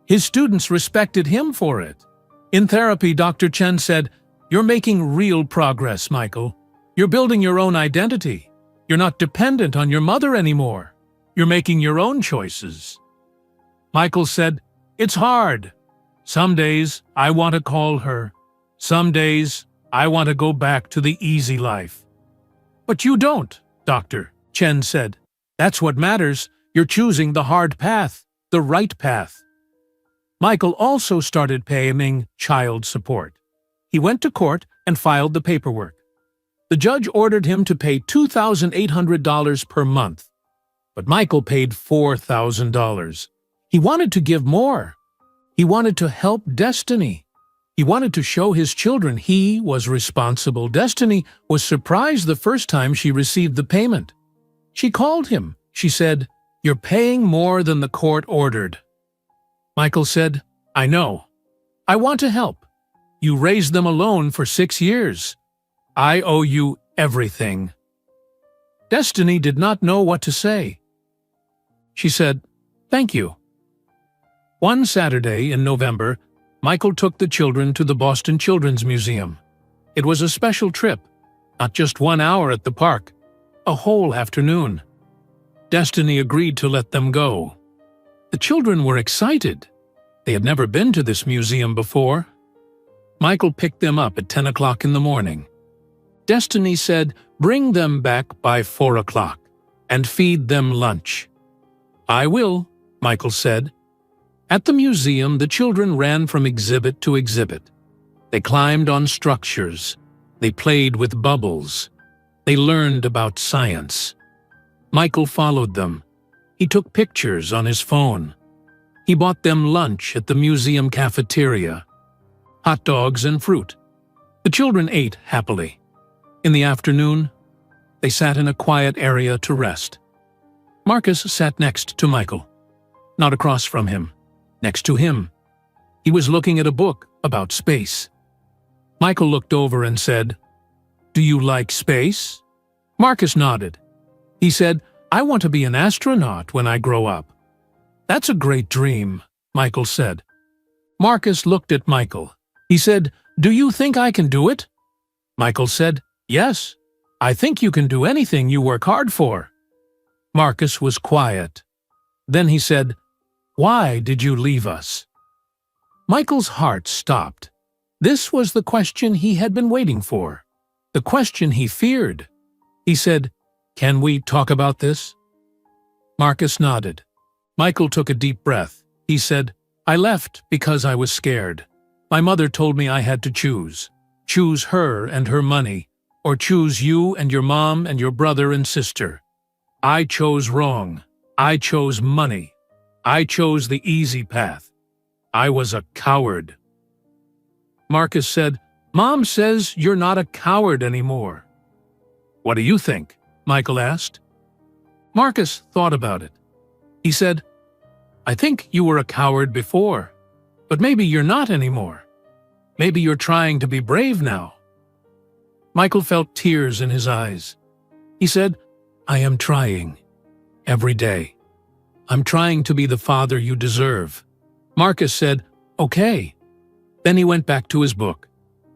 His students respected him for it. In therapy, Dr. Chen said, "You're making real progress, Michael. You're building your own identity. You're not dependent on your mother anymore. You're making your own choices." Michael said, "It's hard. Some days I want to call her. Some days I want to go back to the easy life." "But you don't," Dr. Chen said. "That's what matters. You're choosing the hard path, the right path." Michael also started paying child support. He went to court and filed the paperwork. The judge ordered him to pay $2,800 per month, but Michael paid $4,000. He wanted to give more. He wanted to help Destiny. He wanted to show his children he was responsible. Destiny was surprised the first time she received the payment. She called him. She said, "You're paying more than the court ordered." Michael said, "I know. I want to help. You raised them alone for 6 years. I owe you everything." Destiny did not know what to say. She said, "Thank you." One Saturday in November, Michael took the children to the Boston Children's Museum. It was a special trip, not just 1 hour at the park, a whole afternoon. Destiny agreed to let them go. The children were excited. They had never been to this museum before. Michael picked them up at 10 o'clock in the morning. Destiny said, "Bring them back by 4 o'clock and feed them lunch." "I will," Michael said. At the museum, the children ran from exhibit to exhibit. They climbed on structures. They played with bubbles. They learned about science. Michael followed them. He took pictures on his phone. He bought them lunch at the museum cafeteria. Hot dogs and fruit. The children ate happily. In the afternoon, they sat in a quiet area to rest. Marcus sat next to Michael, not across from him, next to him. He was looking at a book about space. Michael looked over and said, "Do you like space?" Marcus nodded. He said, "I want to be an astronaut when I grow up." "That's a great dream," Michael said. Marcus looked at Michael. He said, "Do you think I can do it?" Michael said, "Yes, I think you can do anything you work hard for." Marcus was quiet. Then he said, "Why did you leave us?" Michael's heart stopped. This was the question he had been waiting for, the question he feared. He said, "Can we talk about this?" Marcus nodded. Michael took a deep breath. He said, "I left because I was scared. My mother told me I had to choose. Choose her and her money, or choose you and your mom and your brother and sister. I chose wrong. I chose money. I chose the easy path. I was a coward." Marcus said, "Mom says you're not a coward anymore." "What do you think?" Michael asked. Marcus thought about it. He said, "I think you were a coward before, but maybe you're not anymore. Maybe you're trying to be brave now." Michael felt tears in his eyes. He said, "I am trying. Every day. I'm trying to be the father you deserve." Marcus said, "Okay." Then he went back to his book.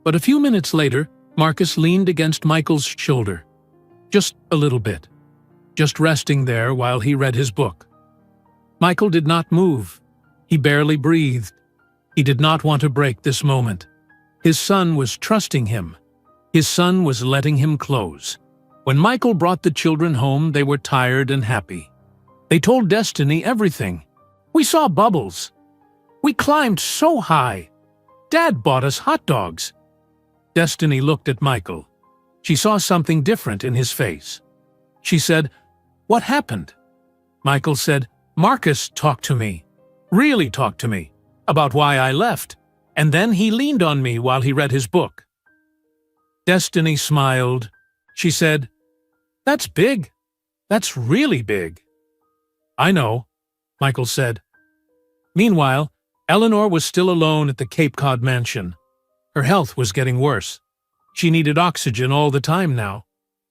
But a few minutes later, Marcus leaned against Michael's shoulder. Just a little bit. Just resting there while he read his book. Michael did not move. He barely breathed. He did not want to break this moment. His son was trusting him. His son was letting him close. When Michael brought the children home, they were tired and happy. They told Destiny everything. "We saw bubbles. We climbed so high. Dad bought us hot dogs." Destiny looked at Michael. She saw something different in his face. She said, "What happened?" Michael said, "Marcus talked to me. Really talked to me. About why I left. And then he leaned on me while he read his book." Destiny smiled. She said, "That's big. That's really big." "I know," Michael said. Meanwhile, Eleanor was still alone at the Cape Cod mansion. Her health was getting worse. She needed oxygen all the time now.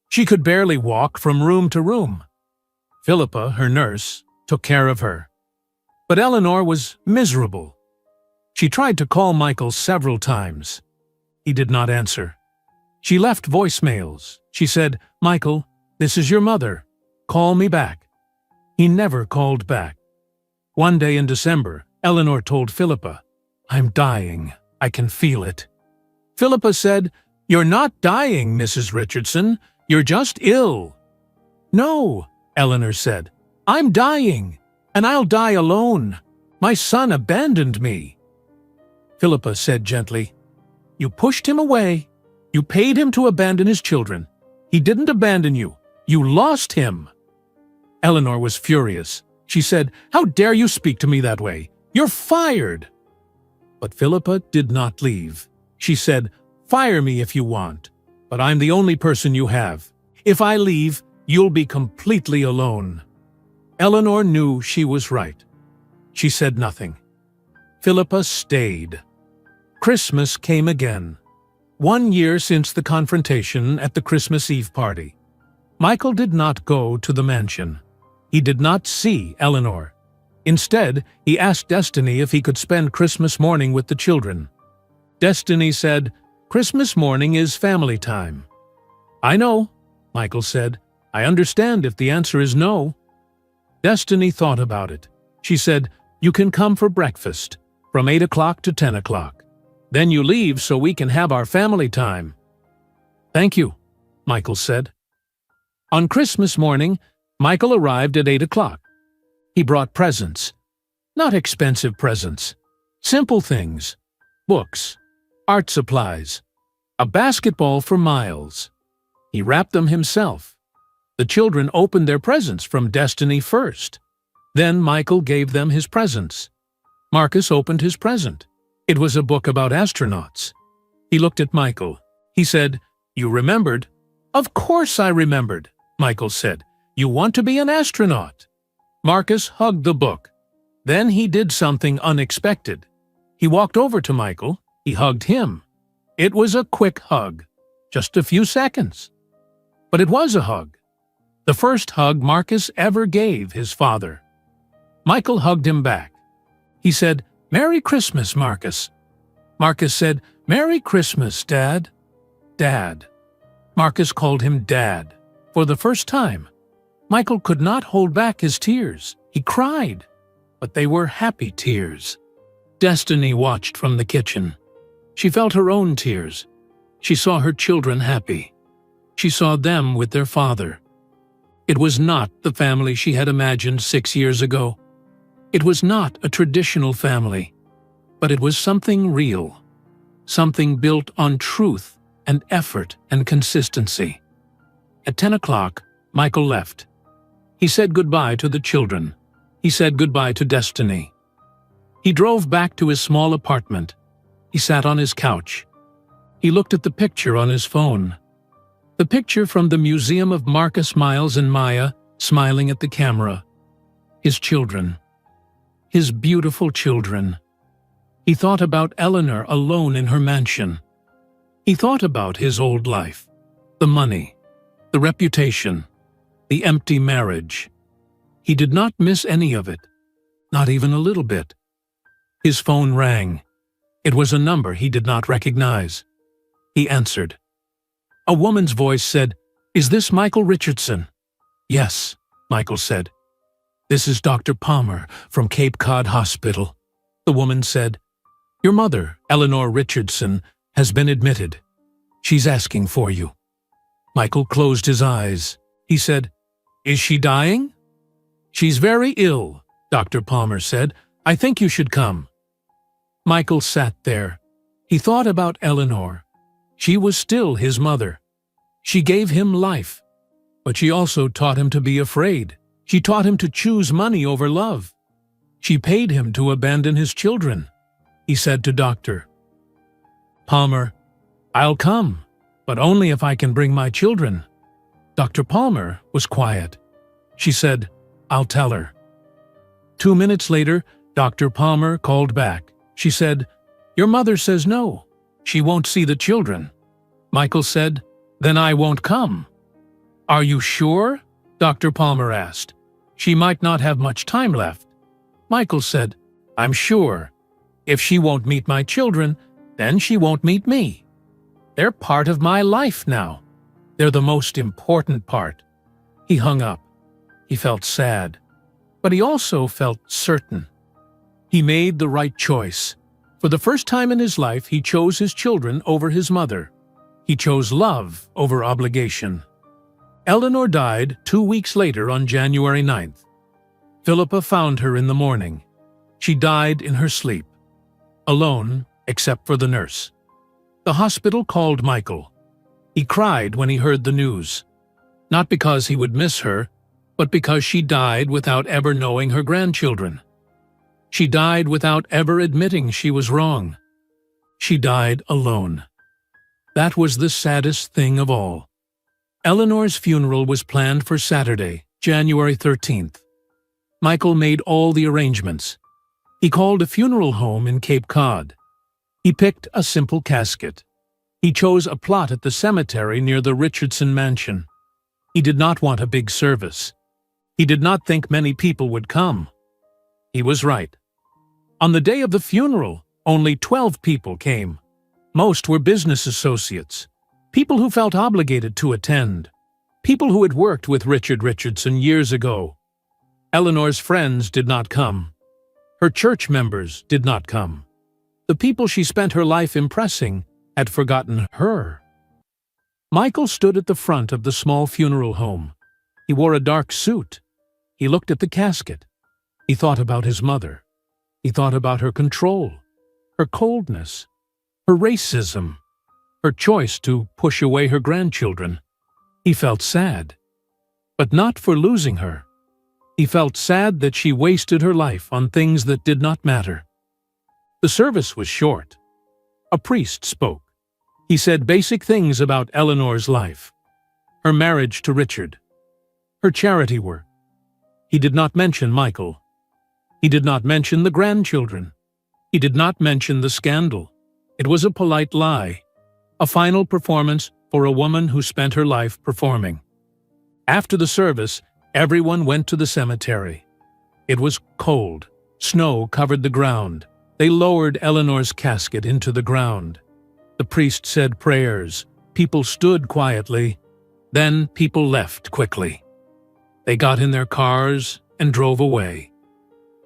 She could barely walk from room to room. Philippa, her nurse, took care of her. But Eleanor was miserable. She tried to call Michael several times. He did not answer. She left voicemails. She said, "Michael, this is your mother. Call me back." He never called back. One day in December, Eleanor told Philippa, "I'm dying. I can feel it." Philippa said, "You're not dying, Mrs. Richardson. You're just ill." "No," Eleanor said. "I'm dying, and I'll die alone. My son abandoned me." Philippa said gently, "You pushed him away. You paid him to abandon his children. He didn't abandon you. You lost him." Eleanor was furious. She said, "How dare you speak to me that way? You're fired." But Philippa did not leave. She said, "Fire me if you want, but I'm the only person you have. If I leave, you'll be completely alone." Eleanor knew she was right. She said nothing. Philippa stayed. Christmas came again. 1 year since the confrontation at the Christmas Eve party. Michael did not go to the mansion. He did not see Eleanor. Instead, he asked Destiny if he could spend Christmas morning with the children. Destiny said, "Christmas morning is family time." "I know," Michael said. "I understand if the answer is no." Destiny thought about it. She said, "You can come for breakfast, from 8 o'clock to 10 o'clock. Then you leave so we can have our family time." "Thank you," Michael said. On Christmas morning, Michael arrived at 8 o'clock. He brought presents. Not expensive presents. Simple things. Books. Art supplies. A basketball for Miles. He wrapped them himself. The children opened their presents from Destiny first. Then Michael gave them his presents. Marcus opened his present. It was a book about astronauts. He looked at Michael. He said, "You remembered?" "Of course I remembered," Michael said. "You want to be an astronaut." Marcus hugged the book. Then he did something unexpected. He walked over to Michael. He hugged him. It was a quick hug. Just a few seconds. But it was a hug. The first hug Marcus ever gave his father. Michael hugged him back. He said, "Merry Christmas, Marcus." Marcus said, "Merry Christmas, Dad." Dad. Marcus called him Dad. For the first time, Michael could not hold back his tears. He cried, but they were happy tears. Destiny watched from the kitchen. She felt her own tears. She saw her children happy. She saw them with their father. It was not the family she had imagined 6 years ago. It was not a traditional family, but it was something real, something built on truth and effort and consistency. At 10 o'clock, Michael left. He said goodbye to the children. He said goodbye to Destiny. He drove back to his small apartment. He sat on his couch. He looked at the picture on his phone. The picture from the museum of Marcus, Miles, and Maya smiling at the camera. His children. His beautiful children. He thought about Eleanor alone in her mansion. He thought about his old life. The money, the reputation, the empty marriage. He did not miss any of it, not even a little bit. His phone rang. It was a number he did not recognize. He answered. A woman's voice said, "Is this Michael Richardson?" "Yes," Michael said. "This is Dr. Palmer from Cape Cod Hospital." The woman said, "Your mother, Eleanor Richardson, has been admitted. She's asking for you." Michael closed his eyes. He said, "Is she dying?" "She's very ill," Dr. Palmer said. "I think you should come." Michael sat there. He thought about Eleanor. She was still his mother. She gave him life, but she also taught him to be afraid. She taught him to choose money over love. She paid him to abandon his children. He said to Dr. Palmer, "I'll come, but only if I can bring my children." Dr. Palmer was quiet. She said, "I'll tell her." 2 minutes later, Dr. Palmer called back. She said, "Your mother says no. She won't see the children." Michael said, "Then I won't come." "Are you sure?" Dr. Palmer asked. "She might not have much time left." Michael said, "I'm sure. If she won't meet my children, then she won't meet me. They're part of my life now. They're the most important part." He hung up. He felt sad, but he also felt certain. He made the right choice. For the first time in his life, he chose his children over his mother. He chose love over obligation. Eleanor died 2 weeks later on January 9th. Philippa found her in the morning. She died in her sleep, alone except for the nurse. The hospital called Michael. He cried when he heard the news, not because he would miss her, but because she died without ever knowing her grandchildren. She died without ever admitting she was wrong. She died alone. That was the saddest thing of all. Eleanor's funeral was planned for Saturday, January 13th. Michael made all the arrangements. He called a funeral home in Cape Cod. He picked a simple casket. He chose a plot at the cemetery near the Richardson mansion. He did not want a big service. He did not think many people would come. He was right. On the day of the funeral, only 12 people came. Most were business associates, people who felt obligated to attend, people who had worked with Richard Richardson years ago. Eleanor's friends did not come. Her church members did not come. The people she spent her life impressing had forgotten her. Michael stood at the front of the small funeral home. He wore a dark suit. He looked at the casket. He thought about his mother. He thought about her control, her coldness, her racism, her choice to push away her grandchildren. He felt sad, but not for losing her. He felt sad that she wasted her life on things that did not matter. The service was short. A priest spoke. He said basic things about Eleanor's life, her marriage to Richard, her charity work. He did not mention Michael. He did not mention the grandchildren. He did not mention the scandal. It was a polite lie, a final performance for a woman who spent her life performing. After the service, everyone went to the cemetery. It was cold. Snow covered the ground. They lowered Eleanor's casket into the ground. The priest said prayers. People stood quietly. Then people left quickly. They got in their cars and drove away.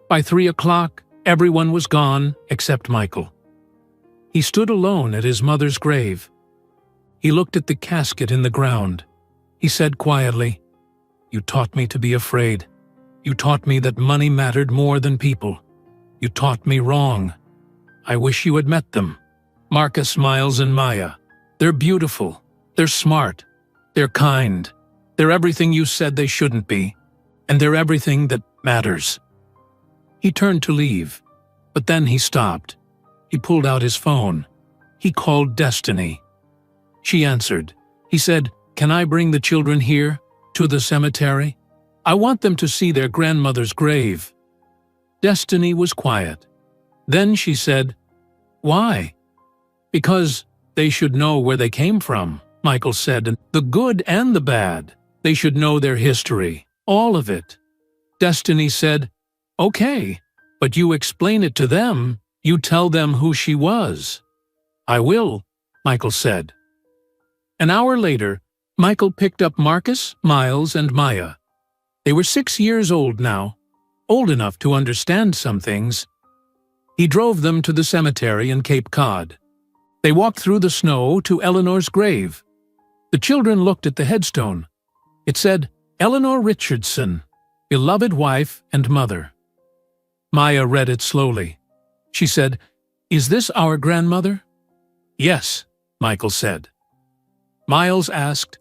By 3 o'clock, everyone was gone except Michael. He stood alone at his mother's grave. He looked at the casket in the ground. He said quietly, "You taught me to be afraid. You taught me that money mattered more than people. You taught me wrong. I wish you had met them. Marcus, Miles, and Maya. They're beautiful. They're smart. They're kind. They're everything you said they shouldn't be. And they're everything that matters." He turned to leave, but then he stopped. He pulled out his phone. He called Destiny. She answered. He said, "Can I bring the children here, to the cemetery? I want them to see their grandmother's grave." Destiny was quiet. Then she said, "Why?" "Because they should know where they came from," Michael said, "and the good and the bad. They should know their history, all of it." Destiny said, "Okay, but you explain it to them. You tell them who she was." "I will," Michael said. An hour later, Michael picked up Marcus, Miles, and Maya. They were 6 years old now, old enough to understand some things. He drove them to the cemetery in Cape Cod. They walked through the snow to Eleanor's grave. The children looked at the headstone. It said, "Eleanor Richardson, beloved wife and mother." Maya read it slowly. She said, "Is this our grandmother?" "Yes," Michael said. Miles asked,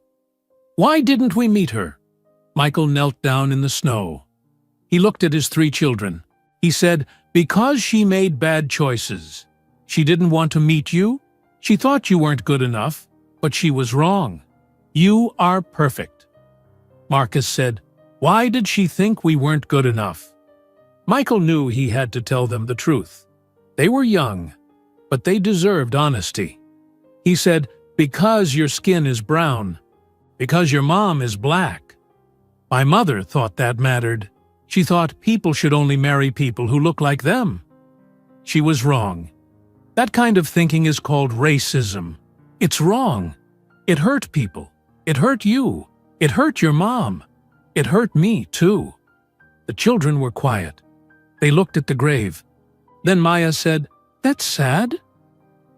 "Why didn't we meet her?" Michael knelt down in the snow. He looked at his 3 children. He said, "Because she made bad choices. She didn't want to meet you. She thought you weren't good enough, but she was wrong. You are perfect." Marcus said, "Why did she think we weren't good enough?" Michael knew he had to tell them the truth. They were young, but they deserved honesty. He said, "Because your skin is brown. Because your mom is black. My mother thought that mattered. She thought people should only marry people who look like them. She was wrong. That kind of thinking is called racism. It's wrong. It hurt people. It hurt you. It hurt your mom. It hurt me, too." The children were quiet. They looked at the grave. Then Maya said, "That's sad."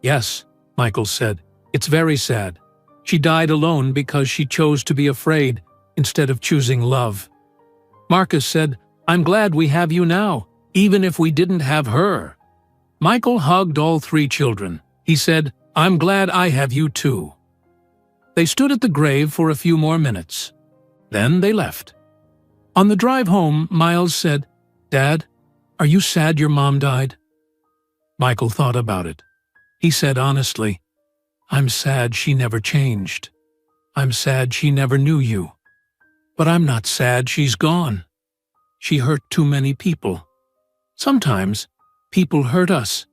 "Yes," Michael said. "It's very sad. She died alone because she chose to be afraid instead of choosing love." Marcus said, "I'm glad we have you now, even if we didn't have her." Michael hugged all 3 children. He said, "I'm glad I have you too." They stood at the grave for a few more minutes. Then they left. On the drive home, Miles said, "Dad, are you sad your mom died?" Michael thought about it. He said honestly, "I'm sad she never changed. I'm sad she never knew you. But I'm not sad she's gone. She hurt too many people. Sometimes people hurt us,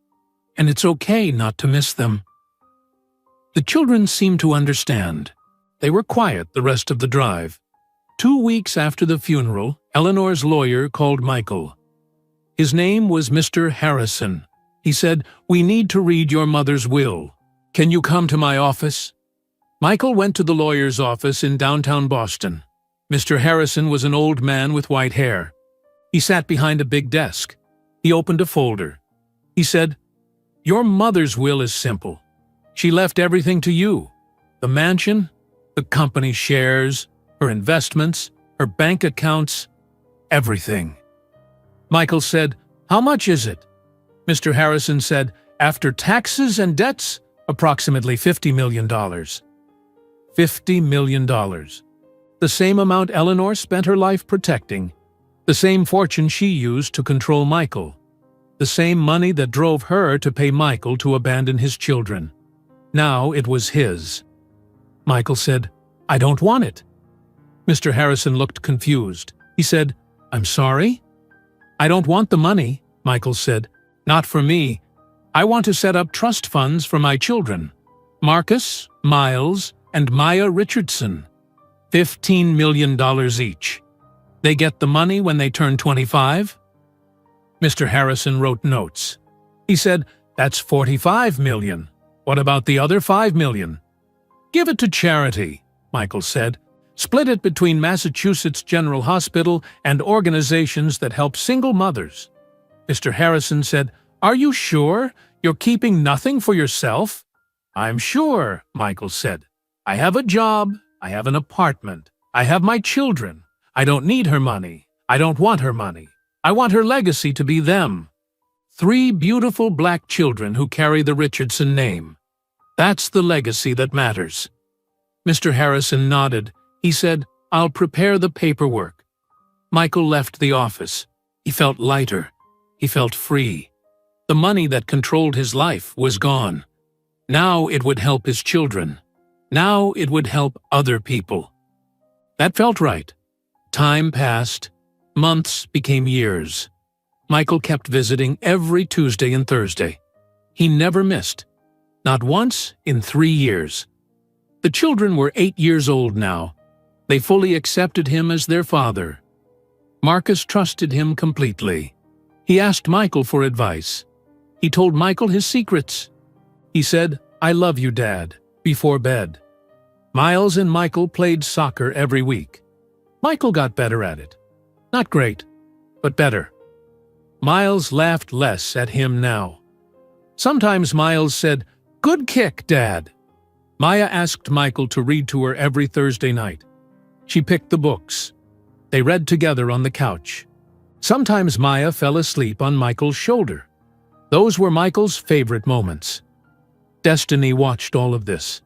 and it's okay not to miss them." The children seemed to understand. They were quiet the rest of the drive. 2 weeks after the funeral, Eleanor's lawyer called Michael. His name was Mr. Harrison. He said, "We need to read your mother's will. Can you come to my office?" Michael went to the lawyer's office in downtown Boston. Mr. Harrison was an old man with white hair. He sat behind a big desk. He opened a folder. He said, "Your mother's will is simple. She left everything to you. The mansion, the company shares, her investments, her bank accounts, everything." Michael said, "How much is it?" Mr. Harrison said, "After taxes and debts, approximately $50 million. $50 million. The same amount Eleanor spent her life protecting. The same fortune she used to control Michael. The same money that drove her to pay Michael to abandon his children. Now it was his." Michael said, "I don't want it." Mr. Harrison looked confused. He said, "I'm sorry?" "I don't want the money," Michael said. "Not for me. I want to set up trust funds for my children. Marcus, Miles, and Maya Richardson. $15 million each. They get the money when they turn 25. Mr. Harrison wrote notes. He said, "That's $45 million. What about the other $5 million? "Give it to charity," Michael said. "Split it between Massachusetts General Hospital and organizations that help single mothers." Mr. Harrison said, "Are you sure you're keeping nothing for yourself?" "I'm sure," Michael said. "I have a job. I have an apartment. I have my children. I don't need her money. I don't want her money. I want her legacy to be them. 3 beautiful black children who carry the Richardson name. That's the legacy that matters." Mr. Harrison nodded. He said, "I'll prepare the paperwork." Michael left the office. He felt lighter. He felt free. The money that controlled his life was gone. Now it would help his children. Now it would help other people. That felt right. Time passed. Months became years. Michael kept visiting every Tuesday and Thursday. He never missed. Not once in 3 years. The children were 8 years old now. They fully accepted him as their father. Marcus trusted him completely. He asked Michael for advice. He told Michael his secrets. He said, "I love you, Dad," before bed. Miles and Michael played soccer every week. Michael got better at it. Not great, but better. Miles laughed less at him now. Sometimes Miles said, "Good kick, Dad." Maya asked Michael to read to her every Thursday night. She picked the books. They read together on the couch. Sometimes Maya fell asleep on Michael's shoulder. Those were Michael's favorite moments. Destiny watched all of this.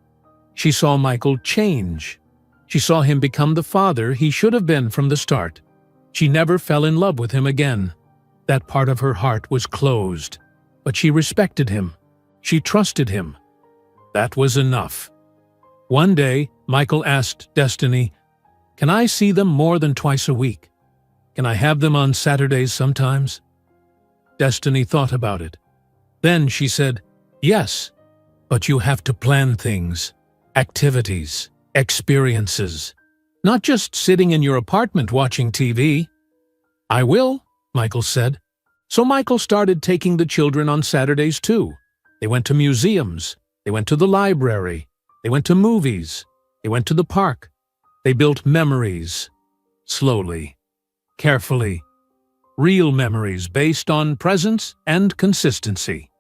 She saw Michael change. She saw him become the father he should have been from the start. She never fell in love with him again. That part of her heart was closed. But she respected him. She trusted him. That was enough. One day, Michael asked Destiny, "Can I see them more than twice a week? Can I have them on Saturdays sometimes?" Destiny thought about it. Then she said, "Yes, but you have to plan things, activities, experiences, not just sitting in your apartment watching TV." "I will," Michael said. So Michael started taking the children on Saturdays too. They went to museums. They went to the library. They went to movies. They went to the park. They built memories. Slowly. Carefully. Real memories based on presence and consistency.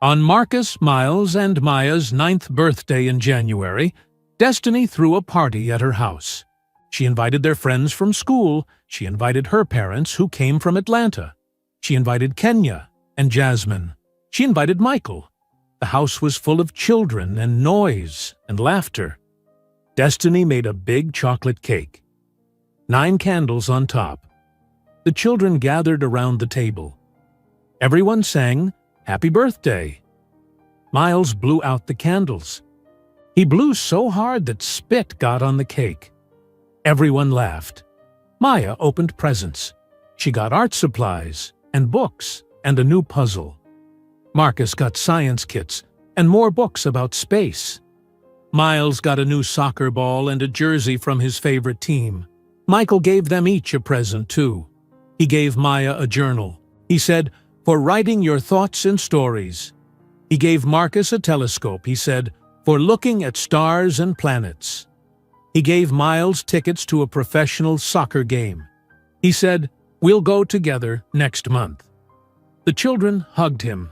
On Marcus, Miles, and Maya's 9th birthday in January, Destiny threw a party at her house. She invited their friends from school. She invited her parents, who came from Atlanta. She invited Kenya and Jasmine. She invited Michael. The house was full of children and noise and laughter. Destiny made a big chocolate cake. 9 candles on top. The children gathered around the table. Everyone sang, "Happy Birthday." Miles blew out the candles. He blew so hard that spit got on the cake. Everyone laughed. Maya opened presents. She got art supplies and books and a new puzzle. Marcus got science kits and more books about space. Miles got a new soccer ball and a jersey from his favorite team. Michael gave them each a present, too. He gave Maya a journal. He said, "For writing your thoughts and stories." He gave Marcus a telescope. He said, "For looking at stars and planets." He gave Miles tickets to a professional soccer game. He said, "We'll go together next month." The children hugged him.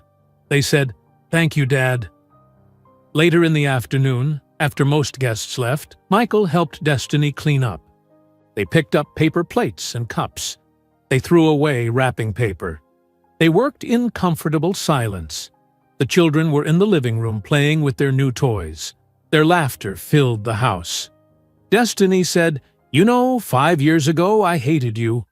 They said, "Thank you, Dad." Later in the afternoon, after most guests left, Michael helped Destiny clean up. They picked up paper plates and cups. They threw away wrapping paper. They worked in comfortable silence. The children were in the living room playing with their new toys. Their laughter filled the house. Destiny said, "You know, 5 years ago I hated you."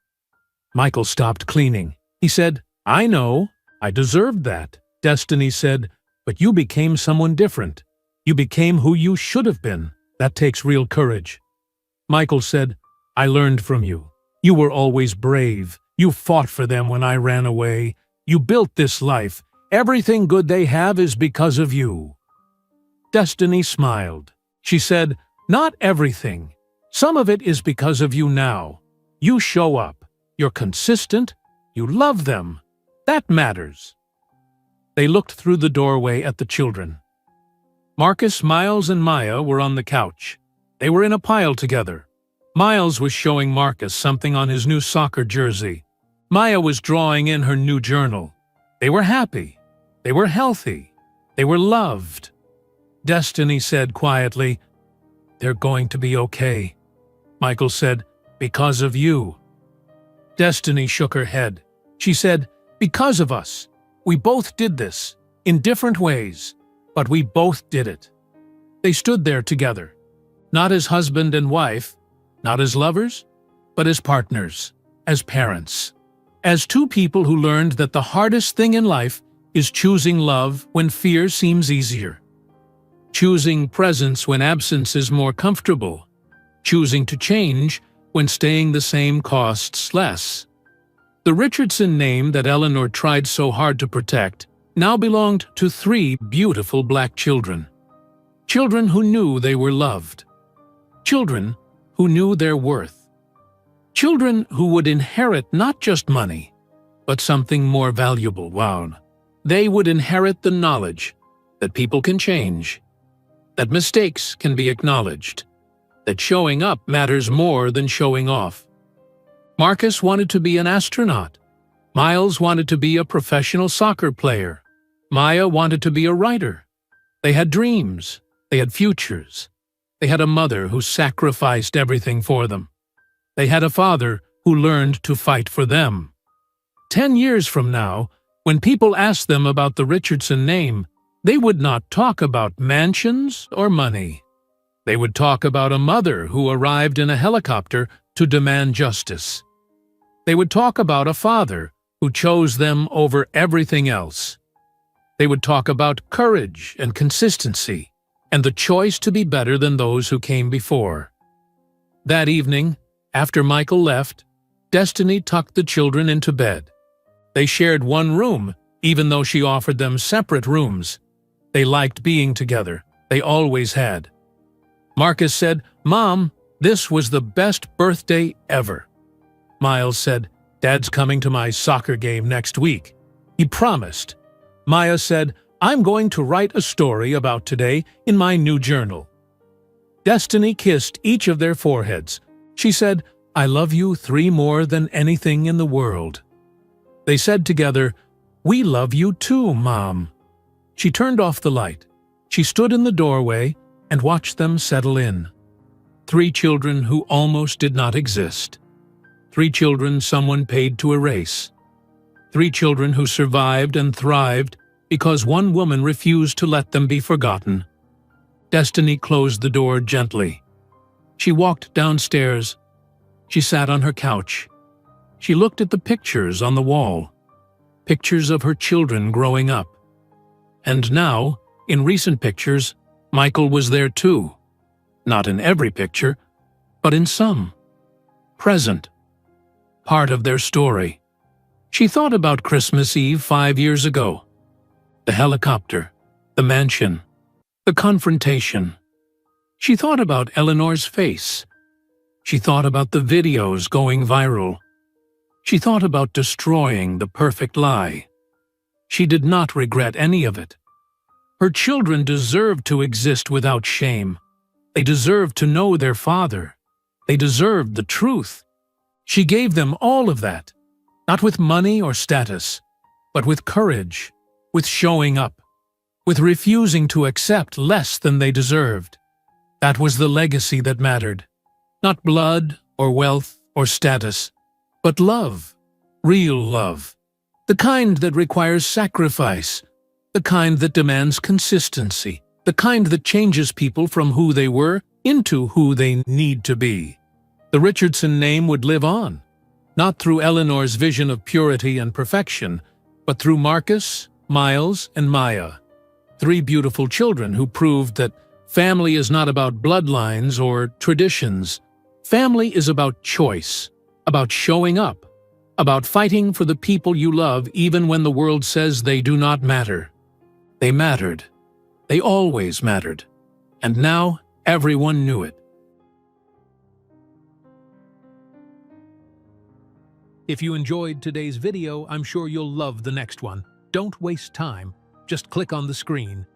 Michael stopped cleaning. He said, "I know. I deserved that." Destiny said, "But you became someone different. You became who you should have been. That takes real courage." Michael said, "I learned from you. You were always brave. You fought for them when I ran away. You built this life. Everything good they have is because of you." Destiny smiled. She said, "Not everything. Some of it is because of you now. You show up. You're consistent. You love them. That matters." They looked through the doorway at the children. Marcus, Miles, and Maya were on the couch. They were in a pile together. Miles was showing Marcus something on his new soccer jersey. Maya was drawing in her new journal. They were happy. They were healthy. They were loved. Destiny said quietly, "They're going to be okay." Michael said, "Because of you." Destiny shook her head. She said, "Because of us. We both did this, in different ways, but we both did it." They stood there together, not as husband and wife, not as lovers, but as partners, as parents, as two people who learned that the hardest thing in life is choosing love when fear seems easier, choosing presence when absence is more comfortable, choosing to change when staying the same costs less. The Richardson name that Eleanor tried so hard to protect now belonged to 3 beautiful black children. Children who knew they were loved. Children who knew their worth. Children who would inherit not just money, but something more valuable. Wow. They would inherit the knowledge that people can change, that mistakes can be acknowledged, that showing up matters more than showing off. Marcus wanted to be an astronaut. Miles wanted to be a professional soccer player. Maya wanted to be a writer. They had dreams. They had futures. They had a mother who sacrificed everything for them. They had a father who learned to fight for them. 10 years from now, when people asked them about the Richardson name, they would not talk about mansions or money. They would talk about a mother who arrived in a helicopter to demand justice. They would talk about a father who chose them over everything else. They would talk about courage and consistency and the choice to be better than those who came before. That evening, after Michael left, Destiny tucked the children into bed. They shared one room, even though she offered them separate rooms. They liked being together. They always had. Marcus said, "Mom, this was the best birthday ever." Miles said, "Dad's coming to my soccer game next week. He promised." Maya said, "I'm going to write a story about today in my new journal." Destiny kissed each of their foreheads. She said, "I love you 3 more than anything in the world." They said together, "We love you too, Mom." She turned off the light. She stood in the doorway and watched them settle in. 3 children who almost did not exist. 3 children someone paid to erase. 3 children who survived and thrived because one woman refused to let them be forgotten. Destiny closed the door gently. She walked downstairs. She sat on her couch. She looked at the pictures on the wall, pictures of her children growing up. And now, in recent pictures, Michael was there too. Not in every picture, but in some. Present. Part of their story. She thought about Christmas Eve 5 years ago. The helicopter, the mansion, the confrontation. She thought about Eleanor's face. She thought about the videos going viral. She thought about destroying the perfect lie. She did not regret any of it. Her children deserved to exist without shame. They deserved to know their father. They deserved the truth. She gave them all of that, not with money or status, but with courage, with showing up, with refusing to accept less than they deserved. That was the legacy that mattered. Not blood or wealth or status, but love, real love, the kind that requires sacrifice, the kind that demands consistency, the kind that changes people from who they were into who they need to be. The Richardson name would live on, not through Eleanor's vision of purity and perfection, but through Marcus, Miles, and Maya, 3 beautiful children who proved that family is not about bloodlines or traditions. Family is about choice, about showing up, about fighting for the people you love even when the world says they do not matter. They mattered. They always mattered. And now everyone knew it. If you enjoyed today's video, I'm sure you'll love the next one. Don't waste time. Just click on the screen